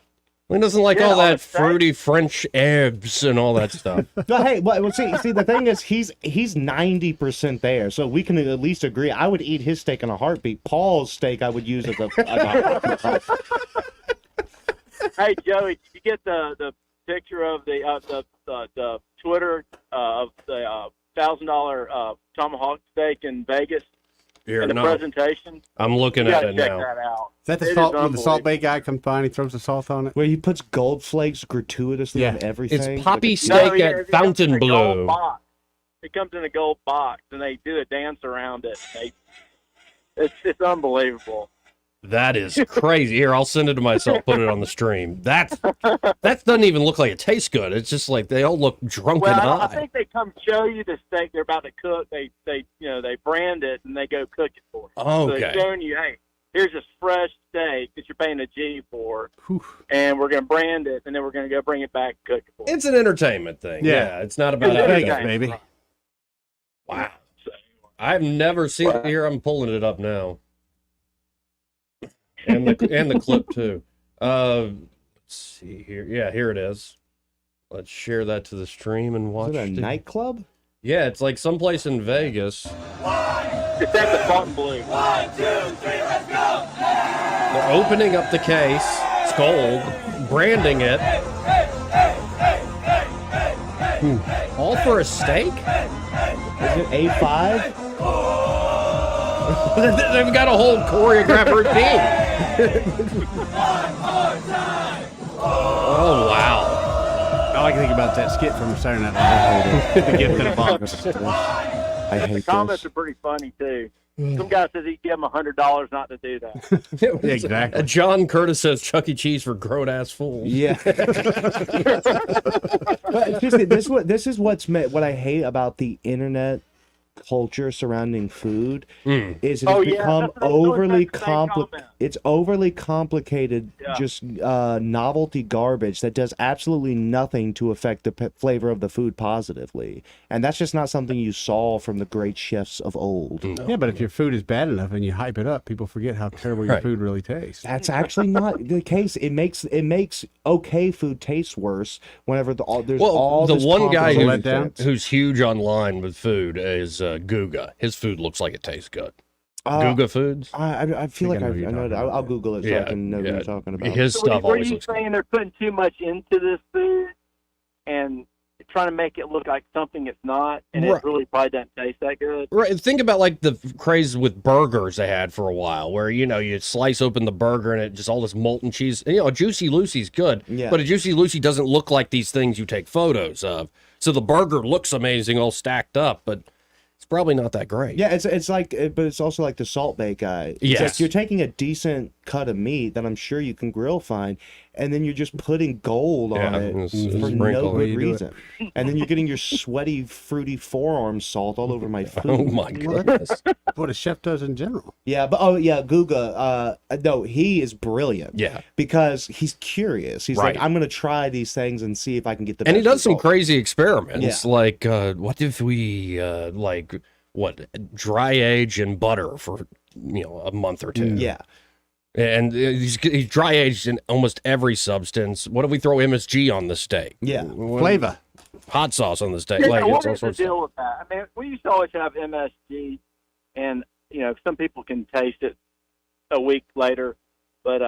He doesn't like Yeah, all on that the steak. fruity French herbs and all that stuff. No, hey, well, see, the thing is, he's 90% there, so we can at least agree. I would eat his steak in a heartbeat. Paul's steak, I would use as a Hey, Joey, did you get the picture of the Twitter of the $1,000 tomahawk steak in Vegas? Here, and the no. presentation. I'm looking You at gotta it check now. that out. Is that the It salt is when the Salt Bay unbelievable. guy comes by and he throws the salt on it? where he puts gold flakes gratuitously on everything. It's poppy Like steak yeah, at it comes in a gold Fontainebleau. box. It comes in a gold box, and they do a dance around it. It's unbelievable. That is crazy. Here, I'll send it to myself. Put it on the stream. That doesn't even look like it tastes good. It's just like they all look drunken Well, I high. think they come show you the steak they're about to cook. They brand it and they go cook it for you. So Okay. they're showing you, hey, here's this fresh steak that you're paying a G for, and we're going to brand it, and then we're going to go bring it back and cook it for you. It's an entertainment thing. Yeah. Yeah, it's not about It's appetite. entertainment. baby. Wow. I've never seen it here. I'm pulling it up now. And the clip too. Let's see here. Yeah, here it is. Let's share that to the stream and watch. Is it a the- nightclub? Yeah, it's like someplace in Vegas. It's at the Fontainebleau. 1, 2, 3, let's go! They're opening up the case. It's gold. Branding it. All for a steak? Is it A5? They've got a whole choreographed routine. Oh, wow. All I can think about that skit from Saturday Night Live. The gift in a box. I The hate comments this. are pretty funny, too. Some guy says he'd give him $100 not to do that. Exactly. John Curtis says Chuck E. Cheese for grown-ass fools. Yeah. But just, this is what I hate about the internet culture surrounding food is it has Oh, yeah, become that's what I was doing overly that same complicated. comment. It's overly complicated, just novelty garbage that does absolutely nothing to affect the flavor of the food positively. And that's just not something you saw from the great chefs of old. Yeah, but if your food is bad enough and you hype it up, people forget how terrible your Right. food really tastes. That's actually not the case. It makes okay food taste worse whenever there's all the this one guy complicated who's huge online with food is Guga. His food looks like it tastes good. Uh, Guga Foods. I feel like I know that. I'll Google it so I can know what you're talking about. His stuff Were always you looks saying they're putting too much into this food and trying to make it look like something it's not, and Right. it really probably doesn't taste that good? Right. Think about like the craze with burgers they had for a while, where you slice open the burger and it just all this molten cheese. And, a Juicy Lucy's good, Yeah. but a Juicy Lucy doesn't look like these things you take photos of. So the burger looks amazing, all stacked up, but it's probably not that great. Yeah, it's like, but it's also like the Salt Bae guy. It's Yes. like you're taking a decent cut of meat that I'm sure you can grill fine, and then you're just putting gold on Yeah, it it's for no sprinkle. good You do it. reason. And then you're getting your sweaty, fruity forearm salt all over my food. Oh my goodness. What a chef does in general. Yeah, but Guga, no, he is brilliant. Yeah. Because he's curious. He's Right. like, I'm going to try these things and see if I can get the And he best does some result. crazy experiments, Yeah. like what if we dry age in butter for a month or two? Yeah. And he's dry aged in almost every substance. What if we throw MSG on the steak? Yeah, flavor, hot sauce on the steak. Yeah, Like, what it's all is the sorts of deal with that? I mean, we used to always have MSG, and some people can taste it a week later. But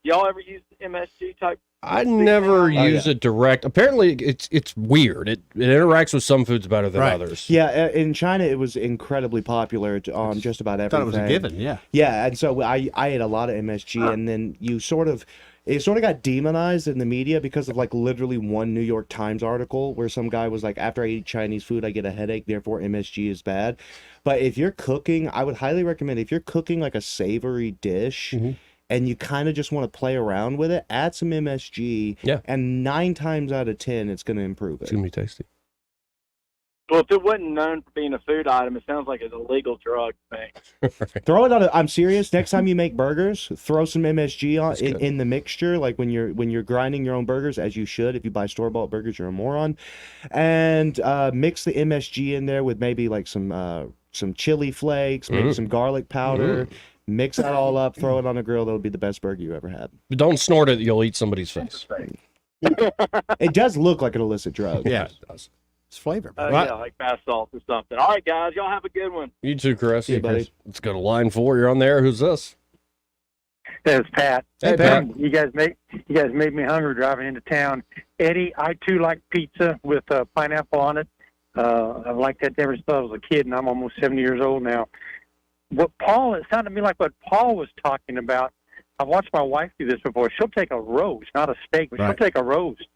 y'all ever use MSG type? I never use it direct. Apparently, it's weird. It interacts with some foods better than others. Yeah, in China it was incredibly popular on just about everything. Thought it was a given, yeah. Yeah, and so I ate a lot of MSG, and then it sort of got demonized in the media because of like literally one New York Times article where some guy was like, after I eat Chinese food, I get a headache, therefore MSG is bad. But if you're cooking, I would highly recommend, if you're cooking like a savory dish, and you kind of just want to play around with it, add some MSG. Yeah. And 9 times out of 10, it's going to improve it. It's going to be tasty. Well, if it wasn't known for being a food item, it sounds like it's a legal drug thing. Throw it on. I'm serious. Next time you make burgers, throw some MSG on in the mixture, like when you're grinding your own burgers, as you should. If you buy store-bought burgers, you're a moron. And mix the MSG in there with maybe like some chili flakes, maybe some garlic powder. Mix that all up, throw it on a grill. That'll be the best burger you ever had. But don't snort it; you'll eat somebody's face. It does look like an illicit drug. Yeah, it does. It's flavor. Yeah, like bath salts or something. All right, guys, y'all have a good one. You too, Chris. See you, buddy. Let's go to line 4. You're on there. Who's this? It's Pat. Hey, Pat. You guys made me hungry driving into town. Eddie, I too like pizza with pineapple on it. I've liked that ever since I was a kid, and I'm almost 70 years old now. It sounded to me like what Paul was talking about. I've watched my wife do this before. She'll take a roast, not a steak, but she'll take a roast,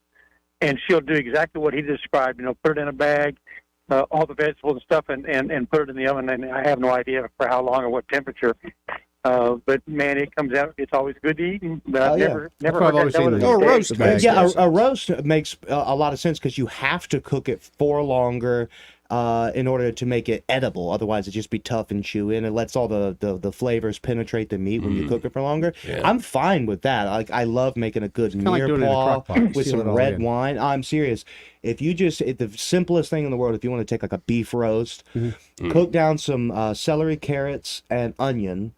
and she'll do exactly what he described. Put it in a bag, all the vegetables and stuff, and put it in the oven. And I have no idea for how long or what temperature. But man, it comes out. It's always good to eat. But I've never heard that done with a steak. Yeah, a roast makes a lot of sense because you have to cook it for longer in order to make it edible. Otherwise, it'd just be tough and chewy, and it lets all the flavors penetrate the meat when you cook it for longer. Yeah. I'm fine with that. Like, I love making a good kinda like doing it in a mirepoix crock pot. with Seal it some all red in. wine. I'm serious. If the simplest thing in the world, if you want to take like a beef roast, cook down some celery, carrots, and onion.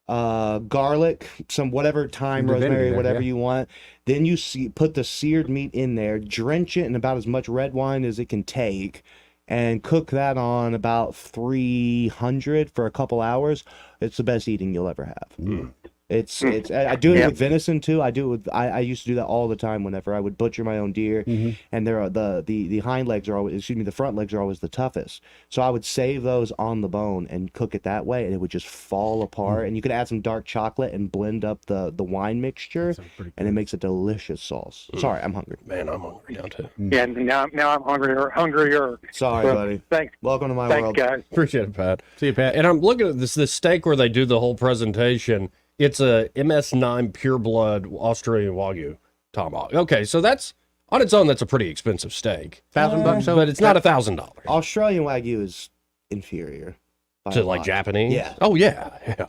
Garlic, some whatever thyme, The rosemary, vinegar, whatever yeah. you want. Then you put the seared meat in there, drench it in about as much red wine as it can take, and cook that on about 300 for a couple hours. It's the best eating you'll ever have. It's I do it with venison too. I do it with I used to do that all the time whenever I would butcher my own deer, and there are the hind legs are always, the front legs are always the toughest. So I would save those on the bone and cook it that way, and it would just fall apart. And you could add some dark chocolate and blend up the wine mixture, and it makes a delicious sauce. Sorry, I'm hungry. Man, I'm hungry now too. Yeah, now I'm hungrier. Sorry, Well, buddy. Thanks. Welcome to my Thanks, world. guys. Appreciate it, Pat. See you, Pat. And I'm looking at this steak where they do the whole presentation. It's a MS9 pure blood Australian Wagyu tomahawk. Okay, so that's on its own. That's a pretty expensive steak. $1,000. But it's not $1,000 Australian Wagyu is inferior by to a like lot. Japanese. Yeah. Oh yeah.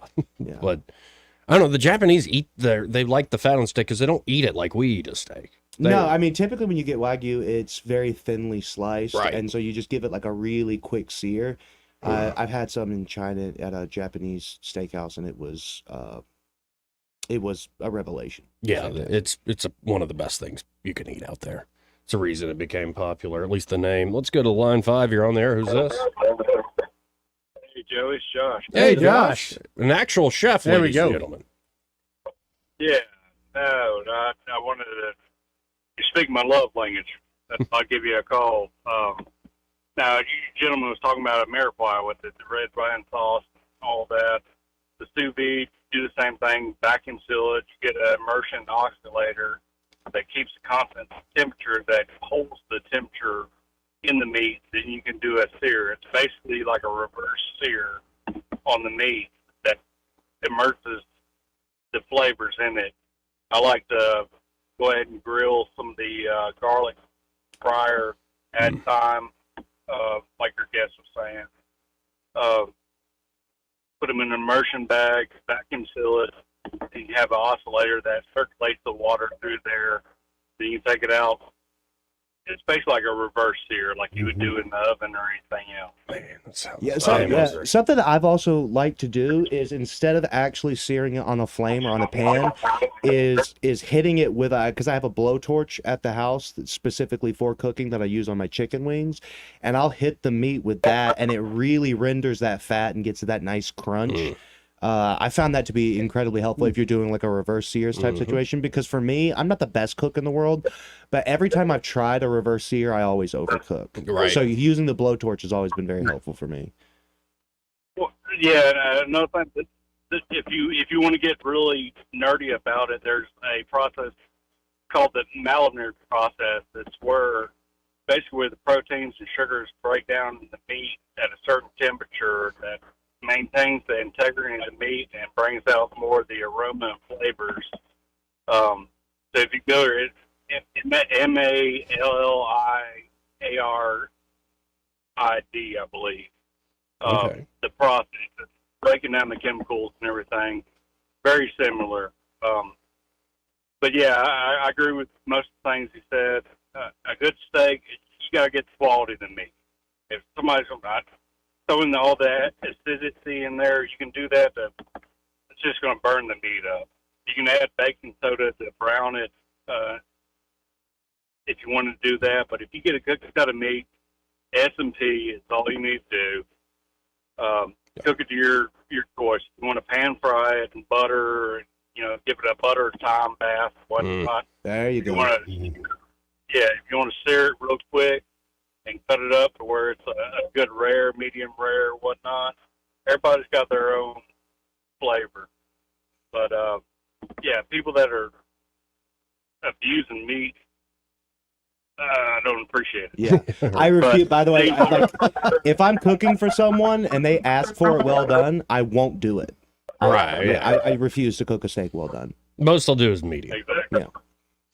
But I don't know. The Japanese they like the fat on steak because they don't eat it like we eat a steak. No, I mean typically when you get Wagyu, it's very thinly sliced, Right. and so you just give it like a really quick sear. I've had some in China at a Japanese steakhouse, and it was a revelation. Yeah, it's one of the best things you can eat out there. It's a reason it became popular, at least the name. Let's go to line 5. You're on there. Who's this? Hey, Joe, it's Josh. Hey, Josh. An actual chef, There we ladies go. and gentlemen. Yeah, no, I wanted to speak my love language. I'll give you a call. Now, you gentlemen was talking about a mirepoix with the red wine sauce, all that. The sous vide, do the same thing, vacuum seal it. You get an immersion oscillator that keeps the constant temperature that holds the temperature in the meat. Then you can do a sear. It's basically like a reverse sear on the meat that immerses the flavors in it. I like to go ahead and grill some of the garlic prior, add time, like your guest was saying. Put them in an immersion bag, vacuum seal it, and you have an oscillator that circulates the water through there. Then you take it out. It's basically like a reverse sear, like you would do in the oven or anything else. Man, that sounds Something that I've also liked to do is instead of actually searing it on a flame or on a pan, is hitting it with because I have a blowtorch at the house that's specifically for cooking that I use on my chicken wings, and I'll hit the meat with that, and it really renders that fat and gets that nice crunch. I found that to be incredibly helpful if you're doing like a reverse sears type situation, because for me, I'm not the best cook in the world, but every time I've tried a reverse sear, I always overcook. Right. So using the blowtorch has always been very helpful for me. Well, yeah, another thing, if you want to get really nerdy about it, there's a process called the Malamute process. It's where basically the proteins and sugars break down in the meat at a certain temperature that maintains the integrity of the meat and brings out more of the aroma and flavors. So if you go there, it's MALLIARID, I believe. The process, it's breaking down the chemicals and everything, very similar. But yeah, I agree with most of the things he said. A good steak, you got to get the quality of the meat. If somebody's throwing all that acidity in there, you can do that. It's just going to burn the meat up. You can add baking soda to brown it if you want to do that. But if you get a good cut of meat, S&P is all you need to do. Cook it to your choice. You want to pan fry it in butter, give it a butter thyme bath, whatnot. There you go. If you want to sear it real quick and cut it up to where it's a good rare, medium rare, whatnot. Everybody's got their own flavor. But, people that are abusing meat, I don't appreciate it. Yeah, I refuse. By the way, if I'm cooking for someone and they ask for it well done, I won't do it. Right. I refuse to cook a steak well done. Most they'll do is medium. Yeah.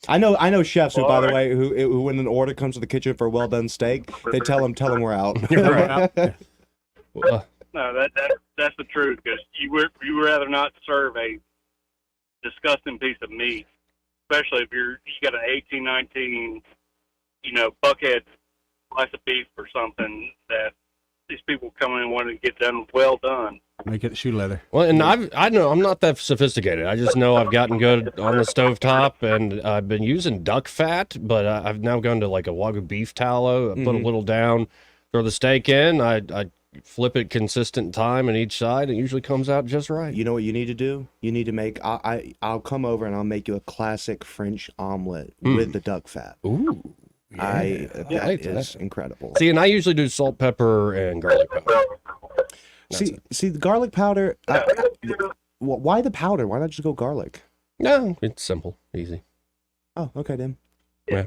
I know chefs who, by the way, who when an order comes to the kitchen for a well done steak, they tell them we're out. No, that's the truth, because you would rather not serve a disgusting piece of meat, especially if you got an 1819, buckhead slice of beef or something that these people come in and want to get done well done. Make it shoe leather. Well, and I know I'm not that sophisticated. I just know I've gotten good on the stovetop, and I've been using duck fat, but I've now gone to like a Wagyu beef tallow. I put a little down, throw the steak in. I flip it consistent time on each side. It usually comes out just right. You know what you need to do? You need to make. I'll come over and I'll make you a classic French omelet with the duck fat. Ooh. Yeah. That is incredible. See, and I usually do salt, pepper, and garlic powder. See the garlic powder. Why the powder? Why not just go garlic? No, it's simple, easy. Oh, okay then. Yeah.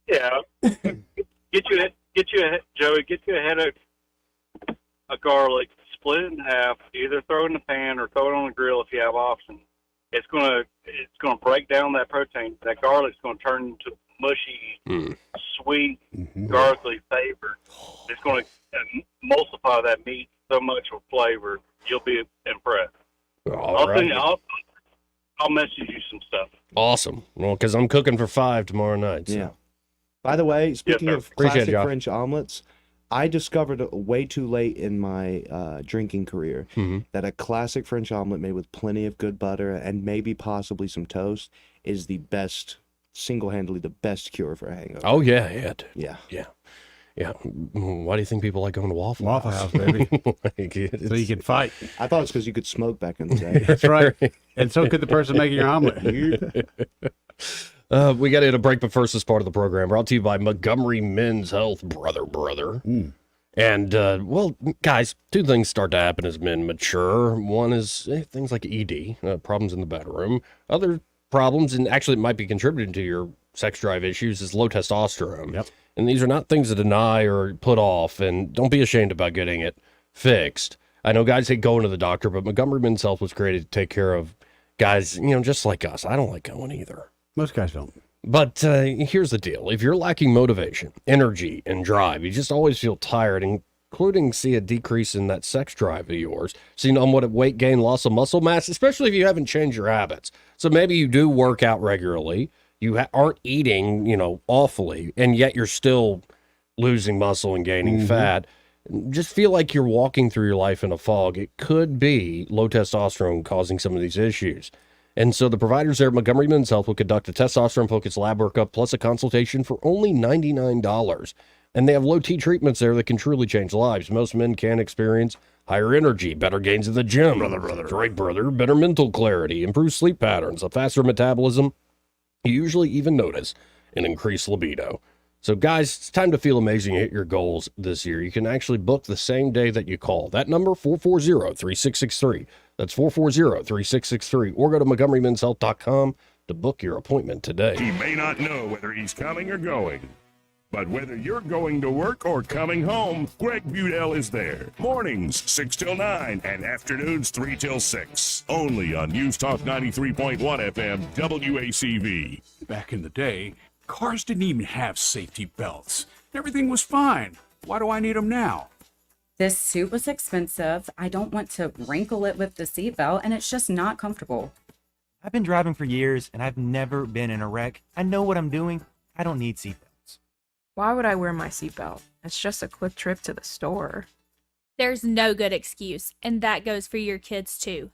Yeah. Get you a head of garlic, split it in half. Either throw it in the pan or throw it on the grill if you have options. It's gonna break down that protein. That garlic's gonna turn into mushy, sweet, garlicky flavor. It's going to emulsify that meat so much with flavor, you'll be impressed. All right. I'll message you some stuff. Awesome. Well, because I'm cooking for 5 tomorrow night. So. Yeah. By the way, speaking sir. of Appreciate classic it, Josh. French omelets, I discovered way too late in my drinking career that a classic French omelet made with plenty of good butter and maybe possibly some toast is the best, single-handedly the best cure for a hangover. Oh, yeah. Dude. Yeah. Yeah. Why do you think people like going to Waffle Waffle House, baby. Like, So you can fight. I thought it's because you could smoke back in the day. That's right. And so could the person making your omelet. We got to hit a break, but first, this part of the program brought to you by Montgomery Men's Health, brother. And, well, guys, 2 things start to happen as men mature. One is things like ED, problems in the bedroom. Other problems, and actually it might be contributing to your sex drive issues, is low testosterone. Yep. And these are not things to deny or put off, and don't be ashamed about getting it fixed. I know guys hate going to the doctor, but Montgomery Men's Health was created to take care of guys, just like us. I don't like going either. Most guys don't. But here's the deal. If you're lacking motivation, energy, and drive, you just always feel tired, including see a decrease in that sex drive of yours, seen on what weight gain, loss of muscle mass, especially if you haven't changed your habits. So maybe you do work out regularly. You aren't eating, awfully, and yet you're still losing muscle and gaining fat. Just feel like you're walking through your life in a fog. It could be low testosterone causing some of these issues. And so the providers there at Montgomery Men's Health will conduct a testosterone-focused lab workup plus a consultation for only $99. And they have low T treatments there that can truly change lives. Most men can experience higher energy, better gains in the gym. Brother. Better mental clarity, improved sleep patterns, a faster metabolism. You usually even notice an increased libido. So, guys, it's time to feel amazing and hit your goals this year. You can actually book the same day that you call. That number, 440-3663. That's 440-3663. Or go to MontgomeryMen'sHealth.com to book your appointment today. He may not know whether he's coming or going, but whether you're going to work or coming home, Greg Budell is there. Mornings, 6 till 9, and afternoons, 3 till 6. Only on News Talk 93.1 FM, WACV. Back in the day, cars didn't even have safety belts. Everything was fine. Why do I need them now? This suit was expensive. I don't want to wrinkle it with the seatbelt, and it's just not comfortable. I've been driving for years, and I've never been in a wreck. I know what I'm doing. I don't need seatbelts. Why would I wear my seatbelt? It's just a quick trip to the store. There's no good excuse, and that goes for your kids too.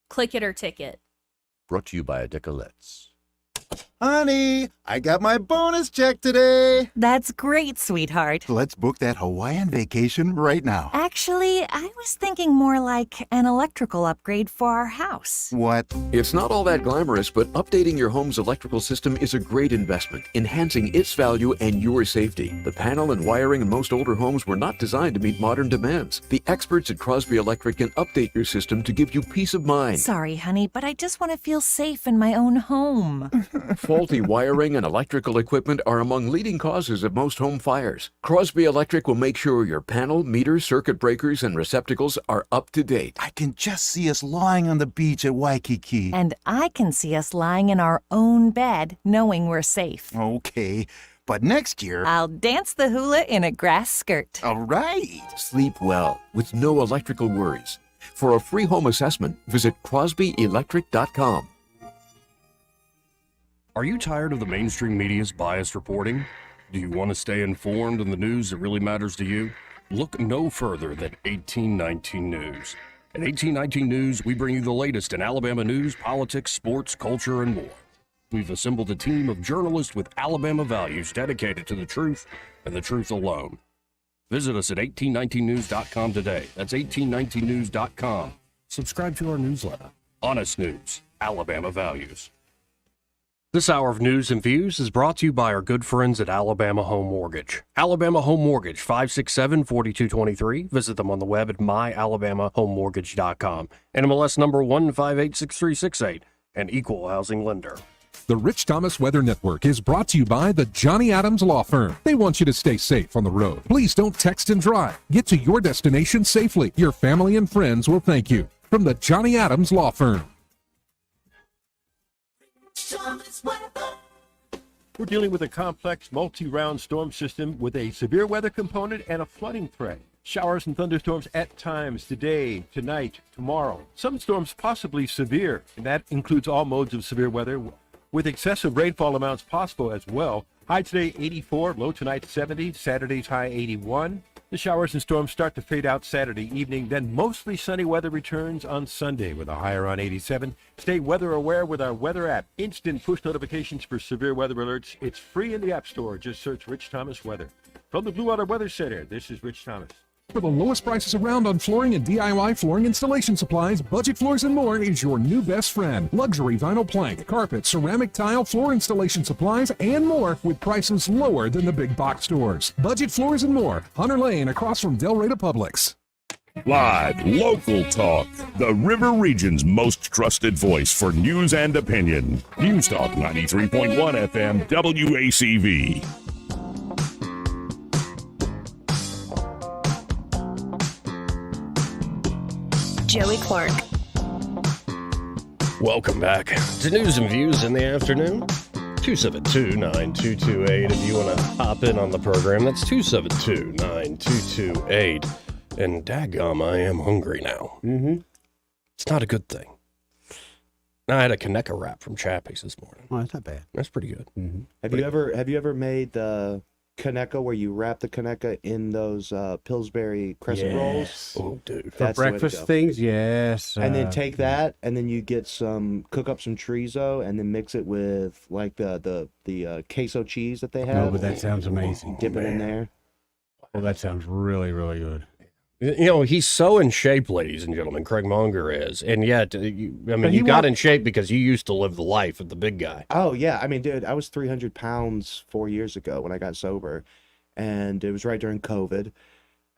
Click it or ticket. Brought to you by Decolettes. Honey, I got my bonus check today. That's great, sweetheart. Let's book that Hawaiian vacation right now. Actually, I was thinking more like an electrical upgrade for our house. What? It's not all that glamorous, but updating your home's electrical system is a great investment, enhancing its value and your safety. The panel and wiring in most older homes were not designed to meet modern demands. The experts at Crosby Electric can update your system to give you peace of mind. Sorry, honey, but I just want to feel safe in my own home. Faulty wiring and electrical equipment are among leading causes of most home fires. Crosby Electric will make sure your panel, meter, circuit breakers, and receptacles are up to date. I can just see us lying on the beach at Waikiki. And I can see us lying in our own bed, knowing we're safe. Okay, but next year... I'll dance the hula in a grass skirt. All right. Sleep well with no electrical worries. For a free home assessment, visit crosbyelectric.com. Are you tired of the mainstream media's biased reporting? Do you want to stay informed on the news that really matters to you? Look no further than 1819 News. At 1819 News, we bring you the latest in Alabama news, politics, sports, culture, and more. We've assembled a team of journalists with Alabama values dedicated to the truth and the truth alone. Visit us at 1819news.com today. That's 1819news.com. Subscribe to our newsletter. Honest News, Alabama Values. This hour of news and views is brought to you by our good friends at Alabama Home Mortgage. Alabama Home Mortgage, 567-4223. Visit them on the web at myalabamahomemortgage.com. NMLS number 1586368, an equal housing lender. The Rich Thomas Weather Network is brought to you by the Johnny Adams Law Firm. They want you to stay safe on the road. Please don't text and drive. Get to your destination safely. Your family and friends will thank you. From the Johnny Adams Law Firm. We're dealing with a complex multi-round storm system with a severe weather component and a flooding threat. Showers and thunderstorms at times today, tonight, tomorrow. Some storms possibly severe, and that includes all modes of severe weather, with excessive rainfall amounts possible as well. High today 84, low tonight 70, Saturday's high 81. The showers and storms start to fade out Saturday evening, then mostly sunny weather returns on Sunday with a high around 87. Stay weather aware with our weather app. Instant push notifications for severe weather alerts. It's free in the App Store. Just search Rich Thomas Weather. From the Blue Water Weather Center, this is Rich Thomas. For the lowest prices around on flooring and DIY flooring installation supplies, Budget Floors and More is your new best friend. Luxury vinyl plank, carpet, ceramic tile, floor installation supplies, and more with prices lower than the big box stores. Budget Floors and More, Hunter Lane across from Del Rey to Publix. Live, local talk. The River Region's most trusted voice for news and opinion. News Talk 93.1 FM WACV. Joey Clark. Welcome back to News and Views in the afternoon. 272-9228 if you want to hop in on the program. That's 272-9228. And daggum, I am hungry now. Mm-hmm. It's not a good thing. I had a Kaneka wrap from Chappie's this morning. Oh, that's not bad. That's pretty good. Mm-hmm. Have you ever made the Kaneka where you wrap the Kaneka in those Pillsbury crescent rolls? Oh, dude. For breakfast things, yes. And then take that, and then you get cook up some chorizo, and then mix it with like the queso cheese that they have. No, but that sounds amazing. Dip it in there. Well, that sounds really, really good. You know, he's so in shape, ladies and gentlemen. Craig Monger is. And yet, you he got won't- in shape because you used to live the life of the big guy. Oh yeah, I mean, dude, I was 300 pounds 4 years ago when I got sober, and it was right during COVID.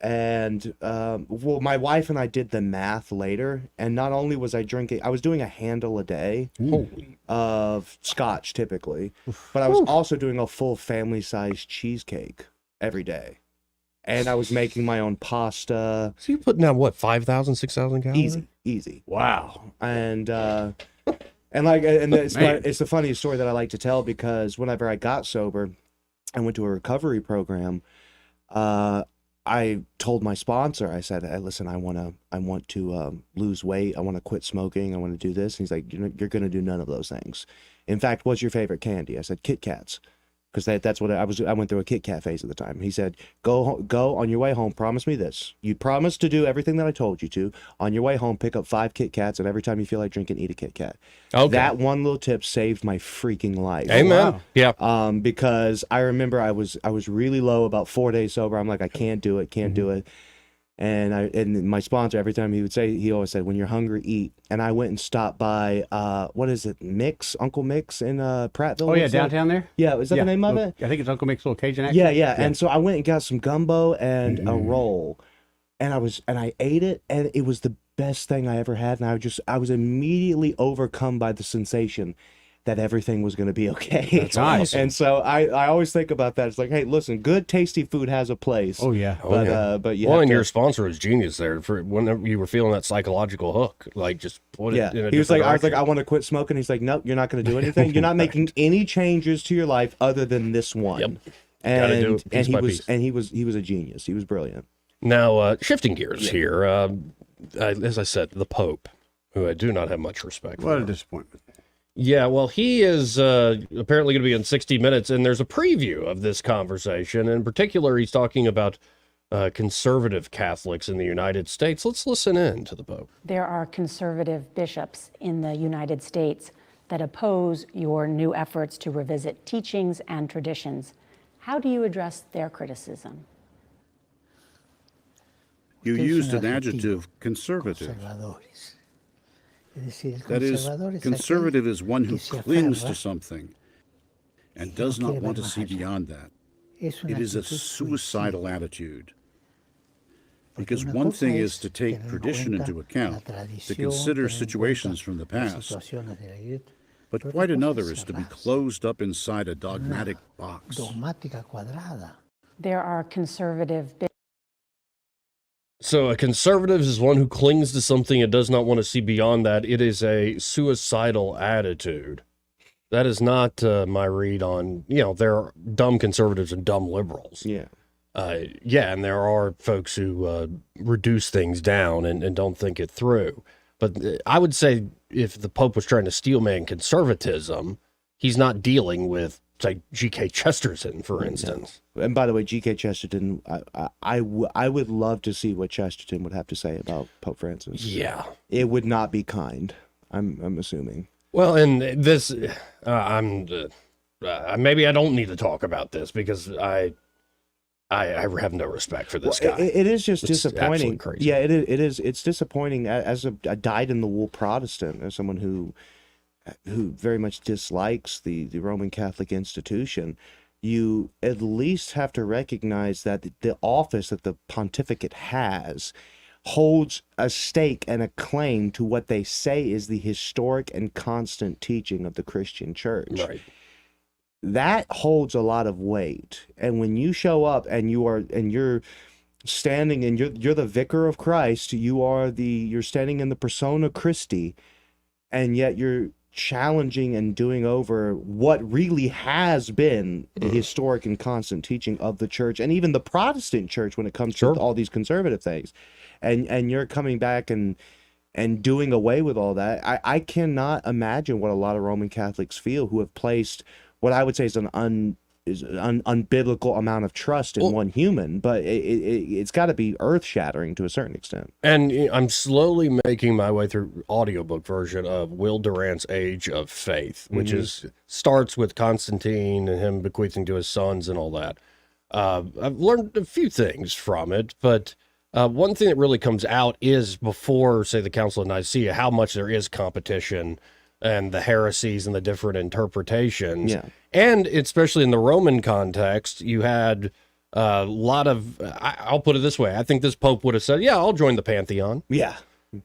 And well, my wife and I did the math later, and not only was I drinking, I was doing a handle a day of scotch typically, but I was also doing a full family-sized cheesecake every day. And I was making my own pasta. So you're putting out what, 5,000, 6,000 calories? Easy. Wow. And it's the funniest story that I like to tell, because whenever I got sober, I went to a recovery program. I told my sponsor, I said, hey, listen, I want to lose weight. I want to quit smoking. I want to do this. And he's like, you're going to do none of those things. In fact, what's your favorite candy? I said, Kit Kats. Because that's what I went through a Kit Kat phase at the time. He said, go on your way home, promise me this. You promise to do everything that I told you to. On your way home, pick up 5 Kit Kats, and every time you feel like drinking, eat a Kit Kat. Okay. That one little tip saved my freaking life. Amen. Wow. Yeah. Because I remember I was really low, about 4 days sober. I'm like, I can't do it, do it. And my sponsor, every time he always said, when you're hungry, eat. And I went and stopped by, what is it, Uncle Mick's in Prattville? Oh, yeah, What's that? downtown there? Yeah, is that the name of it? I think it's Uncle Mick's little Cajun action. Yeah. And so I went and got some gumbo and a roll. And I ate it, and it was the best thing I ever had. And I was immediately overcome by the sensation that everything was going to be okay. That's awesome. And so I always think about that. It's like, hey, listen, good, tasty food has a place. Oh, yeah. But you well, have and to- your sponsor was genius there for whenever you were feeling that psychological hook, like just put it in a he was like, different I was like, direction. I want to quit smoking. He's like, nope, you're not going to do anything. You're not making any changes to your life other than this one. Yep. And Gotta do it piece by piece. he was a genius. He was brilliant. Now, shifting gears here, as I said, the Pope, who I do not have much respect for. What a disappointment. Yeah, well, he is apparently going to be in 60 Minutes, and there's a preview of this conversation. In particular, he's talking about conservative Catholics in the United States. Let's listen in to the Pope. There are conservative bishops in the United States that oppose your new efforts to revisit teachings and traditions. How do you address their criticism? You used an adjective, conservative. That is, conservative is one who clings to something and does not want to see beyond that. It is a suicidal attitude. Because one thing is to take tradition into account, to consider situations from the past, but quite another is to be closed up inside a dogmatic box. There are conservative So a conservative is one who clings to something and does not want to see beyond that. It is a suicidal attitude. That is not my read on, there are dumb conservatives and dumb liberals. Yeah. Yeah, and there are folks who reduce things down and don't think it through. But I would say if the Pope was trying to steelman conservatism, he's not dealing with, say, G.K. Chesterton, for instance. And by the way, G.K. Chesterton, I would love to see what Chesterton would have to say about Pope Francis. Yeah. It would not be kind, I'm assuming. Well, and this, maybe I don't need to talk about this because I have no respect for this guy. It is just It's disappointing. absolutely crazy. Yeah, it is. It's disappointing as a dyed-in-the-wool Protestant, as someone who very much dislikes the Roman Catholic institution. You at least have to recognize that the office that the pontificate has holds a stake and a claim to what they say is the historic and constant teaching of the Christian church. Right. That holds a lot of weight. And when you show up and you're standing and you're the vicar of Christ, you're standing in the persona Christi, and yet you're challenging and doing over what really has been the historic and constant teaching of the church and even the Protestant church when it comes to all these conservative things. And you're coming back and doing away with all that. I cannot imagine what a lot of Roman Catholics feel who have placed what I would say is an unbiblical amount of trust in one human, but it's got to be earth-shattering to a certain extent. And I'm slowly making my way through audiobook version of Will Durant's Age of Faith, which starts with Constantine and him bequeathing to his sons and all that. I've learned a few things from it, but one thing that really comes out is before, say, the Council of Nicaea, how much there is competition and the heresies and the different interpretations. Yeah. And especially in the Roman context, you had a lot of, I'll put it this way, I think this Pope would have said, yeah, I'll join the Pantheon. Yeah.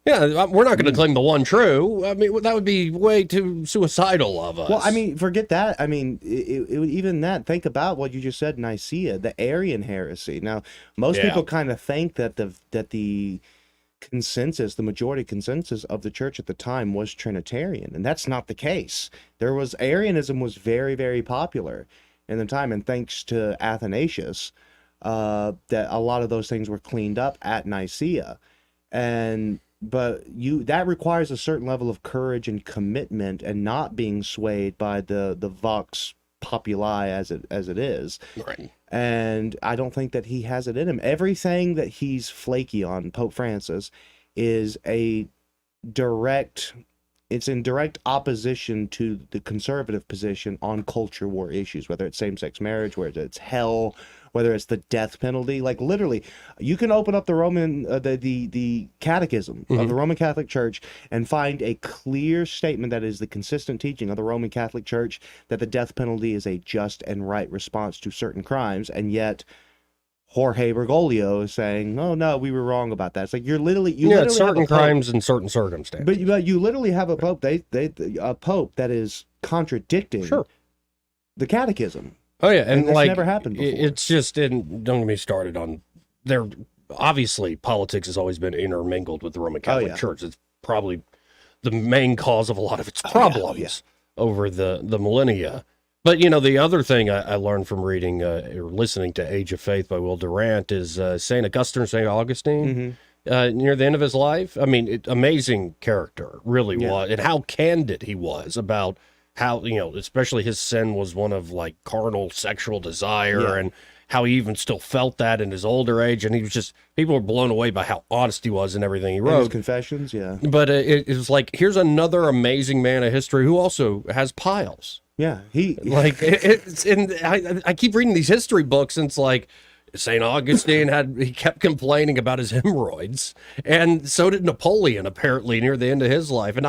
Yeah, we're not going to claim the one true. I mean, that would be way too suicidal of us. Well, I mean, forget that. I mean, it would even that. Think about what you just said, Nicaea, the Arian heresy. Now, most people kind of think that the consensus, the majority consensus of the church at the time was Trinitarian, and that's not the case. Arianism was very, very popular in the time, and thanks to Athanasius, that a lot of those things were cleaned up at Nicaea. But that requires a certain level of courage and commitment, and not being swayed by the vox populi as it is. Right. And I don't think that he has it in him. Everything that he's flaky on, Pope Francis, is in direct opposition to the conservative position on culture war issues, whether it's same-sex marriage, whether it's hell, whether it's the death penalty. Like, literally, you can open up the Roman the Catechism of the Roman Catholic Church and find a clear statement that is the consistent teaching of the Roman Catholic Church that the death penalty is a just and right response to certain crimes, and yet Jorge Bergoglio is saying, "Oh no, we were wrong about that." It's like you literally certain crimes in certain circumstances. But you literally have a pope. A pope that is contradicting the Catechism. Oh yeah, and that's like never happened before. It's just, don't get me started on there. Obviously, politics has always been intermingled with the Roman Catholic Church. It's probably the main cause of a lot of its problems over the millennia. But, the other thing I learned from reading or listening to Age of Faith by Will Durant is St. Augustine, St. Augustine, near the end of his life. I mean, amazing character, really was. And how candid he was about how, especially his sin was one of like carnal sexual desire and how he even still felt that in his older age. And he was just, people were blown away by how honest he was in everything he wrote. His confessions, But it was like, here's another amazing man of history who also has piles. Yeah, I keep reading these history books, and it's like St. Augustine he kept complaining about his hemorrhoids, and so did Napoleon apparently near the end of his life. And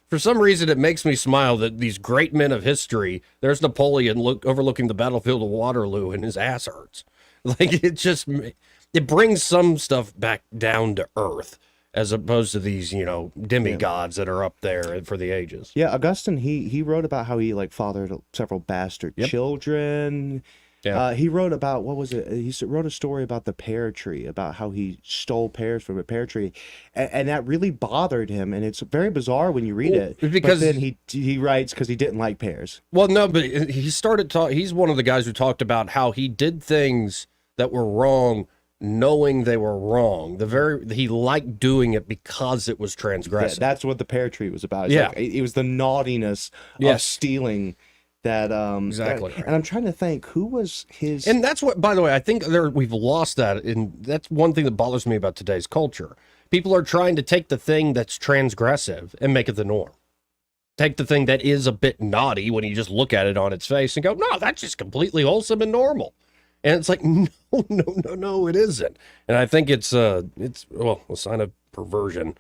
for some reason, it makes me smile that these great men of history, there's Napoleon overlooking the battlefield of Waterloo, and his ass hurts. Like it brings some stuff back down to earth, as opposed to these, demigods that are up there for the ages. Yeah, Augustine, he wrote about how he fathered several bastard children. Yeah. He wrote about, what was it? He wrote a story about the pear tree, about how he stole pears from a pear tree. And that really bothered him. And it's very bizarre when you read it. Because but then he writes because he didn't like pears. Well, no, but he started he's one of the guys who talked about how he did things that were wrong, knowing they were wrong. He liked doing it because it was transgressive. That's what the pear tree was about. It's Yeah. like, it was the naughtiness of Yes. stealing that. Exactly. And I'm trying to think who was his. And that's what, by the way, I think we've lost that. And that's one thing that bothers me about today's culture. People are trying to take the thing that's transgressive and make it the norm. Take the thing that is a bit naughty when you just look at it on its face and go, no, that's just completely wholesome and normal. And it's like, no, it isn't. And I think it's a sign of perversion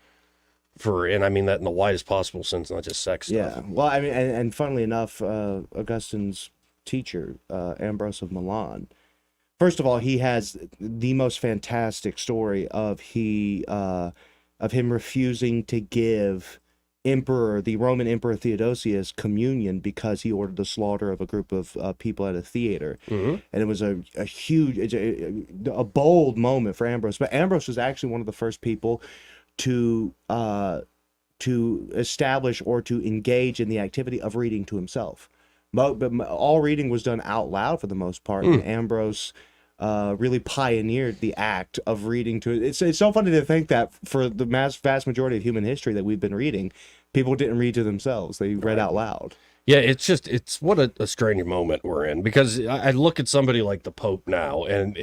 and I mean that in the widest possible sense, not just sex stuff. Yeah. Well, I mean, and funnily enough, Augustine's teacher, Ambrose of Milan, first of all, he has the most fantastic story of him refusing to give the Roman Emperor Theodosius communion because he ordered the slaughter of a group of people at a theater. Mm-hmm. And it was a huge, a bold moment for Ambrose. But Ambrose was actually one of the first people to establish or to engage in the activity of reading to himself. But all reading was done out loud for the most part. And Ambrose really pioneered the act of reading to it. It's so funny to think that for the vast majority of human history that we've been reading, people didn't read to themselves. They read out loud. Yeah, it's what a strange moment we're in, because I look at somebody like the Pope now, and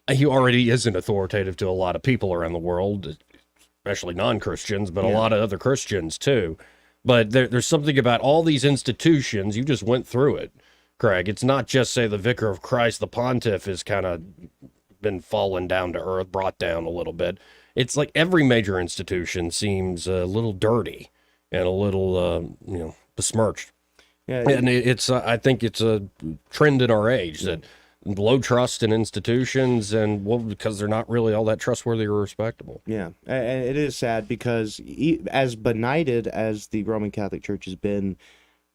he already isn't authoritative to a lot of people around the world, especially non-Christians, but a lot of other Christians too. But there's something about all these institutions, you just went through it, Craig. It's not just, say, the Vicar of Christ, the pontiff has kind of been fallen down to earth, brought down a little bit. It's like every major institution seems a little dirty and a little, besmirched. Yeah, and I think it's a trend in our age that low trust in institutions, and because they're not really all that trustworthy or respectable. Yeah, and it is sad because as benighted as the Roman Catholic Church has been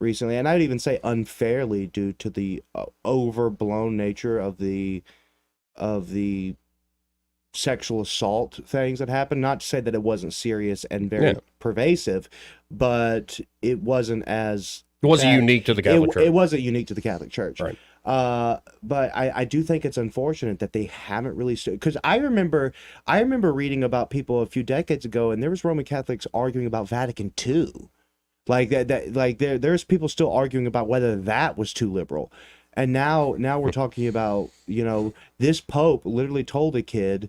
recently, and I'd even say unfairly due to the overblown nature of the sexual assault things that happened. Not to say that it wasn't serious and very pervasive, but it wasn't as... It wasn't unique to the Catholic Church. It wasn't unique to the Catholic Church. Right. But I do think it's unfortunate that they haven't really stood, because I remember reading about people a few decades ago, and there was Roman Catholics arguing about Vatican II. Like there's people still arguing about whether that was too liberal. And now we're talking about, this Pope literally told a kid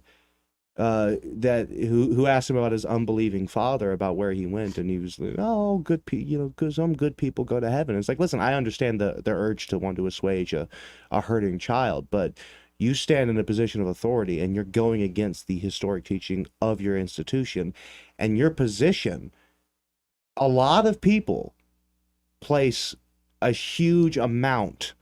that who asked him about his unbelieving father about where he went, and he was like, oh, good people, because some good people go to heaven. It's like, listen, I understand the urge to want to assuage a hurting child, but you stand in a position of authority and you're going against the historic teaching of your institution and your position. A lot of people place a huge amount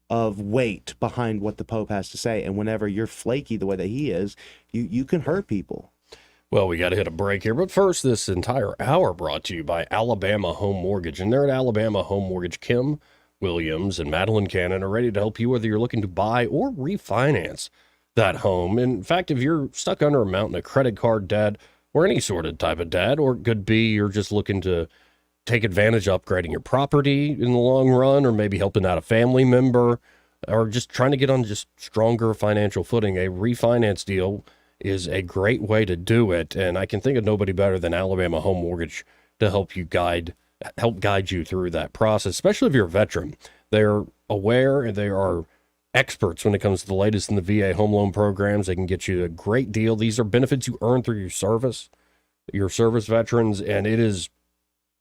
of weight behind what the Pope has to say, and whenever you're flaky the way that he is, you can hurt people. Well, we got to hit a break here, but first, this entire hour brought to you by Alabama Home Mortgage, and they're at Alabama Home Mortgage. Kim Williams and Madeline Cannon are ready to help you whether you're looking to buy or refinance that home. In fact, if you're stuck under a mountain of credit card debt or any sort of type of debt, or it could be you're just looking to take advantage of upgrading your property in the long run, or maybe helping out a family member, or just trying to get on just stronger financial footing, a refinance deal is a great way to do it. And I can think of nobody better than Alabama Home Mortgage to help guide you through that process, especially if you're a veteran. They're aware and they are experts when it comes to the latest in the VA home loan programs. They can get you a great deal. These are benefits you earn through your service veterans, and it is,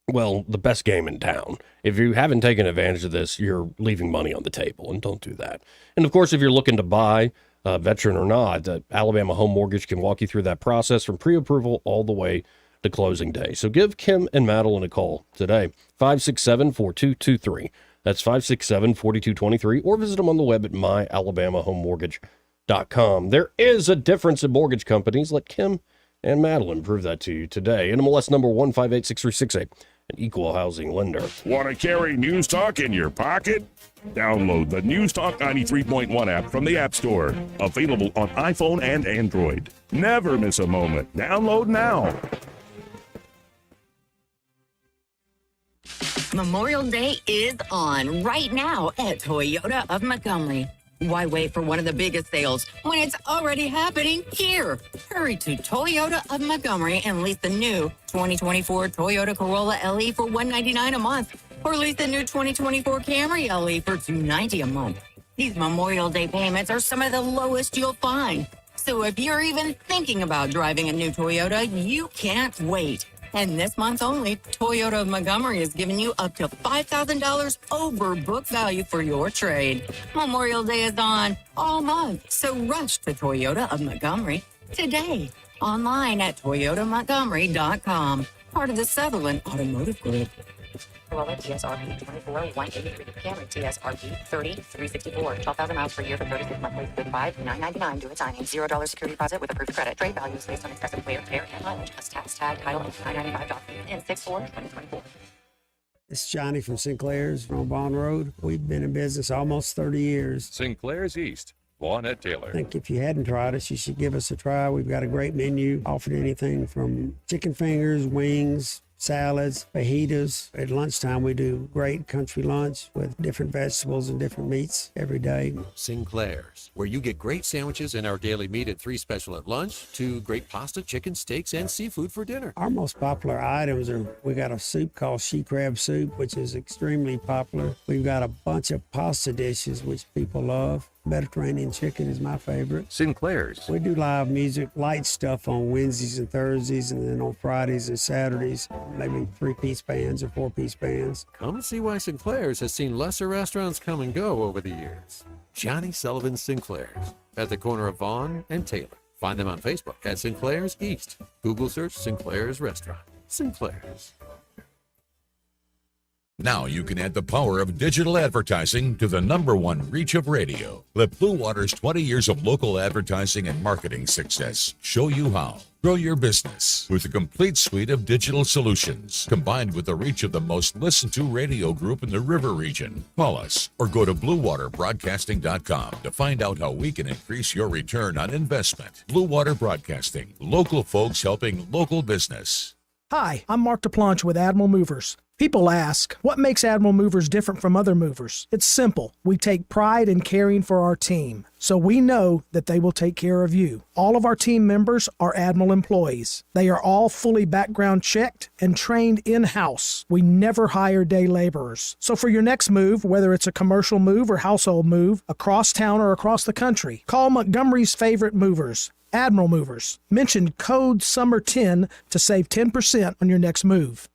well, the best game in town. If you haven't taken advantage of this, you're leaving money on the table, and don't do that. And of course, if you're looking to buy, veteran or not, Alabama Home Mortgage can walk you through that process from pre-approval all the way to closing day. So give Kim and Madeline a call today, 567-4223. That's 567-4223, or visit them on the web at myalabamahomemortgage.com. There is a difference in mortgage companies. Let Kim and Madeline prove that to you today. NMLS number 1586368, an equal housing lender. Want to carry News Talk in your pocket? Download the News Talk 93.1 app from the App Store. Available on iPhone and Android. Never miss a moment. Download now. Memorial Day is on right now at Toyota of Montgomery. Why wait for one of the biggest sales when it's already happening here? Hurry to Toyota of Montgomery and lease the new 2024 Toyota Corolla LE for $199 a month, or lease the new 2024 Camry LE for $290 a month. These Memorial Day payments are some of the lowest you'll find. So if you're even thinking about driving a new Toyota, you can't wait. And this month only, Toyota of Montgomery is giving you up to $5,000 over book value for your trade. Memorial Day is on all month, so rush to Toyota of Montgomery today. Online at toyotamontgomery.com. Part of the Sutherland Automotive Group. Corolla TSRP 24 183, Camry TSRP 30 364, 12,000 miles per year for 36 monthly, good $5,999 due at signing, $0 security deposit with approved credit. Trade value is based on excessive wear, tear, and mileage. Plus tax, tag, title, and $995 document in 6/4/2024. It's Johnny from Sinclair's on Vaughn Road. We've been in business almost 30 years. Sinclair's East, Vaughn at Taylor. I think if you hadn't tried us, you should give us a try. We've got a great menu, offered anything from chicken fingers, wings, salads, fajitas. At lunchtime, we do great country lunch with different vegetables and different meats every day. Sinclair's, where you get great sandwiches and our daily meat at 3 special at lunch, to great pasta, chicken, steaks, and seafood for dinner. Our most popular items are, we got a soup called she crab soup, which is extremely popular. We've got a bunch of pasta dishes, which people love. Mediterranean chicken is my favorite. Sinclair's. We do live music, light stuff on Wednesdays and Thursdays, and then on Fridays and Saturdays, maybe 3-piece bands or 4-piece bands. Come see why Sinclair's has seen lesser restaurants come and go over the years. Johnny Sullivan Sinclair's, at the corner of Vaughn and Taylor. Find them on Facebook at Sinclair's East. Google search Sinclair's Restaurant. Sinclair's. Now you can add the power of digital advertising to the #1 reach of radio. Let Blue Water's 20 years of local advertising and marketing success show you how. Grow your business with a complete suite of digital solutions, combined with the reach of the most listened to radio group in the River region. Call us or go to BlueWaterBroadcasting.com to find out how we can increase your return on investment. Blue Water Broadcasting, local folks helping local business. Hi, I'm Mark DePlanche with Admiral Movers. People ask, what makes Admiral Movers different from other movers? It's simple. We take pride in caring for our team, so we know that they will take care of you. All of our team members are Admiral employees. They are all fully background checked and trained in-house. We never hire day laborers. So for your next move, whether it's a commercial move or household move, across town or across the country, call Montgomery's favorite movers, Admiral Movers. Mention code SUMMER10 to save 10% on your next move.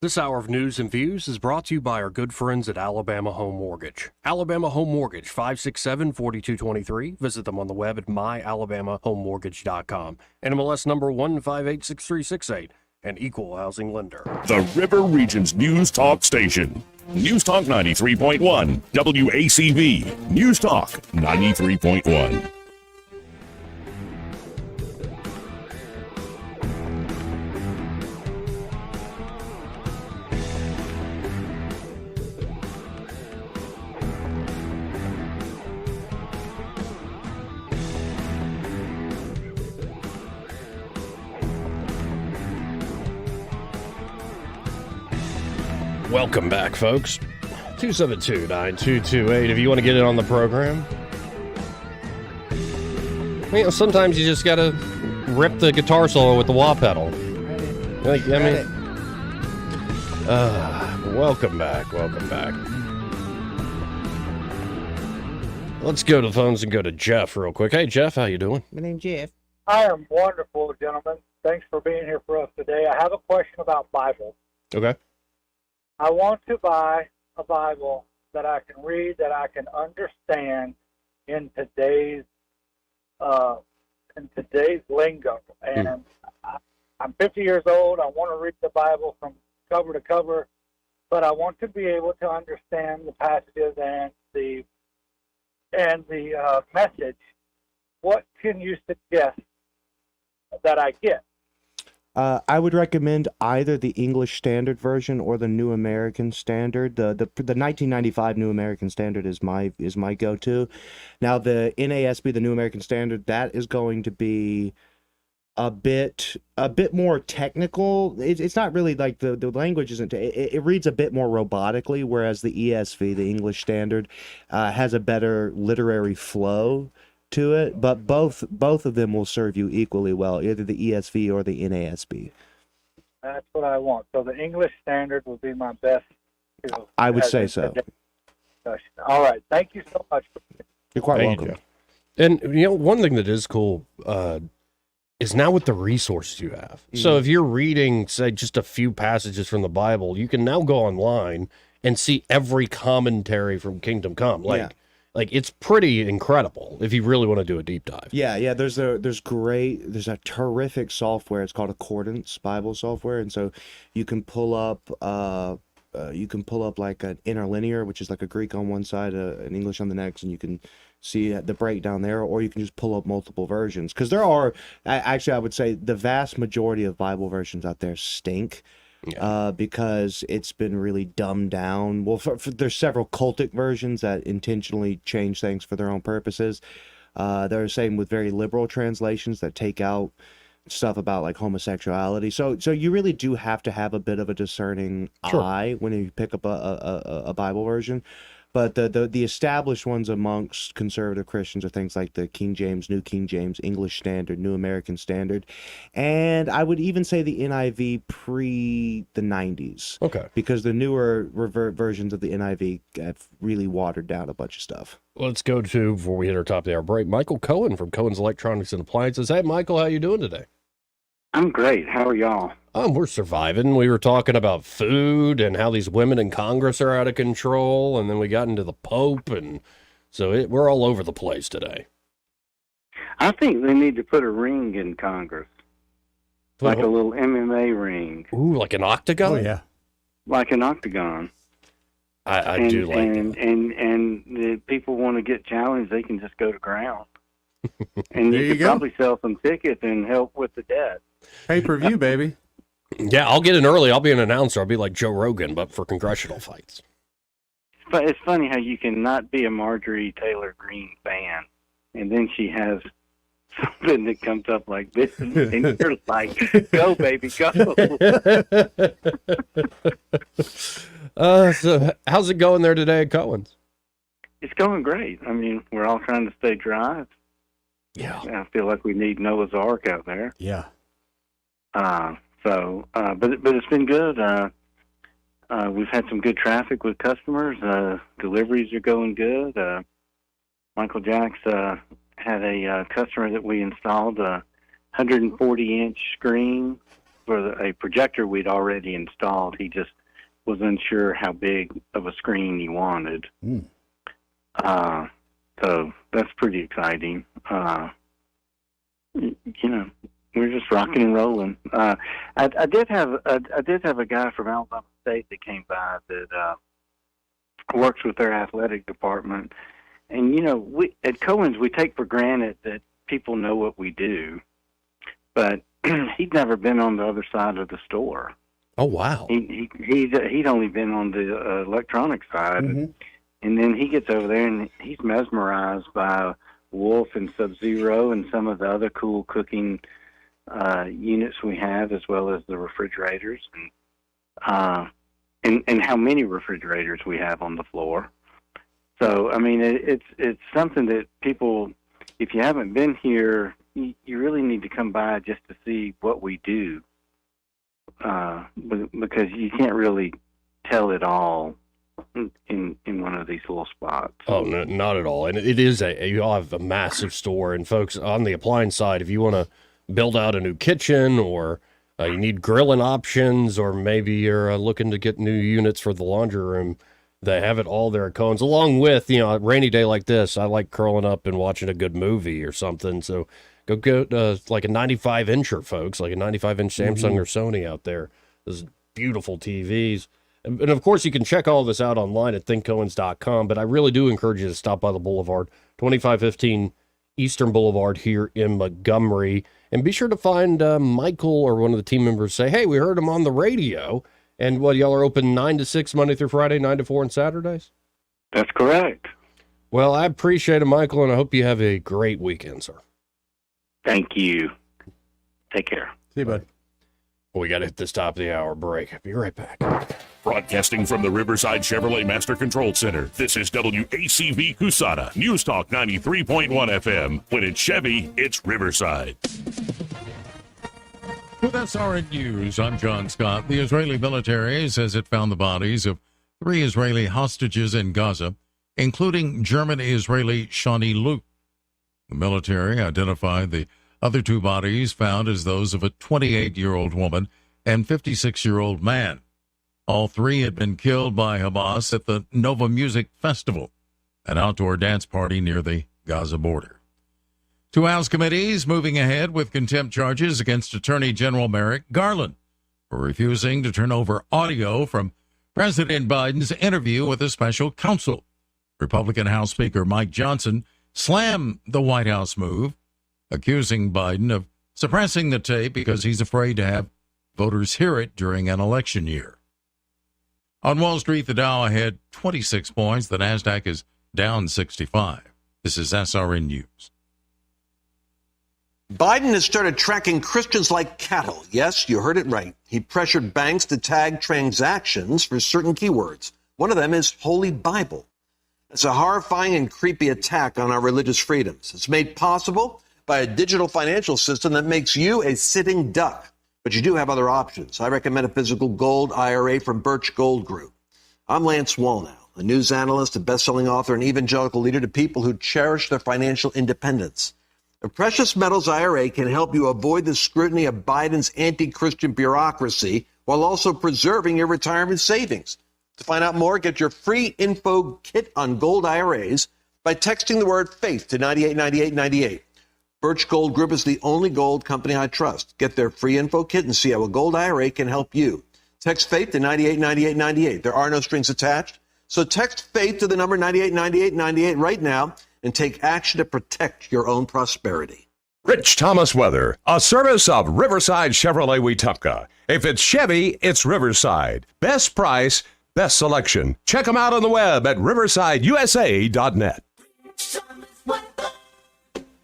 This hour of news and views is brought to you by our good friends at Alabama Home Mortgage. Alabama Home Mortgage, 567-4223. Visit them on the web at myalabamahomemortgage.com. NMLS number 1586368. An equal housing lender. The River Region's News Talk Station. News Talk 93.1. WACV. News Talk 93.1. Welcome back, folks. 272-9228 if you want to get in on the program. You know, sometimes you just got to rip the guitar solo with the wah pedal. Welcome back. Welcome back. Let's go to the phones and go to Jeff real quick. Hey, Jeff, how you doing? My name's Jeff. I am wonderful, gentlemen. Thanks for being here for us today. I have a question about Bible. Okay. I want to buy a Bible that I can read, that I can understand in today's lingo. And I'm 50 years old. I want to read the Bible from cover to cover, but I want to be able to understand the passages and the message. What can you suggest that I get? I would recommend either the English Standard Version or the New American Standard. The 1995 New American Standard is my go-to. Now the NASB, the New American Standard, that is going to be a bit more technical. It's not really like the language isn't. It reads a bit more robotically, whereas the ESV, the English Standard, has a better literary flow to it. But both of them will serve you equally well, either the ESV or the NASB. That's what I want. So the English Standard would be my best. I would say so. All right. Thank you so much. You're quite Thank welcome. you. And one thing that is cool is now with the resources you have. So if you're reading, say, just a few passages from the Bible, you can now go online and see every commentary from Kingdom Come. Like it's pretty incredible if you really want to do a deep dive. Yeah. There's a terrific software. It's called Accordance Bible software, and so you can pull up like an interlinear, which is like a Greek on one side, an English on the next, and you can see the breakdown there, or you can just pull up multiple versions. Because there are, actually, I would say the vast majority of Bible versions out there stink. Because it's been really dumbed down. Well, there's several cultic versions that intentionally change things for their own purposes. They're the same with very liberal translations that take out stuff about like homosexuality. So you really do have to have a bit of a discerning eye when you pick up a Bible version. But the established ones amongst conservative Christians are things like the King James, New King James, English Standard, New American Standard, and I would even say the NIV pre the 90s. Okay. Because the newer versions of the NIV have really watered down a bunch of stuff. Let's go to, before we hit our top of the hour break, Michael Cohen from Cohen's Electronics and Appliances. Hey, Michael, how you doing today? I'm great. How are y'all? We're surviving. We were talking about food and how these women in Congress are out of control, and then we got into the Pope, and so we're all over the place today. I think they need to put a ring in Congress, like a little MMA ring. Ooh, like an octagon? Oh, yeah. Like an octagon. I do like that. And the people want to get challenged, they can just go to ground. And There you you could go. probably sell some tickets and help with the debt. Pay-per-view, baby. Yeah, I'll get in early. I'll be an announcer. I'll be like Joe Rogan, but for congressional fights. But it's funny how you can not be a Marjorie Taylor Greene fan, and then she has something that comes up like this, and you're like, go, baby, go. So how's it going there today at Cohen's? It's going great. I mean, we're all trying to stay dry. Yeah. I feel like we need Noah's Ark out there. Yeah. But it's been good. We've had some good traffic with customers. Deliveries are going good. Michael Jacks had a customer that we installed a 140-inch screen for a projector we'd already installed. He just was unsure how big of a screen he wanted. So that's pretty exciting. We're just rocking and rolling. I did have a guy from Alabama State that came by that works with their athletic department, and we at Cohen's we take for granted that people know what we do, but he'd never been on the other side of the store. Oh wow! He'd only been on the electronic side, and then he gets over there and he's mesmerized by Wolf and Sub-Zero and some of the other cool cooking units we have, as well as the refrigerators, and how many refrigerators we have on the floor. So I mean, it's something that people, if you haven't been here, you really need to come by just to see what we do, because you can't really tell it all in one of these little spots. Oh, no, not at all. And it is you have a massive store. And folks, on the appliance side, if you want to build out a new kitchen, or you need grilling options, or maybe you're looking to get new units for the laundry room, they have it all there at Cohen's. Along with, a rainy day like this, I like curling up and watching a good movie or something. So go get like a 95-incher, folks, like a 95-inch Samsung or Sony out there. Those beautiful TVs. And of course, you can check all this out online at thinkcohens.com, but I really do encourage you to stop by the Boulevard, 2515 Eastern Boulevard here in Montgomery. And be sure to find Michael or one of the team members. Say, hey, we heard him on the radio. And what, y'all are open 9 to 6 Monday through Friday, 9 to 4 on Saturdays? That's correct. Well, I appreciate it, Michael, and I hope you have a great weekend, sir. Thank you. Take care. See you, bud. We got to hit this top of the hour break. Be right back. Broadcasting from the Riverside Chevrolet Master Control Center, this is WACV Cusana, News Talk 93.1 FM. When it's Chevy, it's Riverside. With SRN News, I'm John Scott. The Israeli military says it found the bodies of 3 Israeli hostages in Gaza, including German-Israeli Shani Luke. The military identified the other 2 bodies found as those of a 28-year-old woman and 56-year-old man. All 3 had been killed by Hamas at the Nova Music Festival, an outdoor dance party near the Gaza border. 2 House committees moving ahead with contempt charges against Attorney General Merrick Garland for refusing to turn over audio from President Biden's interview with a special counsel. Republican House Speaker Mike Johnson slammed the White House move, accusing Biden of suppressing the tape because he's afraid to have voters hear it during an election year. On Wall Street, the Dow ahead 26 points. The Nasdaq is down 65. This is SRN News. Biden has started tracking Christians like cattle. Yes, you heard it right. He pressured banks to tag transactions for certain keywords. One of them is Holy Bible. It's a horrifying and creepy attack on our religious freedoms. It's made possible by a digital financial system that makes you a sitting duck. But you do have other options. I recommend a physical gold IRA from Birch Gold Group. I'm Lance Wallnau, a news analyst, a best-selling author, and evangelical leader to people who cherish their financial independence. A precious metals IRA can help you avoid the scrutiny of Biden's anti-Christian bureaucracy while also preserving your retirement savings. To find out more, get your free info kit on gold IRAs by texting the word faith to 989898. Birch Gold Group is the only gold company I trust. Get their free info kit and see how a gold IRA can help you. Text faith to 989898. There are no strings attached. So text faith to the number 989898 right now and take action to protect your own prosperity. Rich Thomas Weather, a service of Riverside Chevrolet Wetumpka. If it's Chevy, it's Riverside. Best price, best selection. Check them out on the web at riversideusa.net.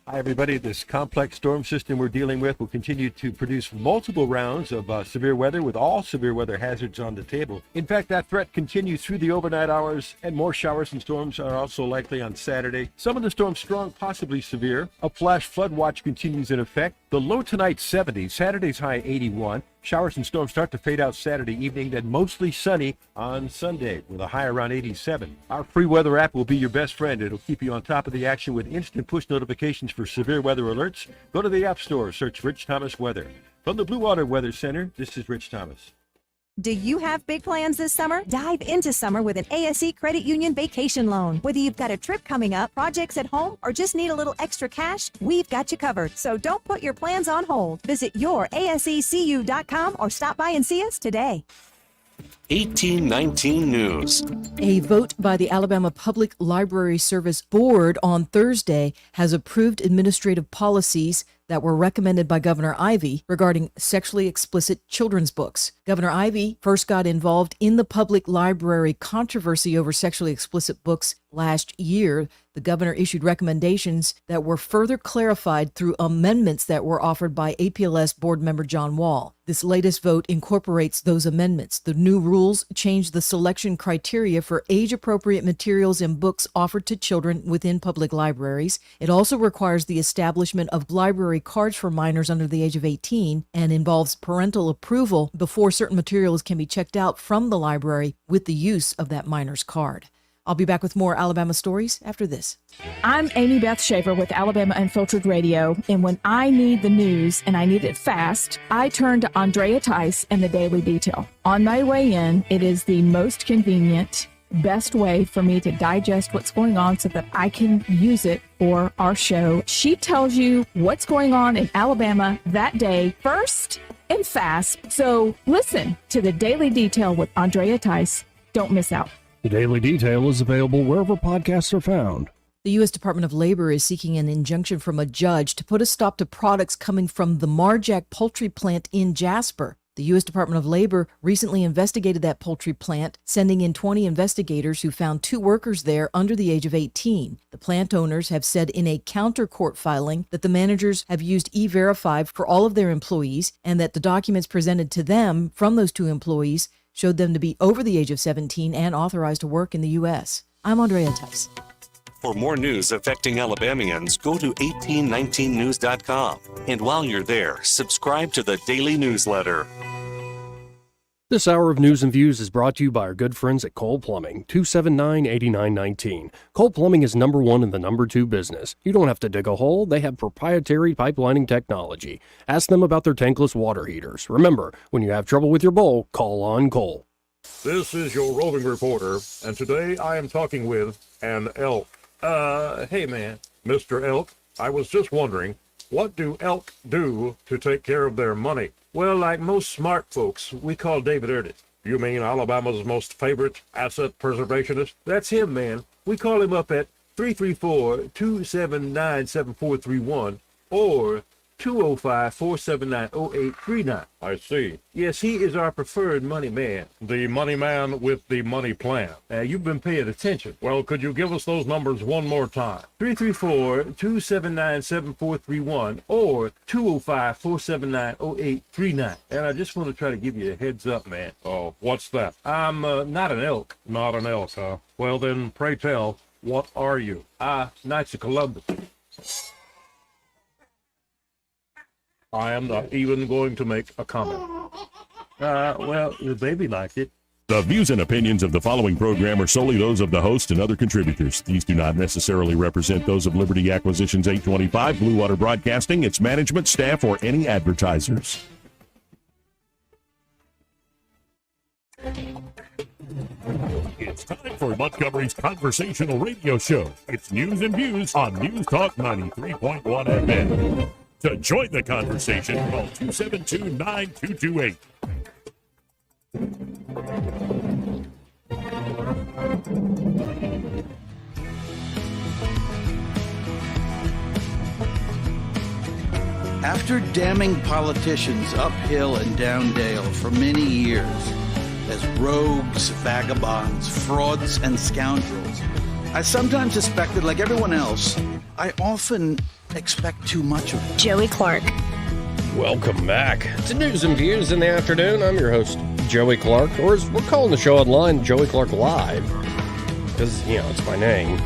Hi, everybody. This complex storm system we're dealing with will continue to produce multiple rounds of severe weather with all severe weather hazards on the table. In fact, that threat continues through the overnight hours, and more showers and storms are also likely on Saturday. Some of the storms strong, possibly severe. A flash flood watch continues in effect. The low tonight 70, Saturday's high 81. Showers and storms start to fade out Saturday evening, then mostly sunny on Sunday with a high around 87. Our free weather app will be your best friend. It'll keep you on top of the action with instant push notifications for severe weather alerts. Go to the App Store, search Rich Thomas Weather. From the Blue Water Weather Center, this is Rich Thomas. Do you have big plans this summer? Dive into summer with an ASE Credit Union vacation loan. Whether you've got a trip coming up, projects at home, or just need a little extra cash, we've got you covered. So don't put your plans on hold. Visit yourasecu.com or stop by and see us today. 1819 News. A vote by the Alabama Public Library Service Board on Thursday has approved administrative policies that were recommended by Governor Ivey regarding sexually explicit children's books. Governor Ivey first got involved in the public library controversy over sexually explicit books last year. The governor issued recommendations that were further clarified through amendments that were offered by APLS board member John Wall. This latest vote incorporates those amendments. The new rules change the selection criteria for age-appropriate materials and books offered to children within public libraries. It also requires the establishment of library cards for minors under the age of 18 and involves parental approval before certain materials can be checked out from the library with the use of that minor's card. I'll be back with more Alabama stories after this. I'm Amy Beth Shaver with Alabama Unfiltered Radio, and when I need the news and I need it fast, I turn to Andrea Tice and the Daily Detail. On my way in, it is the most convenient, best way for me to digest what's going on so that I can use it for our show. She tells you what's going on in Alabama that day first and fast. So listen to the Daily Detail with Andrea Tice. Don't miss out. The Daily Detail is available wherever podcasts are found. The U.S. Department of Labor is seeking an injunction from a judge to put a stop to products coming from the Marjack poultry plant in Jasper. The The U.S. Department of Labor recently investigated that poultry plant, sending in 20 investigators who found 2 workers there under the age of 18. The plant owners have said in a counter-court filing that the managers have used E-Verify for all of their employees and that the documents presented to them from those 2 employees showed them to be over the age of 17 and authorized to work in the U.S. I'm Andrea Tice. For more news affecting Alabamians, go to 1819news.com. And while you're there, subscribe to the daily newsletter. This hour of News and Views is brought to you by our good friends at Cole Plumbing, 279-8919. Cole Plumbing is number 1 in the number 2 business. You don't have to dig a hole. They have proprietary pipelining technology. Ask them about their tankless water heaters. Remember, when you have trouble with your bowl, call on Cole. This is your roving reporter, and today I am talking with an elk. Hey man, Mr. Elk, I was just wondering, what do elk do to take care of their money? Well, like most smart folks, we call David Erdit. You mean Alabama's most favorite asset preservationist? That's him, man. We call him up at 334-279-7431 or 205-479-0839. I see. Yes, he is our preferred money man. The money man with the money plan. You've been paying attention. Well, could you give us those numbers one more time? 334-279-7431 or 205-479-0839. And I just want to try to give you a heads up, man. Oh, what's that? I'm not an elk. Not an elk, huh? Well, then, pray tell, what are you? Knights of Columbus. I am not even going to make a comment. Well, the baby liked it. The views and opinions of the following program are solely those of the host and other contributors. These do not necessarily represent those of Liberty Acquisitions 825, Blue Water Broadcasting, its management, staff, or any advertisers. It's time for Montgomery's conversational radio show. It's News and Views on News Talk 93.1 FM. To join the conversation, call 272-9228. After damning politicians uphill and down dale for many years as rogues, vagabonds, frauds, and scoundrels, I sometimes suspected, like everyone else, I often expect too much of them. Joey Clark. Welcome back to News and Views in the afternoon. I'm your host, Joey Clark, or as we're calling the show online, Joey Clark Live, because, you know, it's my name.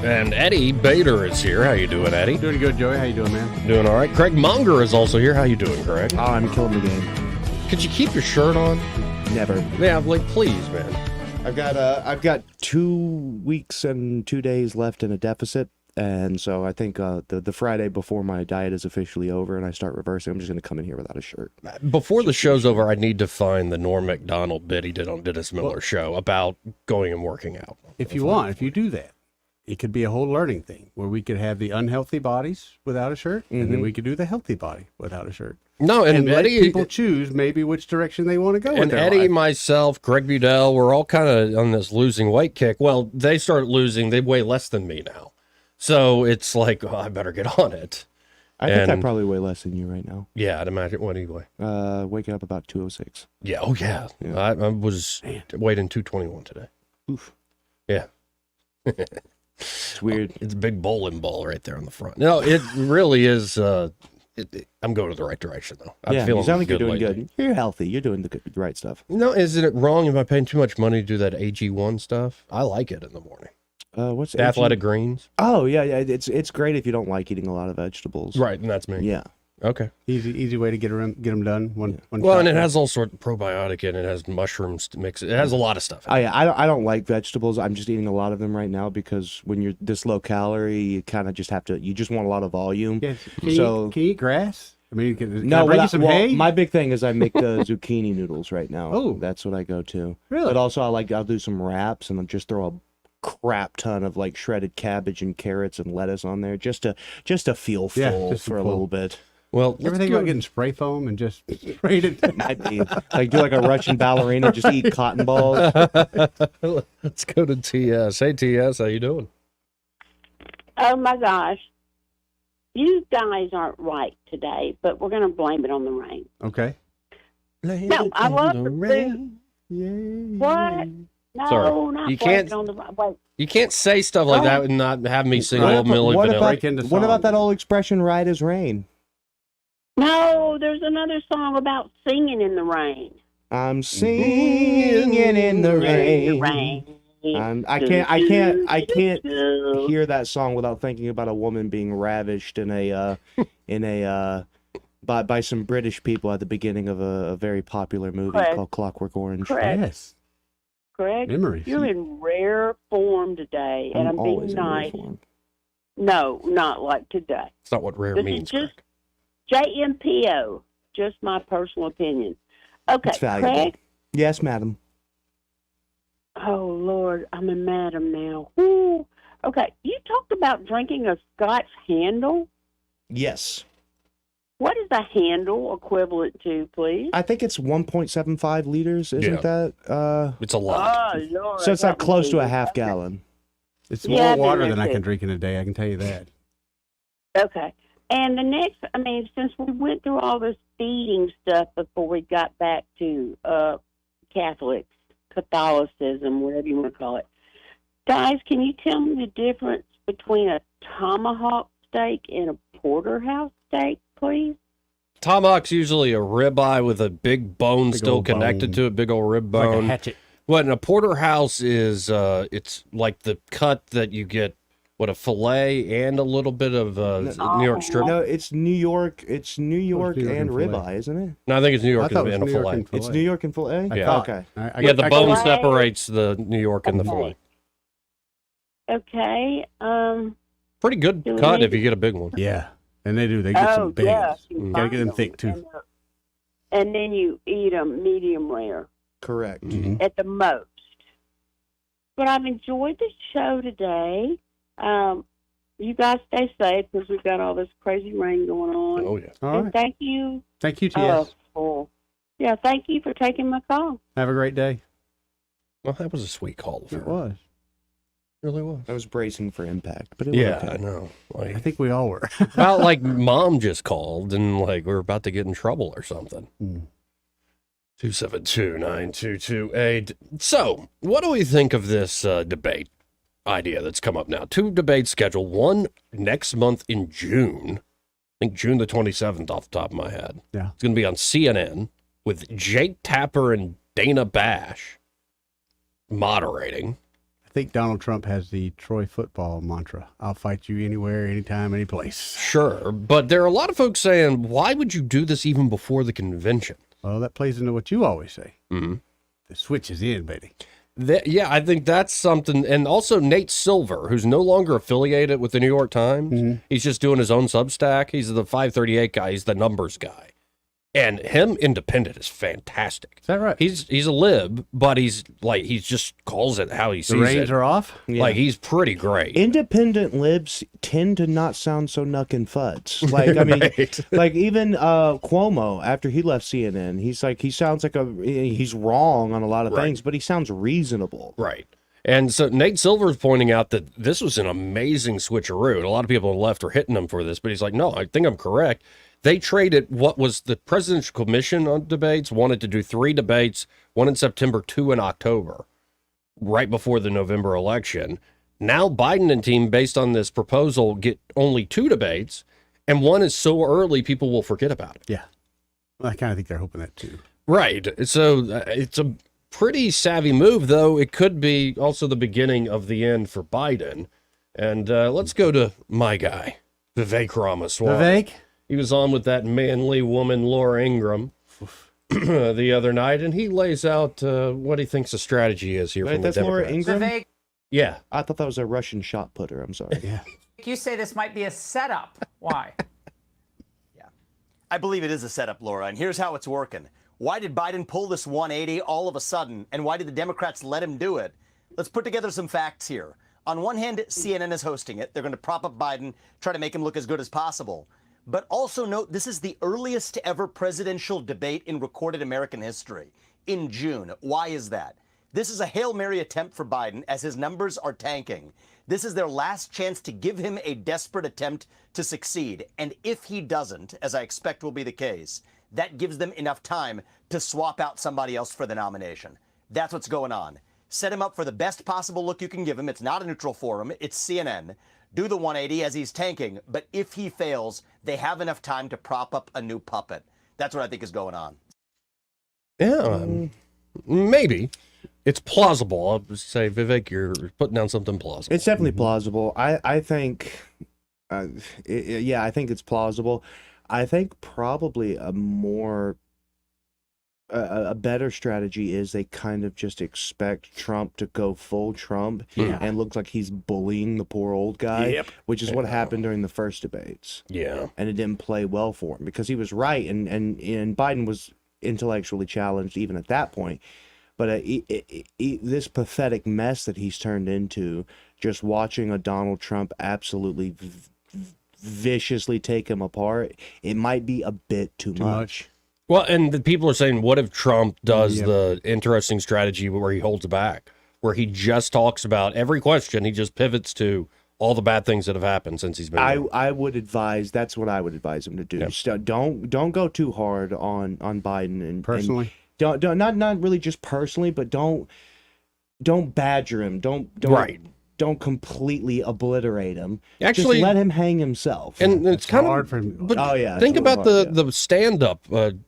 And Eddie Bader is here. How you doing, Eddie? Doing good, Joey. How you doing, man? Doing all right. Craig Munger is also here. How you doing, Craig? Oh, I'm killing the game. Could you keep your shirt on? Never. Yeah, like, please, man. I've got 2 weeks and 2 days left in a deficit. And so I think the Friday before my diet is officially over and I start reversing, I'm just going to come in here without a shirt. Before the show's over, I need to find the Norm Macdonald bit he did on Dennis Miller's show about going and working out. If you do that, it could be a whole learning thing where we could have the unhealthy bodies without a shirt, and then we could do the healthy body without a shirt. No, and let Eddie, people choose maybe which direction they want to go with and their Eddie, life. myself, Greg Budell, we're all kind of on this losing weight kick. Well, they start losing; they weigh less than me now, so it's like, oh, I better get on it. I think I probably weigh less than you right now. Yeah, I'd imagine. What do you weigh? Waking up about 206. Yeah. Oh, yeah. I was weighing 221 today. Oof. Yeah. It's weird. It's a big bowling ball right there on the front. No, it really is. I'm going in the right direction, though. I'm feeling you sound like you're doing lately. good. You're healthy. You're doing the right stuff. No, isn't it wrong if I paying too much money to do that AG1 stuff? I like it in the morning. What's the Athletic Greens? Oh yeah. It's great if you don't like eating a lot of vegetables. Right, and that's me. Yeah. Okay. Easy way to get them done. One Well, shot. and it has all sorts of probiotic in it. It has mushrooms to mix it. It has a lot of stuff. I don't like vegetables. I'm just eating a lot of them right now because when you're this low calorie, you kind of just have to. You just want a lot of volume. Yeah. Can you eat grass? I mean, can I bring you some hay? My big thing is I make the zucchini noodles right now. Oh. That's what I go to. Really? But also I'll do some wraps and I'll just throw a crap ton of like shredded cabbage and carrots and lettuce on there just to feel full just for a full. little bit. Well, You ever think about getting spray foam and just sprayed it? Might be like do like a Russian ballerina, just eat cotton balls. Let's go to TS. Hey, TS, how you doing? Oh my gosh. You guys aren't right today, but we're going to blame it on the rain. Okay. No, I love the rain. What? No, Sorry. not You can't- on the wait. You can't say stuff like that and not have me sing a little Milli What Vanilli. about, what about that old expression, right as rain? No, there's another song about singing in the rain. I'm singing in the rain. I can't hear that song without thinking about a woman being ravished by some British people at the beginning of a very popular movie Correct. called Clockwork Orange. Correct. Yes. Greg, Memories. you're in rare form today, and I'm being always in rare nice. form. No, not like today. It's not what rare This means. is just JMPO, just my personal opinion. Okay, It's valuable. Craig. Yes, madam. Oh Lord, I'm a madam now. Woo. Okay, you talked about drinking a Scotch handle. Yes. What is a handle equivalent to, please? I think it's 1.75 liters, isn't Yeah. that? It's a lot. Oh Lord. So it's like that close would to a be- half gallon. It's Yeah, more I've been water there than I too. can drink in a day. I can tell you that. Okay. And the next, since we went through all this feeding stuff before we got back to Catholics, Catholicism, whatever you want to call it, guys, can you tell me the difference between a tomahawk steak and a porterhouse steak, please? Tomahawk's usually a ribeye with a big bone Big still old connected bone. to it, big old rib Like a bone. hatchet. What in a porterhouse is it's like the cut that you get a fillet and a little bit of New York strip. No, it's New York. It's New York New York and and filet. ribeye, isn't it? No, I think it's New York I thought it and was a New York fillet. and It's fillet. New York and fillet. I Yeah. thought. Okay. Yeah, the bone Okay. separates the New York and the Okay. fillet. Okay. Pretty good Do we cut need if you get a big one. Yeah, and they do. They get some big yeah. ones. you Gotta get them find thick too. And then you eat them medium rare Correct. Mhm. at the most. But I've enjoyed the show today. You guys stay safe because we've got all this crazy rain going on. Oh yeah. All And right. thank you. Thank you, TS. Thank you for taking my call. Have a great day. Well, that was a sweet call. It was. It really was. I was bracing for impact, but it was Yeah, okay. I know. I Like, think we all were. well, like mom just called and like we were about to get in trouble or something. 272-9228. So, what do we think of this debate idea that's come up now? 2 debates scheduled. One next month in June. I think June the 27th off the top of my head. Yeah. It's going to be on CNN with Jake Tapper and Dana Bash moderating. I think Donald Trump has the Troy football mantra. I'll fight you anywhere, anytime, any place. Sure, but there are a lot of folks saying, why would you do this even before the convention? Well, that plays into what you always say. Mm-hmm. The switch is in, baby. Yeah, I think that's something. And also Nate Silver, who's no longer affiliated with the New York Times. He's just doing his own Substack. He's the 538 guy. He's the numbers guy. And him independent is fantastic. Is that right? He's a lib, but he's just calls it how he sees The reins it. are off? Yeah. Like he's pretty great. Independent libs tend to not sound so nuck and fuds. Like I mean, Right. like even Cuomo after he left CNN, he sounds like he's wrong on a lot of Right. things, but he sounds reasonable. Right. And so Nate Silver's pointing out that this was an amazing switcheroo. And a lot of people on the left are hitting him for this, but he's like, no, I think I'm correct. They traded what was the Presidential Commission on Debates, wanted to do 3 debates, one in September, 2 in October, right before the November election. Now Biden and team, based on this proposal, get only 2 debates, and one is so early people will forget about it. Yeah. Well, I kind of think they're hoping that too. Right. So it's a pretty savvy move, though. It could be also the beginning of the end for Biden. And let's go to my guy, Vivek Ramaswamy. Vivek? He was on with that manly woman, Laura Ingraham, the other night, and he lays out what he thinks the strategy is here Right, from the that's Laura Democrats. Ingraham. Vivek, Yeah. I thought that was a Russian shot putter. I'm sorry. Yeah. you say this might be a setup. Why? I believe it is a setup, Laura, and here's how it's working. Why did Biden pull this 180 all of a sudden, and why did the Democrats let him do it? Let's put together some facts here. On one hand, CNN is hosting it. They're going to prop up Biden, try to make him look as good as possible. But also note, this is the earliest ever presidential debate in recorded American history, in June. Why is that? This is a Hail Mary attempt for Biden as his numbers are tanking. This is their last chance to give him a desperate attempt to succeed. And if he doesn't, as I expect will be the case, that gives them enough time to swap out somebody else for the nomination. That's what's going on. Set him up for the best possible look you can give him. It's not a neutral forum. It's CNN. Do the 180 as he's tanking. But if he fails, they have enough time to prop up a new puppet. That's what I think is going on. Yeah, maybe. It's plausible. I'll say, Vivek, you're putting down something plausible. It's definitely plausible. I think, yeah, I think it's plausible. I think probably a better strategy is they kind of just expect Trump to go full Trump and looks like he's bullying the poor old guy, which is what happened during the first debates. Yeah. And it didn't play well for him because he was right, and Biden was intellectually challenged even at that point. But this pathetic mess that he's turned into, just watching a Donald Trump absolutely viciously take him apart, it might be a bit too much. Well, and the people are saying, what if Trump does the interesting strategy where he holds back, where he just talks about every question, he just pivots to all the bad things that have happened since he's been there. I would advise, that's what I would advise him to do. Yep. So don't go too hard on Biden and Personally? And don't not really just personally, but don't badger him. Don't completely obliterate him. Actually, just let him hang himself. And it's kind of hard for him. But think it's about hard, the stand-up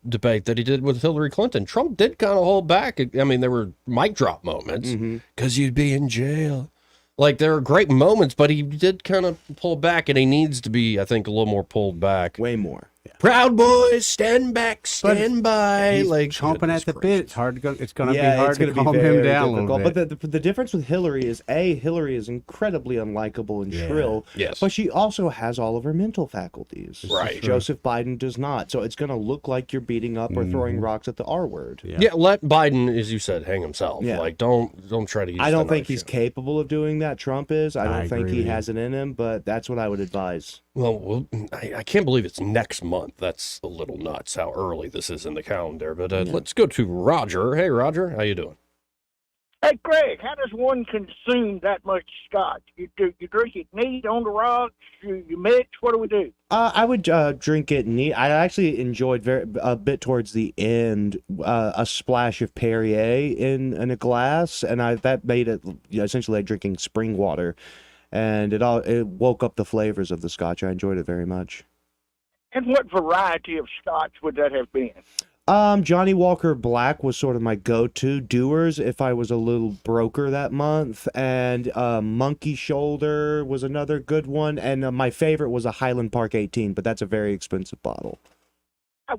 debate that he did with Hillary Clinton. Trump did kind of hold back. I mean, there were mic drop moments because you'd be in jail. Like, there are great moments, but he did kind of pull back, and he needs to be, I think, a little more pulled back. Way more. Proud Boys, stand back, stand by. He's like chomping at the bit. It's hard to go. It's going to be Yeah, hard it's to gonna be calm him very down a difficult. little bit. But the difference with Hillary is, Hillary is incredibly unlikable and shrill. Yes. But she also has all of her mental faculties. Right. Joseph Biden does not. So it's going to look like you're beating up or throwing rocks at the R word. Yeah, let Biden, as you said, hang himself. Yeah. Like, don't try to use I don't the think knife he's yet. capable of doing that. Trump is. I I don't think agree he with you. has it in him, but that's what I would advise. Well, I can't believe it's next month. That's a little nuts how early this is in the calendar. But let's go to Roger. Hey, Roger, how you doing? Hey, Greg, how does one consume that much scotch? You drink it neat on the rocks? You mix? What do we do? I would drink it neat. I actually enjoyed a bit towards the end a splash of Perrier in a glass, and that made it essentially like drinking spring water, and it woke up the flavors of the scotch. I enjoyed it very much. And what variety of scotch would that have been? Johnny Walker Black was sort of my go-to. Doers, if I was a little broker that month, and Monkey Shoulder was another good one, and my favorite was a Highland Park 18, but that's a very expensive bottle.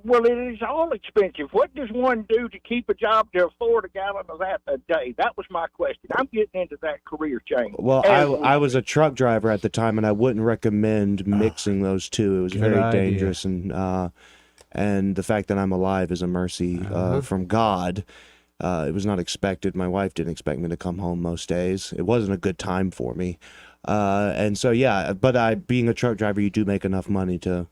Well, it is all expensive. What does one do to keep a job to afford a gallon of that a day? That was my question. I'm getting into that career change. Well, I was a truck driver at the time, and I wouldn't recommend mixing those two. It was Good very idea. dangerous, and the fact that I'm alive is a mercy from God. It was not expected. My wife didn't expect me to come home most days. It wasn't a good time for me, and so yeah. But being a truck driver, you do make enough money to,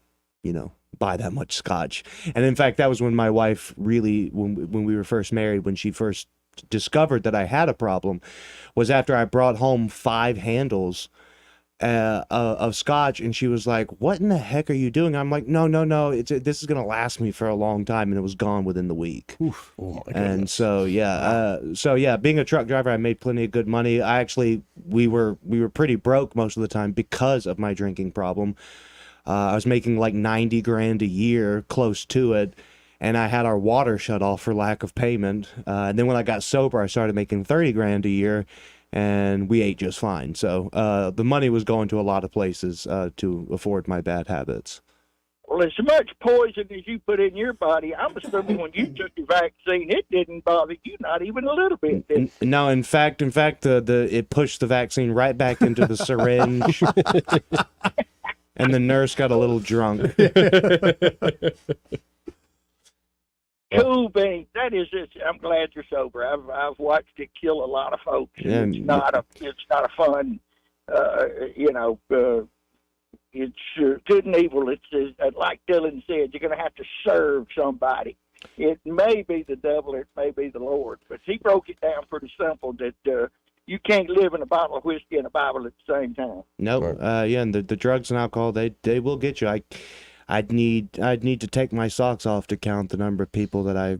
buy that much scotch. And in fact, that was when my wife really, when we were first married, when she first discovered that I had a problem, was after I brought home 5 handles of scotch, and she was like, "What in the heck are you doing?" I'm like, no, this is gonna last me for a long time, and it was gone within the week. Oof. Oh my And goodness. so yeah, being a truck driver, I made plenty of good money. We were pretty broke most of the time because of my drinking problem. I was making like 90 grand a year, close to it, and I had our water shut off for lack of payment. And then when I got sober, I started making 30 grand a year, and we ate just fine. So the money was going to a lot of places to afford my bad habits. Well, as much poison as you put in your body, I'm assuming when you took your vaccine, it didn't bother you, not even a little bit. Did it? No, in fact, it pushed the vaccine right back into the syringe. And the nurse got a little drunk. Cool beans. That is it. I'm glad you're sober. I've watched it kill a lot of folks. Yeah, It's not a fun. It's good and evil. It's like Dylan said. You're going to have to serve somebody. It may be the devil, it may be the Lord. But he broke it down pretty simple that you can't live in a bottle of whiskey and a Bible at the same time. Nope. Yeah, and the drugs and alcohol, they will get you. I'd need to take my socks off to count the number of people that I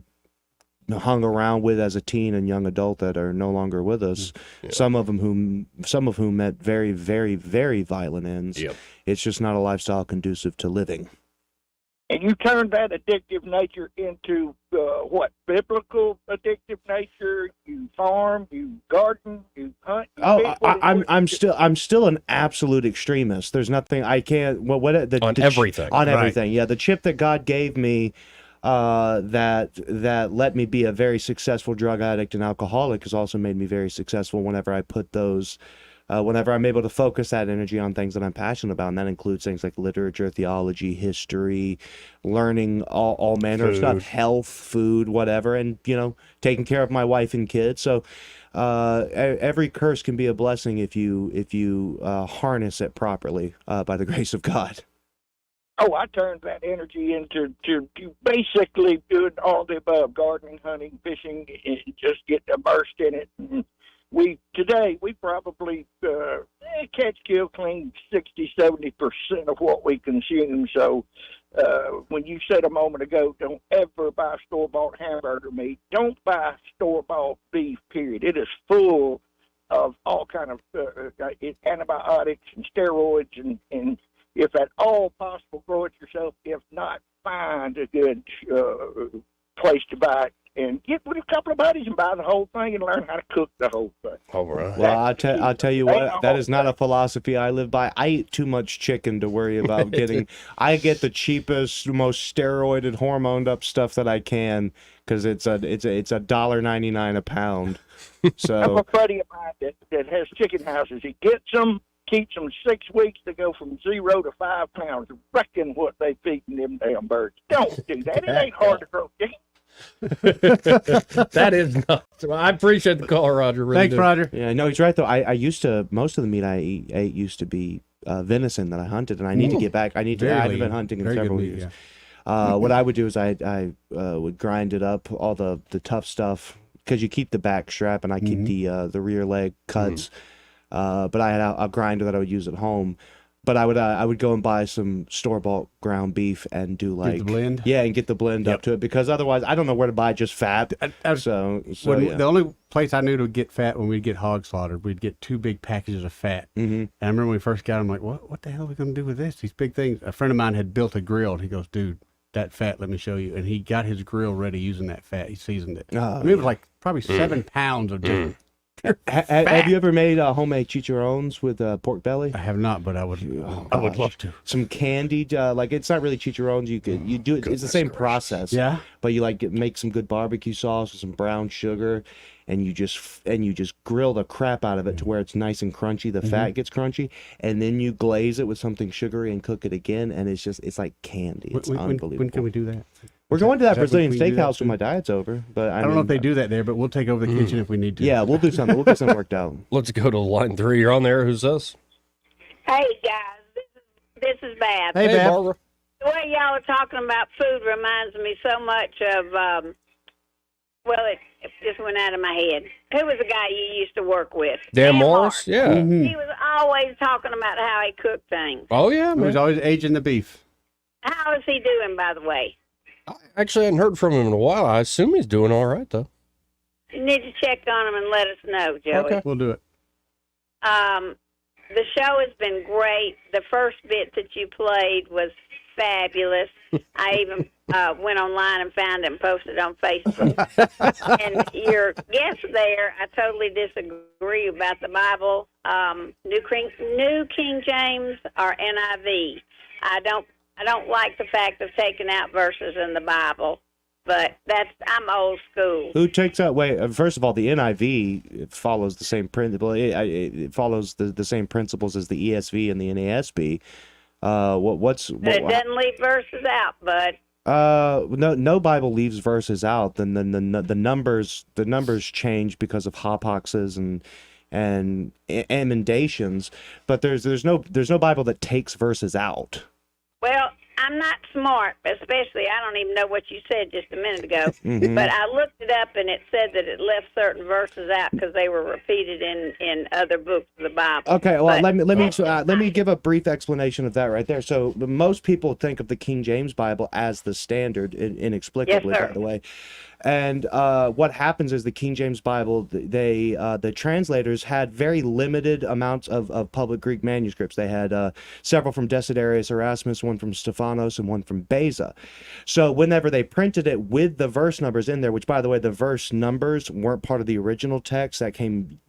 hung around with as a teen and young adult that are no longer with us. Yeah. Some of whom met very, very, very violent ends. Yep. It's just not a lifestyle conducive to living. And you turned that addictive nature into what? Biblical addictive nature? You farm, you garden, you hunt. You Oh, fish? I'm still an absolute extremist. There's nothing I can't. On everything. On Right. everything. Yeah, the chip that God gave me, that let me be a very successful drug addict and alcoholic, has also made me very successful whenever I put those. Whenever I'm able to focus that energy on things that I'm passionate about, and that includes things like literature, theology, history, learning all manner of stuff, health, food, whatever, and taking care of my wife and kids. So every curse can be a blessing if you harness it properly by the grace of God. Oh, I turned that energy into basically doing all the above: gardening, hunting, fishing, and just get immersed in it. We probably catch, kill, clean 60-70% of what we consume. So when you said a moment ago, don't ever buy store-bought hamburger meat. Don't buy store-bought beef, period. It is full of all kind of antibiotics and steroids, and if at all possible, grow it yourself. If not, find a good place to buy it. And get with a couple of buddies and buy the whole thing and learn how to cook the whole thing. All right. Well, I'll tell you what, that is not a philosophy I live by. I eat too much chicken to worry about getting. I get the cheapest, most steroided, hormoned up stuff that I can because it's $1.99 a pound. I have So a buddy of mine that has chicken houses. He gets them, keeps them 6 weeks to go from 0 to 5 pounds. Reckon what they feeding them damn birds. Don't do that. It ain't hard to grow chicken. That is not. I appreciate the call, Roger. Really Thanks, do. Roger. yeah, no, he's right though. I used to, most of the meat I ate used to be venison that I hunted, and I need to get back. I haven't been hunting in several years. What I would do is I would grind it up, all the tough stuff, because you keep the back strap and I keep the rear leg cuts. But I had a grinder that I would use at home. But I would go and buy some store-bought ground beef and do like the blend? Yeah, and get the blend up to it, because otherwise I don't know where to buy just fat. So yeah. The only place I knew to get fat when we'd get hog slaughtered, we'd get 2 big packages of fat. And I remember when we first got them, like, what the hell are we going to do with this? These big things. A friend of mine had built a grill, and he goes, dude, that fat, let me show you. And he got his grill ready using that fat. He seasoned it. I mean, it was like probably 7 pounds of just Have you ever made homemade chicharrones with pork belly? I have not, but I would love to. Some candied, like, it's not really chicharrones. You do it. It's the same process. Yeah. But you make some good barbecue sauce with some brown sugar, and you just grill the crap out of it to where it's nice and crunchy. The fat gets crunchy, and then you glaze it with something sugary and cook it again, and it's like candy. It's unbelievable. When can we do that? We're going to that Brazilian we do that steakhouse when my diet's over, but I don't know if they do that there, but we'll take over the kitchen if we need to. Yeah, we'll do something. We'll get something worked out. Let's go to line 3. You're on there. Who's this? Hey guys, this is Bab. Hey, Barbara. The way y'all are talking about food reminds me so much of, it just went out of my head. Who was the guy you used to work with? Dan Morris? Yeah. He was always talking about how he cooked things. Oh, yeah, He man. was always aging the beef. How is he doing, by the way? Actually, I hadn't heard from him in a while. I assume he's doing all right, though. You need to check on him and let us know, Joey. Okay. We'll do it. The show has been great. The first bit that you played was fabulous. I even went online and found it and posted on Facebook. And your guest there, I totally disagree about the Bible. New King James or NIV. I don't like the fact of taking out verses in the Bible, but I'm old school. Who takes out? Wait, first of all, the NIV follows the same principle. It follows the same principles as the ESV and the NASB. But it doesn't leave verses out, bud. No Bible leaves verses out. Then the numbers change because of hapaxes and emendations. But there's no Bible that takes verses out. Well, I'm not smart, especially I don't even know what you said just a minute ago. Mhm. But I looked it up, and it said that it left certain verses out because they were repeated in other books of the Bible. Okay, well, But- let me give a brief explanation of that right there. So most people think of the King James Bible as the standard, inexplicably, Yes, sir. by the way. And what happens is the King James Bible, the translators had very limited amounts of public Greek manuscripts. They had several from Desiderius Erasmus, one from Stephanos, and one from Beza. So whenever they printed it with the verse numbers in there, which, by the way, the verse numbers weren't part of the original text, that came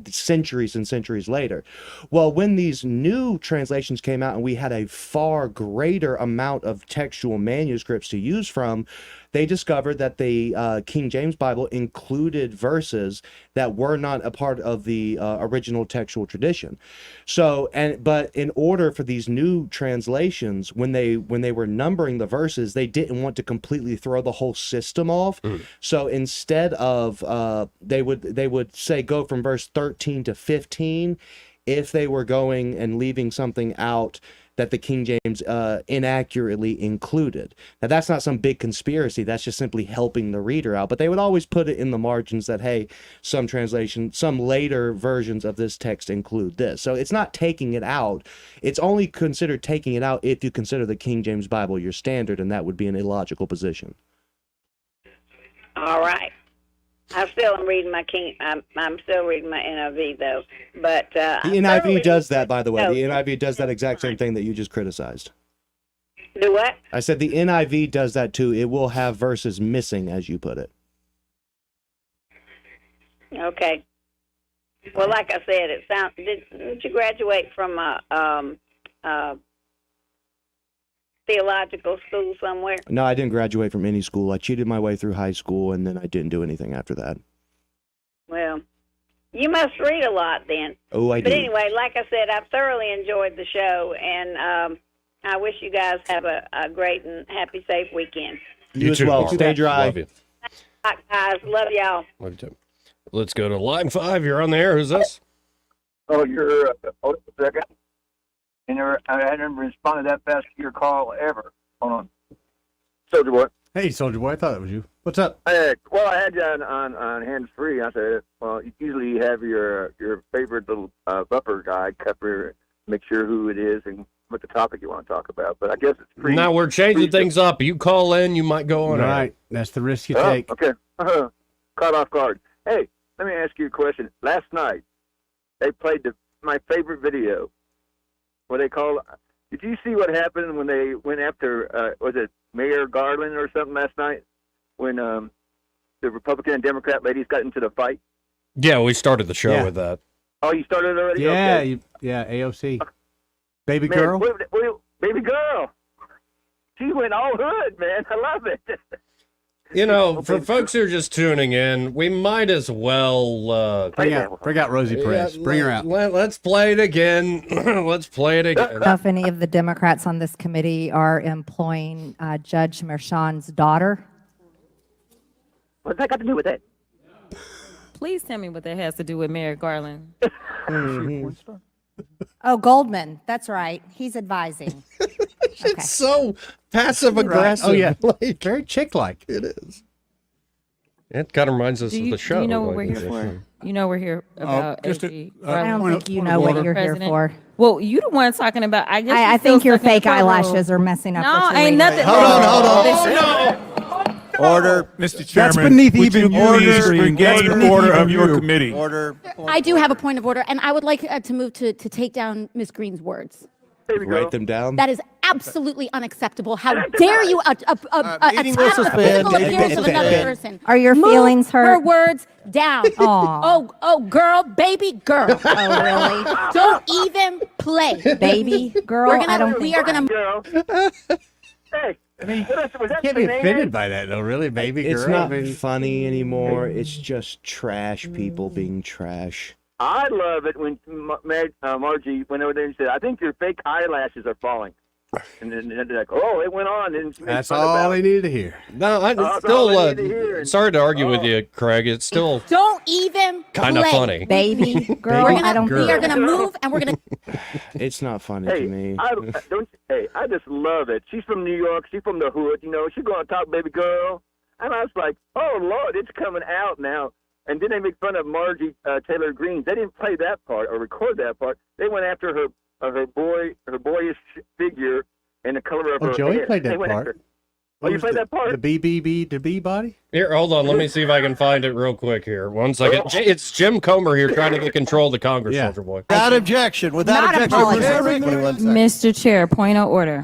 centuries and centuries later. Well, when these new translations came out and we had a far greater amount of textual manuscripts to use from, they discovered that the King James Bible included verses that were not a part of the original textual tradition. So, but in order for these new translations, when they were numbering the verses, they didn't want to completely throw the whole system off. So instead of they would say go from verse 13 to 15 if they were going and leaving something out that the King James inaccurately included. Now, that's not some big conspiracy. That's just simply helping the reader out. But they would always put it in the margins that, hey, some later versions of this text include this. So it's not taking it out. It's only considered taking it out if you consider the King James Bible your standard, and that would be an illogical position. All right. I still am reading my I'm still reading my NIV though, but The NIV does that, by the way. The NIV does that exact same thing that you just criticized. Do what? I said the NIV does that too. It will have verses missing, as you put it. Okay. Well, like I said, it sounds. Didn't you graduate from a theological school somewhere? No, I didn't graduate from any school. I cheated my way through high school, and then I didn't do anything after that. Well, you must read a lot then. Oh, I But do. anyway, like I said, I've thoroughly enjoyed the show, and I wish you guys have a great and happy, safe weekend. You as well. Stay dry. Love you. Bye, guys. Love y'all. Love you too. Let's go to line 5. You're on the air. Who's this? Oh, you're hold a second. I hadn't responded that fast to your call ever. Hold on. Soldier Boy. Hey, Soldier Boy, I thought that was you. What's up? Well, I had you on hands free. I said, well, you usually have your favorite little buffer guy cover, make sure who it is and what the topic you want to talk about. But I guess it's free. Now we're changing things up. You call in, you might go on. Right. That's the risk you Oh, take. okay. Caught off guard. Hey, let me ask you a question. Last night, they played my favorite video. What they call? Did you see what happened when they went after? Was it Mayor Garland or something last night? When the Republican and Democrat ladies got into the fight. Yeah, we started the show with that. Oh, you started already? Yeah, Okay. AOC. Baby Man, girl? baby girl. She went all hood, man. I love it. You know, for folks who are just tuning in, we might as well Bring out Rosie Perez. Bring her out. Let's play it again. Let's play it again. If any of the Democrats on this committee are employing Judge Merchan's daughter. What's that got to do with it? Please tell me what that has to do with Merrick Garland. Oh, Goldman. That's right. He's advising. It's so passive aggressive. Oh, yeah. Like, very chick-like. It is. It kind of reminds us of the show. Do you know what we're here for? You know we're here about just AG. I don't think you know what you're here for. Well, you the one talking about. I guess I think your fake eyelashes are messing up. No, what you're ain't reading. nothing. Hold on. Order, Mr. Chairman. That's beneath would even you your please screen. regain That's order beneath of even your you. committee. Order. I do have a point of order, and I would like to move to take down Ms. Green's words. Write them down. That is absolutely unacceptable. How dare you attack meeting the will suspend. physical Meeting appearance will of another suspend. person? Are your Move feelings hurt? her words down. Aw. Oh, girl, baby girl. Oh, really? Don't even play. Baby girl, We are gonna. Hey, was that Can't be the name? offended by that, though, really, baby girl. It's not I mean, funny anymore. It's just trash people being trash. I love it when Margie went over there and said, I think your fake eyelashes are falling. And then they're like, oh, it went on. And That's all they needed to hear. No, I that's still all I need to hear. sorry to argue with you, Craig. It's still Don't even Kinda play, funny. baby girl. Baby We are gonna girl. move and we're gonna. It's not funny Hey, to me. I just love it. She's from New York. She's from the hood. You know, she's going to talk baby girl. And I was like, oh, Lord, it's coming out now. And then they make fun of Margie Taylor Greene. They didn't play that part or record that part. They went after her boyish figure and the color of her Joey hair. played They that went part. after- Oh, you played that part? The BBB to B body? Here, hold on. Let me see if I can find it real quick here. 1 second. It's Jim Comer here trying to get control of the Congress, Soldier Boy. Without objection. Without Not objection. apologizing. Mr. Chair, point of order.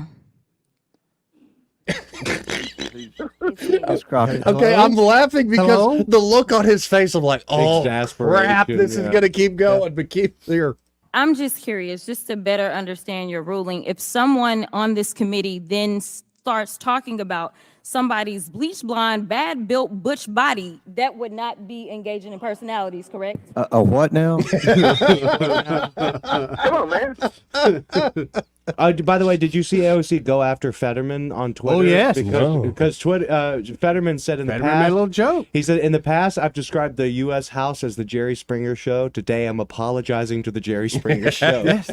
Okay, I'm laughing because Hello? the look on his face, I'm like, oh, Exasperation, crap, this is yeah. going to keep going, but keep here. I'm just curious, just to better understand your ruling. If someone on this committee then starts talking about somebody's bleach blonde, bad built butch body, that would not be engaging in personalities, correct? A what now? Come on, man. By the way, did you see AOC go after Fetterman on Twitter? Oh, yes. Because Fetterman said in the Fetterman past, made a little joke. He said, in the past, I've described the U.S. House as the Jerry Springer Show. Today, I'm apologizing to the Jerry Springer Show. Yes.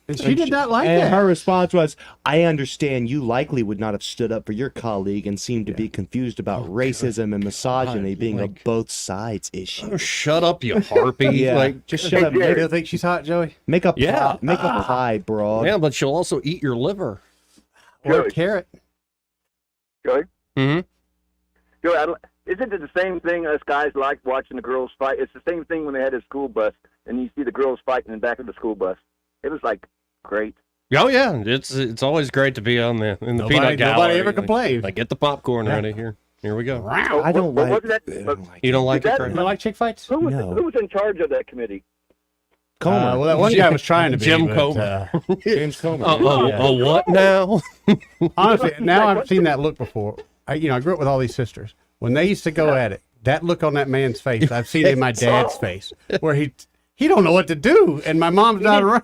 And she did not like And that. her response was, I understand you likely would not have stood up for your colleague and seemed to be confused about racism and misogyny being a both sides issue. Oh, shut up, you harpy. Yeah, Like, just shut up. You still think she's hot, Joey? Make a Yeah. pie, make a pie, broad. yeah, but she'll also eat your liver. Or a Joey. carrot. Joey? Mm-hmm. Joey, isn't it the same thing us guys like watching the girls fight? It's the same thing when they had a school bus and you see the girls fighting in the back of the school bus. It was like great. Oh, yeah. It's always great to be in the peanut gallery. Nobody ever complained. Like, get the popcorn ready here. Here we go. I don't like. Wasn't that, You don't like Is it, that- Craig? You don't like chick fights? who was No. who was in charge of that committee? Comer. Well, that one guy was trying to be. Jim but, Comer. James Comer. What now? honestly, now I've seen that look before. I grew up with all these sisters. When they used to go at it, that look on that man's face, I've seen it in my dad's face, where he don't know what to do, and my mom's not around.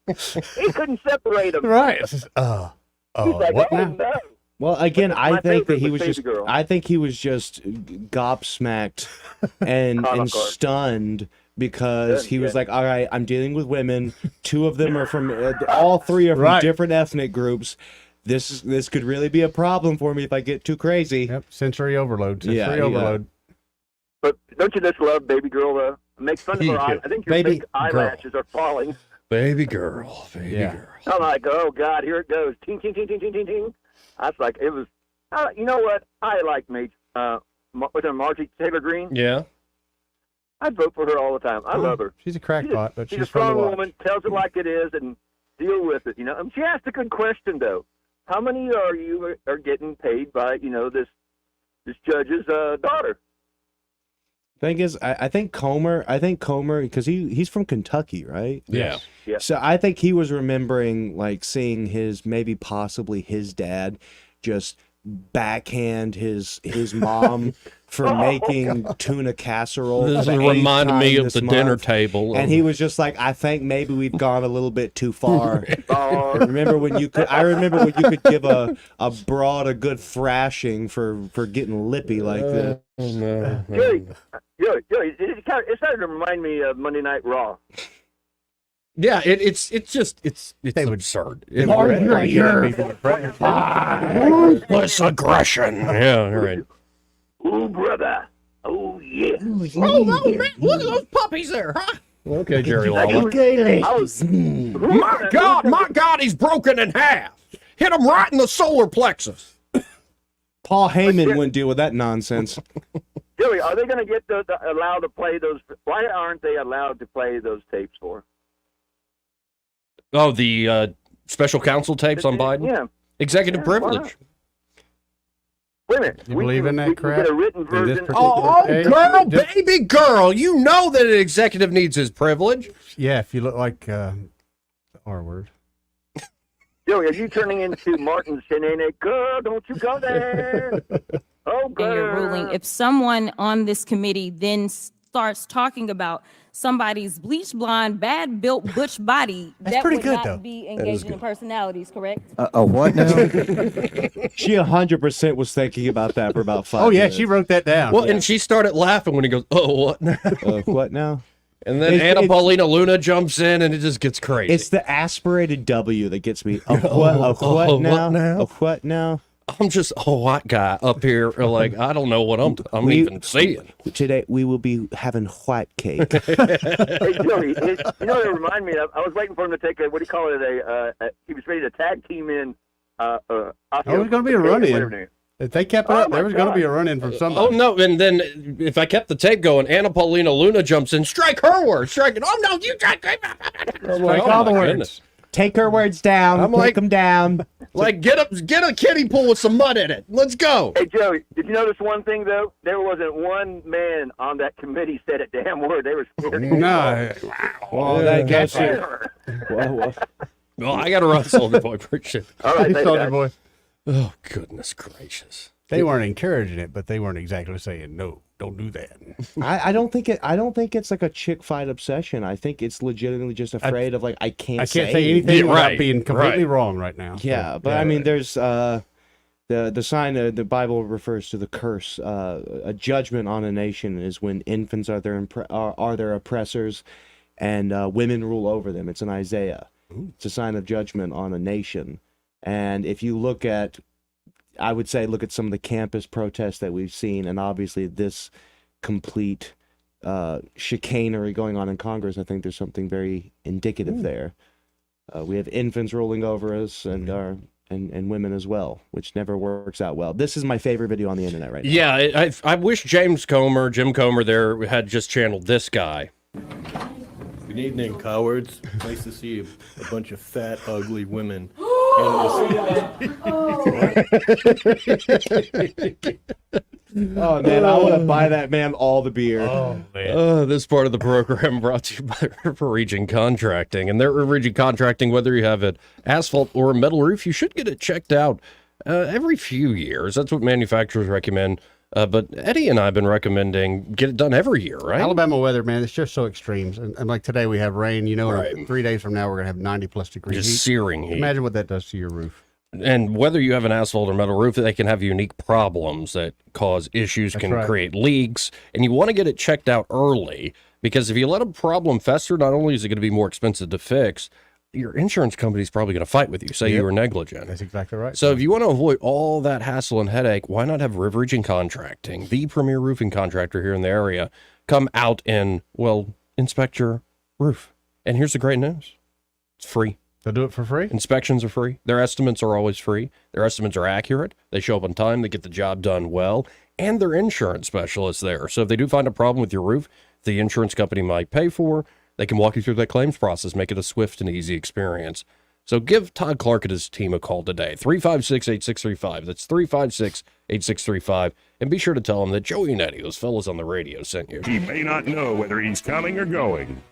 He couldn't separate them. Right. It's just, He's like, what oh, now? no. Well, again, My I think that favorite he was was just. Baby Girl. I think he was just gobsmacked and Caught and off guard. stunned because Stunned, he was yeah. like, "All right, I'm dealing with women. 2 of them are from. All 3 are from Right. different ethnic groups. This could really be a problem for me if I get too crazy." Yep. Sensory overload. Sensory Yeah, overload. But don't you just love Baby Girl, though? Make fun of her eyes. I think your Baby fake eyelashes are falling. Baby girl. Baby Yeah. girl. I'm like, oh, God, here it goes. Ting, ting, ting, ting, ting, ting, ting. I was like, it was, you know what? I like was it Margie Taylor Greene? Yeah. I'd vote for her all the time. I love her. She's a crackpot, but She's she's a fun to strong watch. woman, tells it like it is, and deal with it, you know. And she asked a good question, though. How many are getting paid by, this judge's daughter? Thing is, I think Comer, because he's from Kentucky, right? Yeah. Yeah. So I think he was remembering like seeing possibly his dad just backhand his mom for making tuna casserole. This for the reminded 8th me time of this the dinner month. table. And he was just like, I think maybe we've gone a little bit too far. I remember when you could give a broad a good thrashing for getting lippy like this. No. Joey, it started to remind me of Monday Night Raw. Yeah, it's absurd. Ruthless aggression. Yeah, right. Oh, brother. Oh, yeah. Oh, man, look at those puppies there, huh? Okay, Jerry Lawler. My God, he's broken in half. Hit him right in the solar plexus. Paul Heyman wouldn't deal with that nonsense. Joey, are they going to get allowed to play those? Why aren't they allowed to play those tapes for? Oh, the special counsel tapes on Biden? Yeah. Executive Yeah, why privilege. Wait a minute. You believe in that we crap? can get a written In this version. particular Girl, case? baby girl, you know that an executive needs his privilege. Yeah, if you look like the R word. Joey, are you turning into Martin Shanae? Girl, don't you go there. Oh, And your ruling, if someone on this committee then starts talking about somebody's bleach blonde, bad built butch body, that pretty would good, not though. be is engaging in good. personalities, correct? A what now? She 100% was thinking about that for about 5 Oh yeah, minutes. she wrote that down. Well, and she started laughing when he goes, "Oh, what now?" What now? And then It's- Anna it's- Paulina Luna jumps in, and it just gets crazy. It's the aspirated W that gets me. A what now? A what now? I'm just a white guy up here, like I don't know what I'm even seeing. Today we will be having white cake. Hey, Joey, you know what it reminded me of? I was waiting for him to take a, what do you call it, he was ready to tag team in. Oh, there's going to be a run-in. If they kept it up, there was going to be a run-in from somebody. Oh no! And then if I kept the tape going, Anna Paulina Luna jumps in, strike her word, strike it. Oh no, you strike. Like all the words. Take her words down. I'm Take like- them down. Like get a kiddie pool with some mud in it. Let's go. Hey, Joey, did you notice one thing, though? There wasn't one man on that committee said a damn word. They were scared. No. Well, that goes to. Well, I got to run, Soldier Boy. Appreciate it. All right, thanks, Soldier guys. Boy. Oh goodness gracious! They weren't encouraging it, but they weren't exactly saying no. Don't do that. I don't think it's like a chick fight obsession. I think it's legitimately just afraid of like I can't say anything Yeah, without right, being completely right. wrong right now. Yeah, So, but I mean, there's the sign the Bible refers to the curse. A judgment on a nation is when infants are their oppressors, and women rule over them. It's in Isaiah. It's a sign of judgment on a nation. And if you look at, I would say, look at some of the campus protests that we've seen, and obviously this complete chicanery going on in Congress. I think there's something very indicative there. We have infants ruling over us, and and women as well, which never works out well. This is my favorite video on the internet right now. Yeah, I wish Jim Comer there had just channeled this guy. Good evening, cowards. Nice to see a bunch of fat, ugly women. Oh man, I want to buy that man all the beer. Oh man. This part of the program brought to you by River Region Contracting. And their River Region Contracting, whether you have an asphalt or a metal roof, you should get it checked out every few years. That's what manufacturers recommend. But Eddie and I have been recommending get it done every year, right? Alabama weather, man, it's just so extremes. And like today we have rain, you know, Right. and 3 days from now we're going to have 90 plus degree Just heat. searing heat. Imagine what that does to your roof. And whether you have an asphalt or metal roof, they can have unique problems that cause issues, That's can right. create leaks, and you want to get it checked out early because if you let a problem fester, not only is it going to be more expensive to fix, your insurance company is probably going to fight with you, say you Yep. were negligent. That's exactly right. So if you want to avoid all that hassle and headache, why not have River Region Contracting, the premier roofing contractor here in the area, come out and, well, inspect your roof. And here's the great news. It's free. They'll do it for free? Inspections are free. Their estimates are always free. Their estimates are accurate. They show up on time. They get the job done well. And their insurance specialists there. So if they do find a problem with your roof, the insurance company might pay for, they can walk you through that claims process, make it a swift and easy experience. So give Todd Clark and his team a call today, 356-8635. That's 356-8635. And be sure to tell them that Joey and Eddie, those fellas on the radio, sent you. He may not know whether he's coming or going,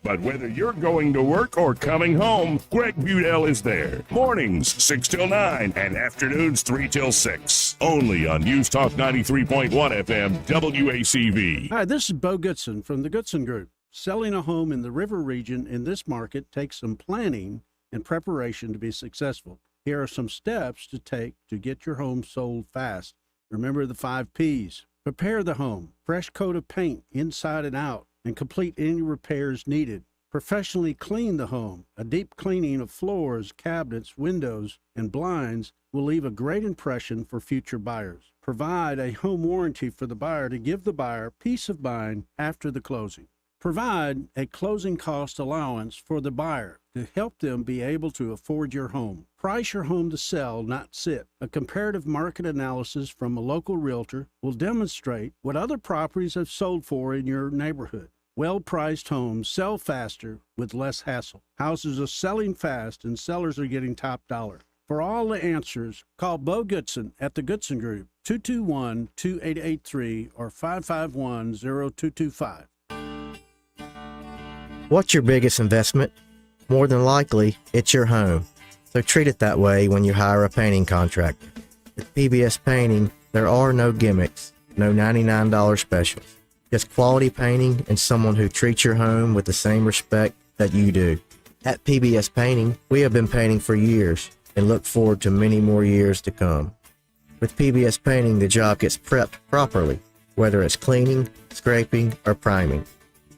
but whether you're going to work or coming home, Greg Budell is there. Mornings 6 till 9 and afternoons 3 till 6. Only on News Talk 93.1 FM WACV. Hi, this is Bo Goodson from the Goodson Group. Selling a home in the River region in this market takes some planning and preparation to be successful. Here are some steps to take to get your home sold fast. Remember the 5 P's. Prepare the home, fresh coat of paint inside and out, and complete any repairs needed. Professionally clean the home. A deep cleaning of floors, cabinets, windows, and blinds will leave a great impression for future buyers. Provide a home warranty for the buyer to give the buyer peace of mind after the closing. Provide a closing cost allowance for the buyer to help them be able to afford your home. Price your home to sell, not sit. A comparative market analysis from a local realtor will demonstrate what other properties have sold for in your neighborhood. Well-priced homes sell faster with less hassle. Houses are selling fast and sellers are getting top dollar. For all the answers, call Bo Goodson at the Goodson Group, 221-2883 or 551-0225. What's your biggest investment? More than likely, it's your home. So treat it that way when you hire a painting contractor. At PBS Painting, there are no gimmicks, no $99 specials. just quality painting and someone who treats your home with the same respect that you do. At PBS Painting, we have been painting for years and look forward to many more years to come. With PBS Painting, the job gets prepped properly, whether it's cleaning, scraping, or priming.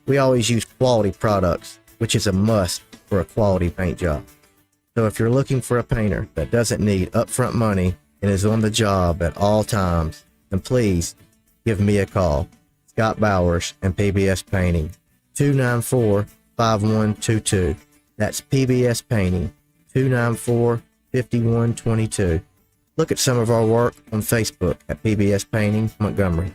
We always use quality products, which is a must for a quality paint job. So if you're looking for a painter that doesn't need upfront money and is on the job at all times, then please give me a call. Scott Bowers and PBS Painting, 294-5122. That's PBS Painting, 294-5122. Look at some of our work on Facebook at PBS Painting Montgomery.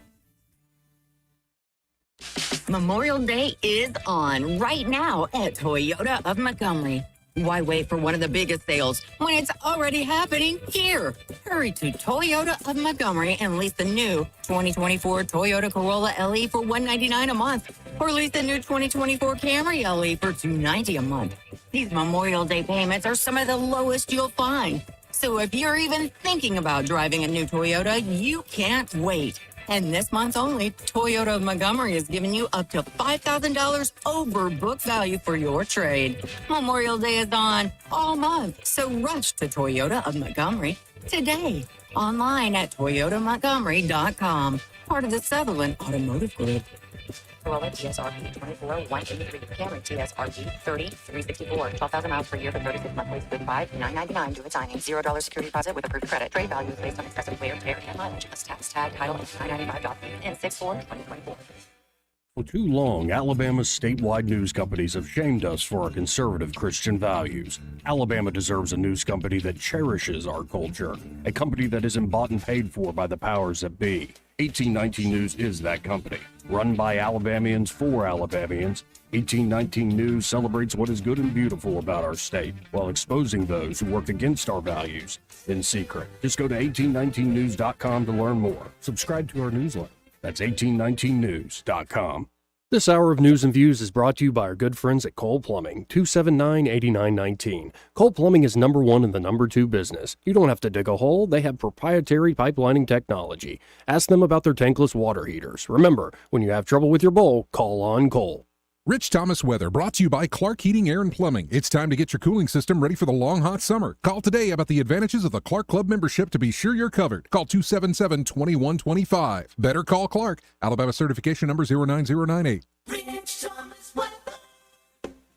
Memorial Day is on right now at Toyota of Montgomery. Why wait for one of the biggest sales when it's already happening here? Hurry to Toyota of Montgomery and lease the new 2024 Toyota Corolla LE for $199 a month, or lease the new 2024 Camry LE for $290 a month. These Memorial Day payments are some of the lowest you'll find. So if you're even thinking about driving a new Toyota, you can't wait. And this month only, Toyota of Montgomery is giving you up to $5,000 over book value for your trade. Memorial Day is on all month, so rush to Toyota of Montgomery today. Online at toyotamontgomery.com. Part of the Sutherland Automotive Group. Corolla TSRP 24 183, Camry TSRP 30 364, 12,000 miles per year for 36 months lease with $5,999 due at signing. $0 security deposit with approved credit. Trade value is based on excessive wear, tear, and mileage. Plus tax, tag, title, and $995 document in 6/4/2024. For too long, Alabama's statewide news companies have shamed us for our conservative Christian values. Alabama deserves a news company that cherishes our culture, a company that isn't bought and paid for by the powers that be. 1819 News is that company. Run by Alabamians for Alabamians, 1819 News celebrates what is good and beautiful about our state while exposing those who work against our values in secret. Just go to 1819news.com to learn more. Subscribe to our newsletter. That's 1819news.com. This hour of News and Views is brought to you by our good friends at Cole Plumbing, 279-8919. Cole Plumbing is number one in the number two business. You don't have to dig a hole. They have proprietary pipelining technology. Ask them about their tankless water heaters. Remember, when you have trouble with your bowl, call on Cole. Rich Thomas Weather, brought to you by Clark Heating, Air, and Plumbing. It's time to get your cooling system ready for the long, hot summer. Call today about the advantages of the Clark Club membership to be sure you're covered. Call 277-2125. Better call Clark. Alabama certification number 09098. Rich Thomas Weather.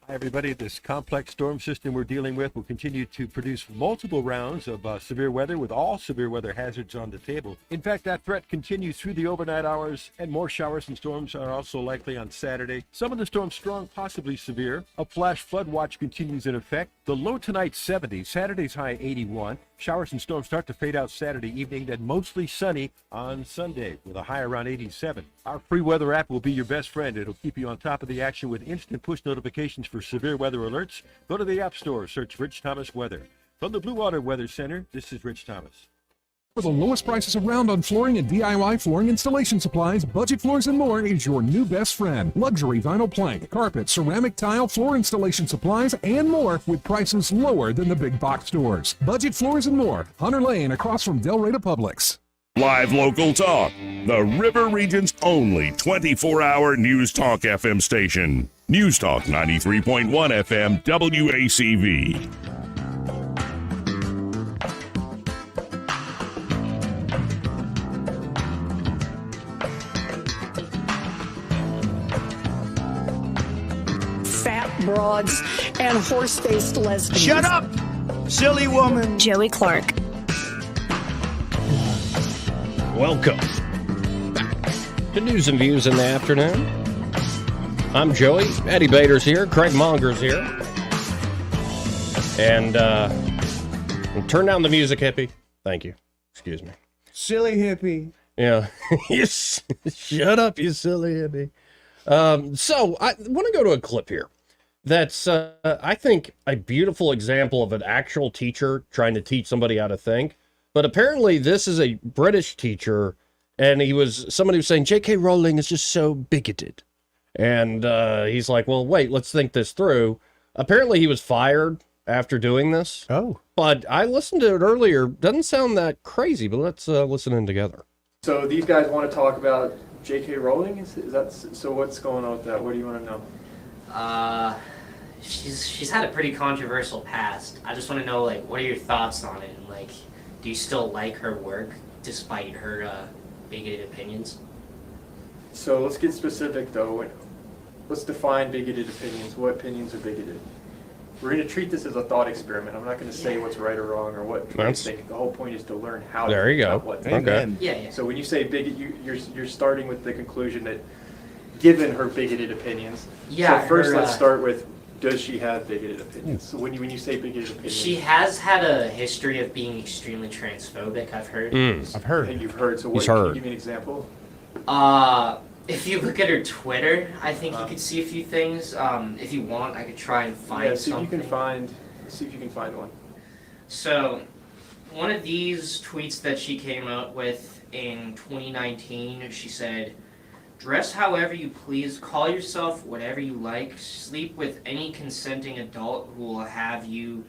Hi, everybody. This complex storm system we're dealing with will continue to produce multiple rounds of severe weather, with all severe weather hazards on the table. In fact, that threat continues through the overnight hours, and more showers and storms are also likely on Saturday. Some of the storms strong, possibly severe. A flash flood watch continues in effect. The low tonight 70, Saturday's high 81. Showers and storms start to fade out Saturday evening, then mostly sunny on Sunday with a high around 87. Our free weather app will be your best friend. It'll keep you on top of the action with instant push notifications for severe weather alerts. Go to the App Store, search Rich Thomas Weather. From the Blue Water Weather Center, this is Rich Thomas. For the lowest prices around on flooring and DIY flooring installation supplies, Budget Floors and More is your new best friend. Luxury vinyl plank, carpet, ceramic tile, floor installation supplies, and more with prices lower than the big box stores. Budget Floors and More, Hunter Lane across from Del Rey to Publix. Live local talk, the River Region's only 24-hour News Talk FM station. News Talk 93.1 FM WACV. Broads and horse-faced lesbians. Shut up, silly woman. Joey Clark. Welcome to News and Views in the afternoon. I'm Joey. Eddie Bader's here. Craig Monger's here. And turn down the music, hippie. Thank you. Excuse me. Silly hippie. Yeah. Shut up, you silly hippie. So I want to go to a clip here. That's, I think, a beautiful example of an actual teacher trying to teach somebody how to think. But apparently this is a British teacher, and somebody was saying, J.K. Rowling is just so bigoted. And he's like, well, wait, let's think this through. Apparently he was fired after doing this. Oh. But I listened to it earlier. Doesn't sound that crazy, but let's listen in together. So these guys want to talk about J.K. Rowling? Is that so? What's going on with that? What do you want to know? She's had a pretty controversial past. I just want to know, like, what are your thoughts on it? And, like, do you still like her work despite her bigoted opinions? So let's get specific, though. Let's define bigoted opinions. What opinions are bigoted? We're going to treat this as a thought experiment. I'm not going to say what's right or wrong or what I think. The whole point is to learn how There to you go. what Okay. Yeah. So when you say bigot, you're starting with the conclusion that given her bigoted opinions. Yeah, So first her, let's start with, does she have bigoted opinions? So when you say bigoted opinions. She has had a history of being extremely transphobic, I've heard. I've heard. And you've heard. So what, He's can you heard. give me an example? If you look at her Twitter, I think you could see a few things. If you want, I could try and find Yeah, see if you something. can find. See if you can find one. So, one of these tweets that she came out with in 2019, she said, "Dress however you please, call yourself whatever you like, sleep with any consenting adult who will have you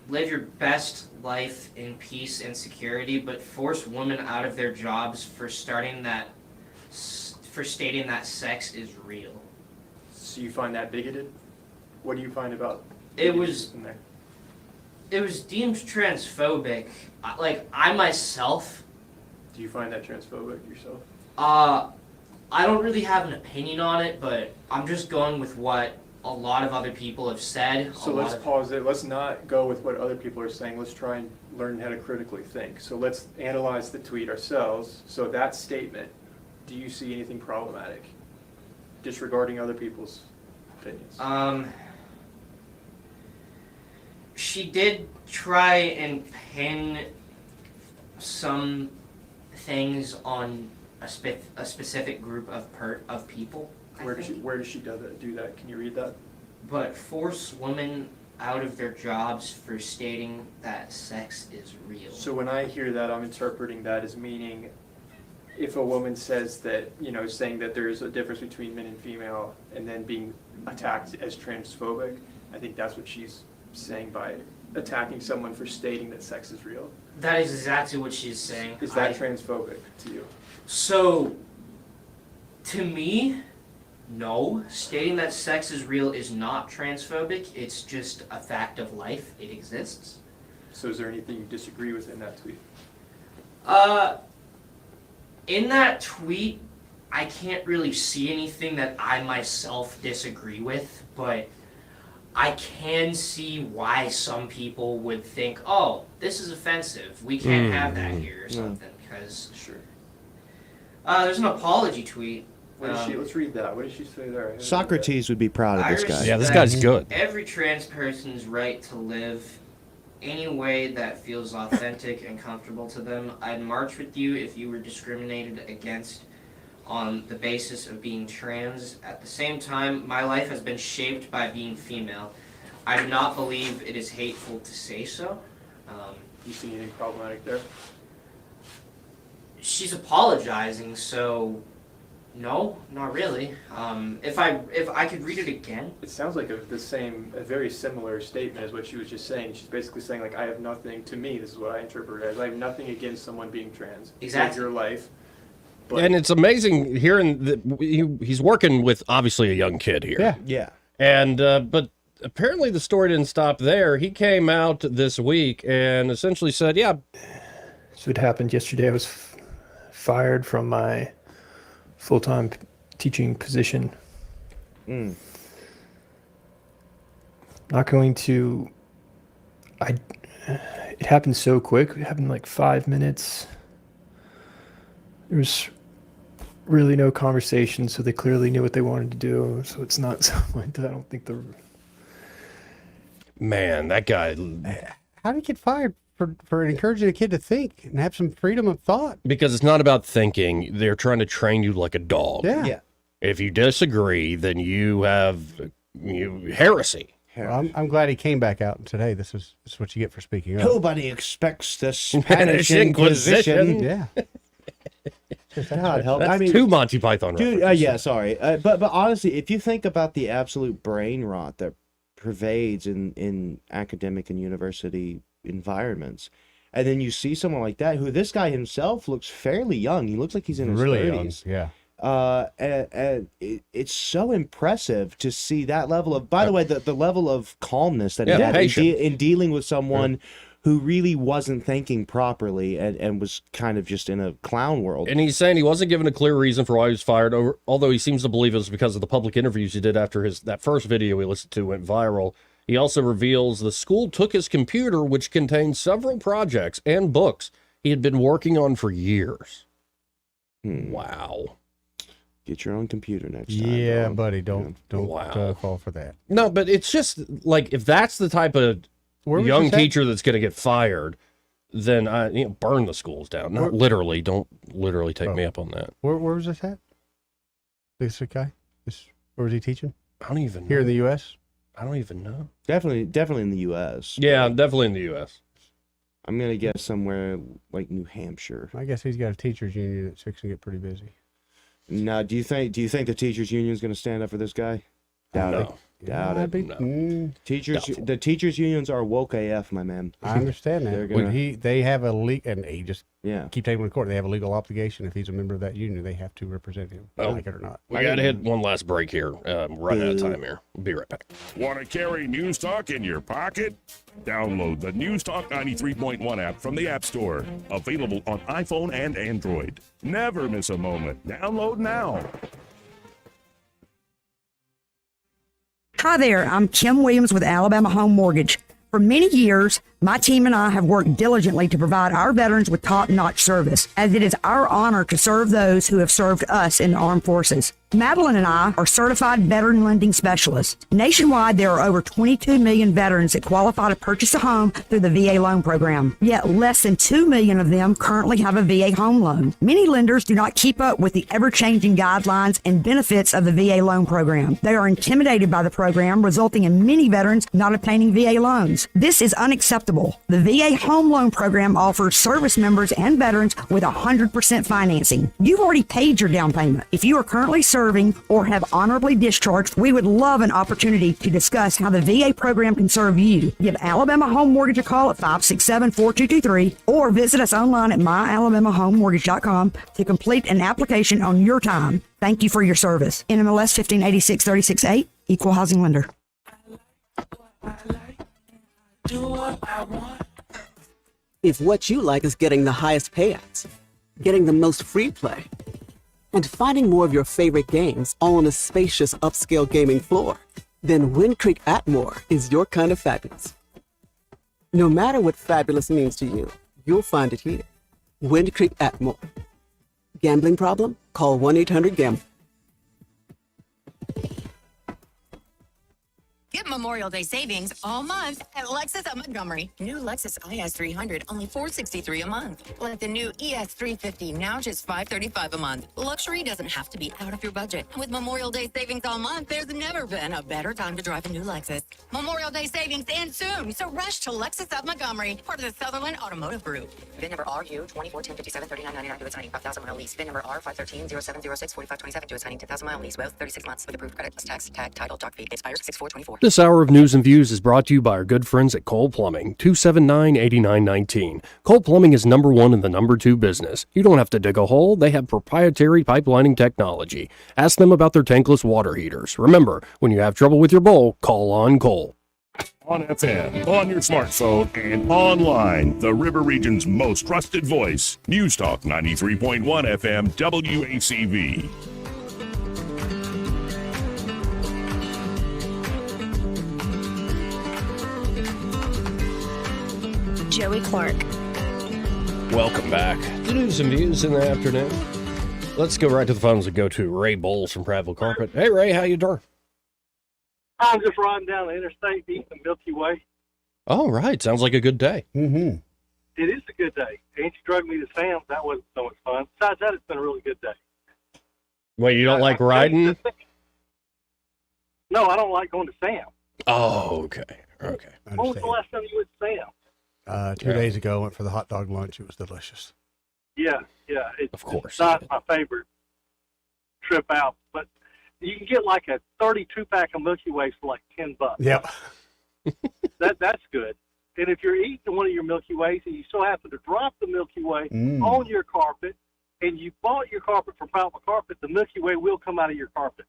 live your best life in peace and security, but force women out of their jobs for stating that sex is real." So you find that bigoted? What do you find about It bigoted was in there? it was deemed transphobic. Like, I myself, Do you find that transphobic yourself? I don't really have an opinion on it, but I'm just going with what a lot of other people have said. So let's pause it. Let's not go with what other people are saying. Let's try and learn how to critically think. So let's analyze the tweet ourselves. So that statement, do you see anything problematic? Disregarding other people's opinions. She did try and pin some things on a specific group of people. Where does she do that? Can you read that? But force women out of their jobs for stating that sex is real. So when I hear that, I'm interpreting that as meaning if a woman says that, saying that there's a difference between men and female and then being attacked as transphobic, I think that's what she's saying by attacking someone for stating that sex is real. That is exactly what she's saying. Is that transphobic to you? So, to me, no. Stating that sex is real is not transphobic. It's just a fact of life. It exists. So is there anything you disagree with in that tweet? In that tweet, I can't really see anything that I myself disagree with, but I can see why some people would think, oh, this is offensive. We can't have that here or something, because there's an apology tweet. Let's read that. What did she say there? Socrates would be proud of I this guy. Yeah, this guy's good. Every trans person's right to live any way that feels authentic and comfortable to them. I'd march with you if you were discriminated against on the basis of being trans. At the same time, my life has been shaped by being female. I do not believe it is hateful to say so. You see anything problematic there? She's apologizing, so no, not really. If I could read it again. It sounds like a very similar statement as what she was just saying. She's basically saying, like, I have nothing, to me, this is what I interpret it as, I have nothing against someone being trans. Exactly. Live your life. And it's amazing hearing that he's working with obviously a young kid here. Yeah. Yeah. And but apparently the story didn't stop there. He came out this week and essentially said, "Yeah." So it happened yesterday. I was fired from my full-time teaching position. Not going to. It happened so quick. It happened in like 5 minutes. There was really no conversation, so they clearly knew what they wanted to do. So it's not something that I don't think the. Man, that guy. How did he get fired for encouraging a kid to think and have some freedom of thought? Because it's not about thinking. They're trying to train you like a dog. Yeah. If you disagree, then you have heresy. Well, I'm glad he came back out today. This is what you get for speaking up. Nobody expects the Spanish Inquisition. Yeah. God help. That's I mean, two Monty Python dude. references. Yeah, sorry. But honestly, if you think about the absolute brain rot that pervades in academic and university environments, And then you see someone like that, who this guy himself looks fairly young. He looks like he's in his Really 30s. young, yeah. And it's so impressive to see that level of, by the way, the level of calmness that he had in dealing with someone who really wasn't thinking properly and was kind of just in a clown world. And he's saying he wasn't given a clear reason for why he was fired, although he seems to believe it was because of the public interviews he did after that first video we listened to went viral. He also reveals the school took his computer, which contained several projects and books he had been working on for years. Wow. Get your own computer next time. Yeah, dog. buddy, don't fall for that. No, but it's just like, if that's the type of Where was young this at? teacher that's going to get fired, then burn the schools down. Not literally. Don't literally take me up on that. Where was this at? This guy? Where was he teaching? I don't even know. Here in the U.S.? I don't even know. Definitely in the U.S. Yeah, definitely in the U.S. I'm gonna guess somewhere like New Hampshire. I guess he's got a teachers union that's fixing to get pretty busy. Now, do you think the teachers union is going to stand up for this guy? Doubt it. Doubt it. The teachers unions are woke AF, my man. I understand that. They're gonna, They have a legal, and he just keep taking him to court. They have a legal obligation. If he's a member of that union, they have to represent him, Oh. like it or not. We got to hit one last break here. Run out of time here. We'll be right back. Want to carry News Talk in your pocket? Download the News Talk 93.1 app from the App Store. Available on iPhone and Android. Never miss a moment. Download now. Hi there, I'm Kim Williams with Alabama Home Mortgage. For many years, my team and I have worked diligently to provide our veterans with top-notch service, as it is our honor to serve those who have served us in the armed forces. Madeline and I are certified veteran lending specialists. Nationwide, there are over 22 million veterans that qualify to purchase a home through the VA loan program. Yet less than 2 million of them currently have a VA home loan. Many lenders do not keep up with the ever-changing guidelines and benefits of the VA loan program. They are intimidated by the program, resulting in many veterans not obtaining VA loans. This is unacceptable. The VA home loan program offers service members and veterans with 100% financing. You've already paid your down payment. If you are currently serving or have honorably discharged, we would love an opportunity to discuss how the VA program can serve you. Give Alabama Home Mortgage a call at 567-4223 or visit us online at myalabamahomemortgage.com to complete an application on your time. Thank you for your service. NMLS 1586-368, Equal Housing Lender. If what you like is getting the highest payouts, getting the most free play, and finding more of your favorite games all on a spacious upscale gaming floor, then Wind Creek Atmore is your kind of fabulous. No matter what fabulous means to you, you'll find it here. Wind Creek Atmore. Gambling problem? Call 1-800-GAMBLER. Get Memorial Day savings all month at Lexus of Montgomery. New Lexus IS 300, only $463 a month. Like the new ES 350, now just $535 a month. Luxury doesn't have to be out of your budget. And with Memorial Day savings all month, there's never been a better time to drive a new Lexus. Memorial Day savings end soon, so rush to Lexus of Montgomery, part of the Sutherland Automotive Group. VIN number RU 2410573999 to signing 5,000 mile lease. VIN number R5130706 4527 to signing 10,000 mile lease with 36 months with approved credit plus tax, tag, title, doc fee. Expires 6/4/24. This hour of News and Views is brought to you by our good friends at Cole Plumbing, 279-8919. Cole Plumbing is number one in the number two business. You don't have to dig a hole. They have proprietary pipelining technology. Ask them about their tankless water heaters. Remember, when you have trouble with your bowl, call on Cole. On FM, on your smartphone, and online, the River Region's most trusted voice. News Talk 93.1 FM WACV. Joey Clark. Welcome back to News and Views in the afternoon. Let's go right to the phones and go to Ray Bowles from Prattville Carpet. Hey, Ray, how you doing? I'm just riding down the interstate eating the Milky Way. Oh, right. Sounds like a good day. Mm-hmm. It is a good day. Angie drug me to Sam's. That wasn't so much fun. Besides that, it's been a really good day. Wait, you don't like riding? No, I don't like going to Sam's. Oh, okay. Okay. When was the last time you went to Sam's? 2 days ago, I went for the hot dog lunch. It was delicious. Yeah. It's, of course. It's not my favorite trip out, but you can get like a 32-pack of Milky Ways for like $10. Yep. That's good. And if you're eating one of your Milky Ways and you so happen to drop the Milky Way Mm. on your carpet, and you bought your carpet from Fountain Carpet, the Milky Way will come out of your carpet.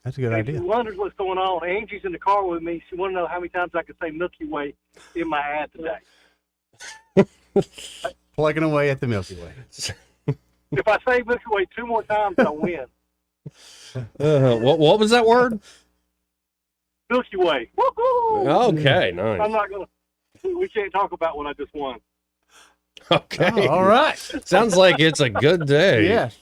That's a good If idea. you wonders what's going on, Angie's in the car with me. She want to know how many times I can say Milky Way in my ad today. Plugging away at the Milky Way. If I say Milky Way 2 more times, I'll win. What was that word? Milky Way. Woohoo! Okay, nice. I'm not going to. We can't talk about what I just won. Okay. Oh, all right. Sounds like it's a good day. Yes.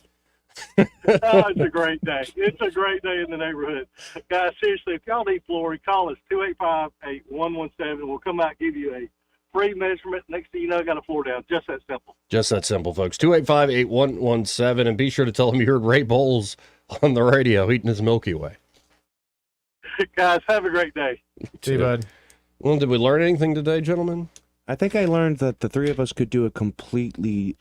It's a great day. It's a great day in the neighborhood. Guys, seriously, if y'all need flooring, call us 285-8117. We'll come out and give you a free measurement. Next thing you know, got a floor down. Just that simple. Just that simple, folks. 285-8117. And be sure to tell them you heard Ray Bowles on the radio eating his Milky Way. Guys, have a great day. See you, bud. Well, did we learn anything today, gentlemen? I think I learned that the three of us could do a completely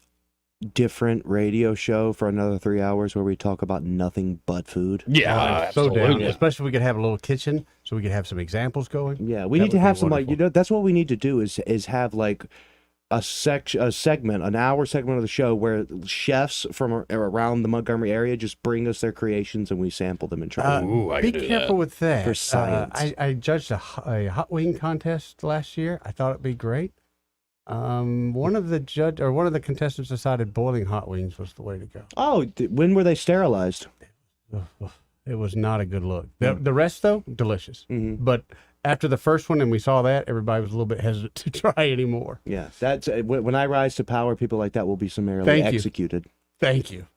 different radio show for another 3 hours where we talk about nothing but food. Yeah, So down. absolutely. Especially if we could have a little kitchen so we could have some examples going. Yeah, we That need to would have be some like wonderful. that's what we need to do is have like a segment, an hour segment of the show where chefs from around the Montgomery area just bring us their creations and we sample them and try. them. Be careful with that. For science. I judged a hot wing contest last year. I thought it'd be great. One of the contestants decided boiling hot wings was the way to go. Oh, when were they sterilized? It was not a good look. The rest though, delicious. But after the first one and we saw that, everybody was a little bit hesitant to try anymore. Yeah, that's when I rise to power. People like that will be summarily Thank you. executed. Thank you.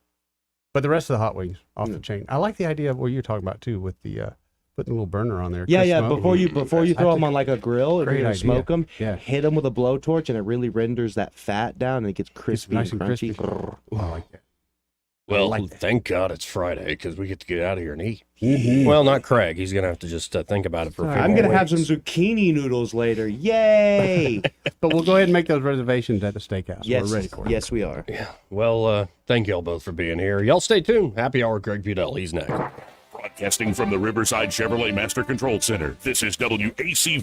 But the rest of the hot wings off the chain. I like the idea of what you're talking about too, with the putting a little burner on there. Yeah, Chris yeah. Smoke. Before you throw them on like a grill, if Great you're gonna idea. smoke them, Yeah. hit them with a blowtorch, and it really renders that fat down, and it gets crispy nice and and crunchy. crispy. I like that. Well, like thank God it's Friday because we get to get out of here and eat. Mhm. Well, not Craig. He's going to have to just think about it for a few I'm more gonna have weeks. some zucchini noodles later. Yay! But we'll go ahead and make those reservations at the steakhouse. yes, We're ready for it. yes, we are. Yeah. Well, thank y'all both for being here. Y'all stay tuned. Happy Hour, Greg Fidel. He's next. Broadcasting from the Riverside Chevrolet Master Control Center, this is WACV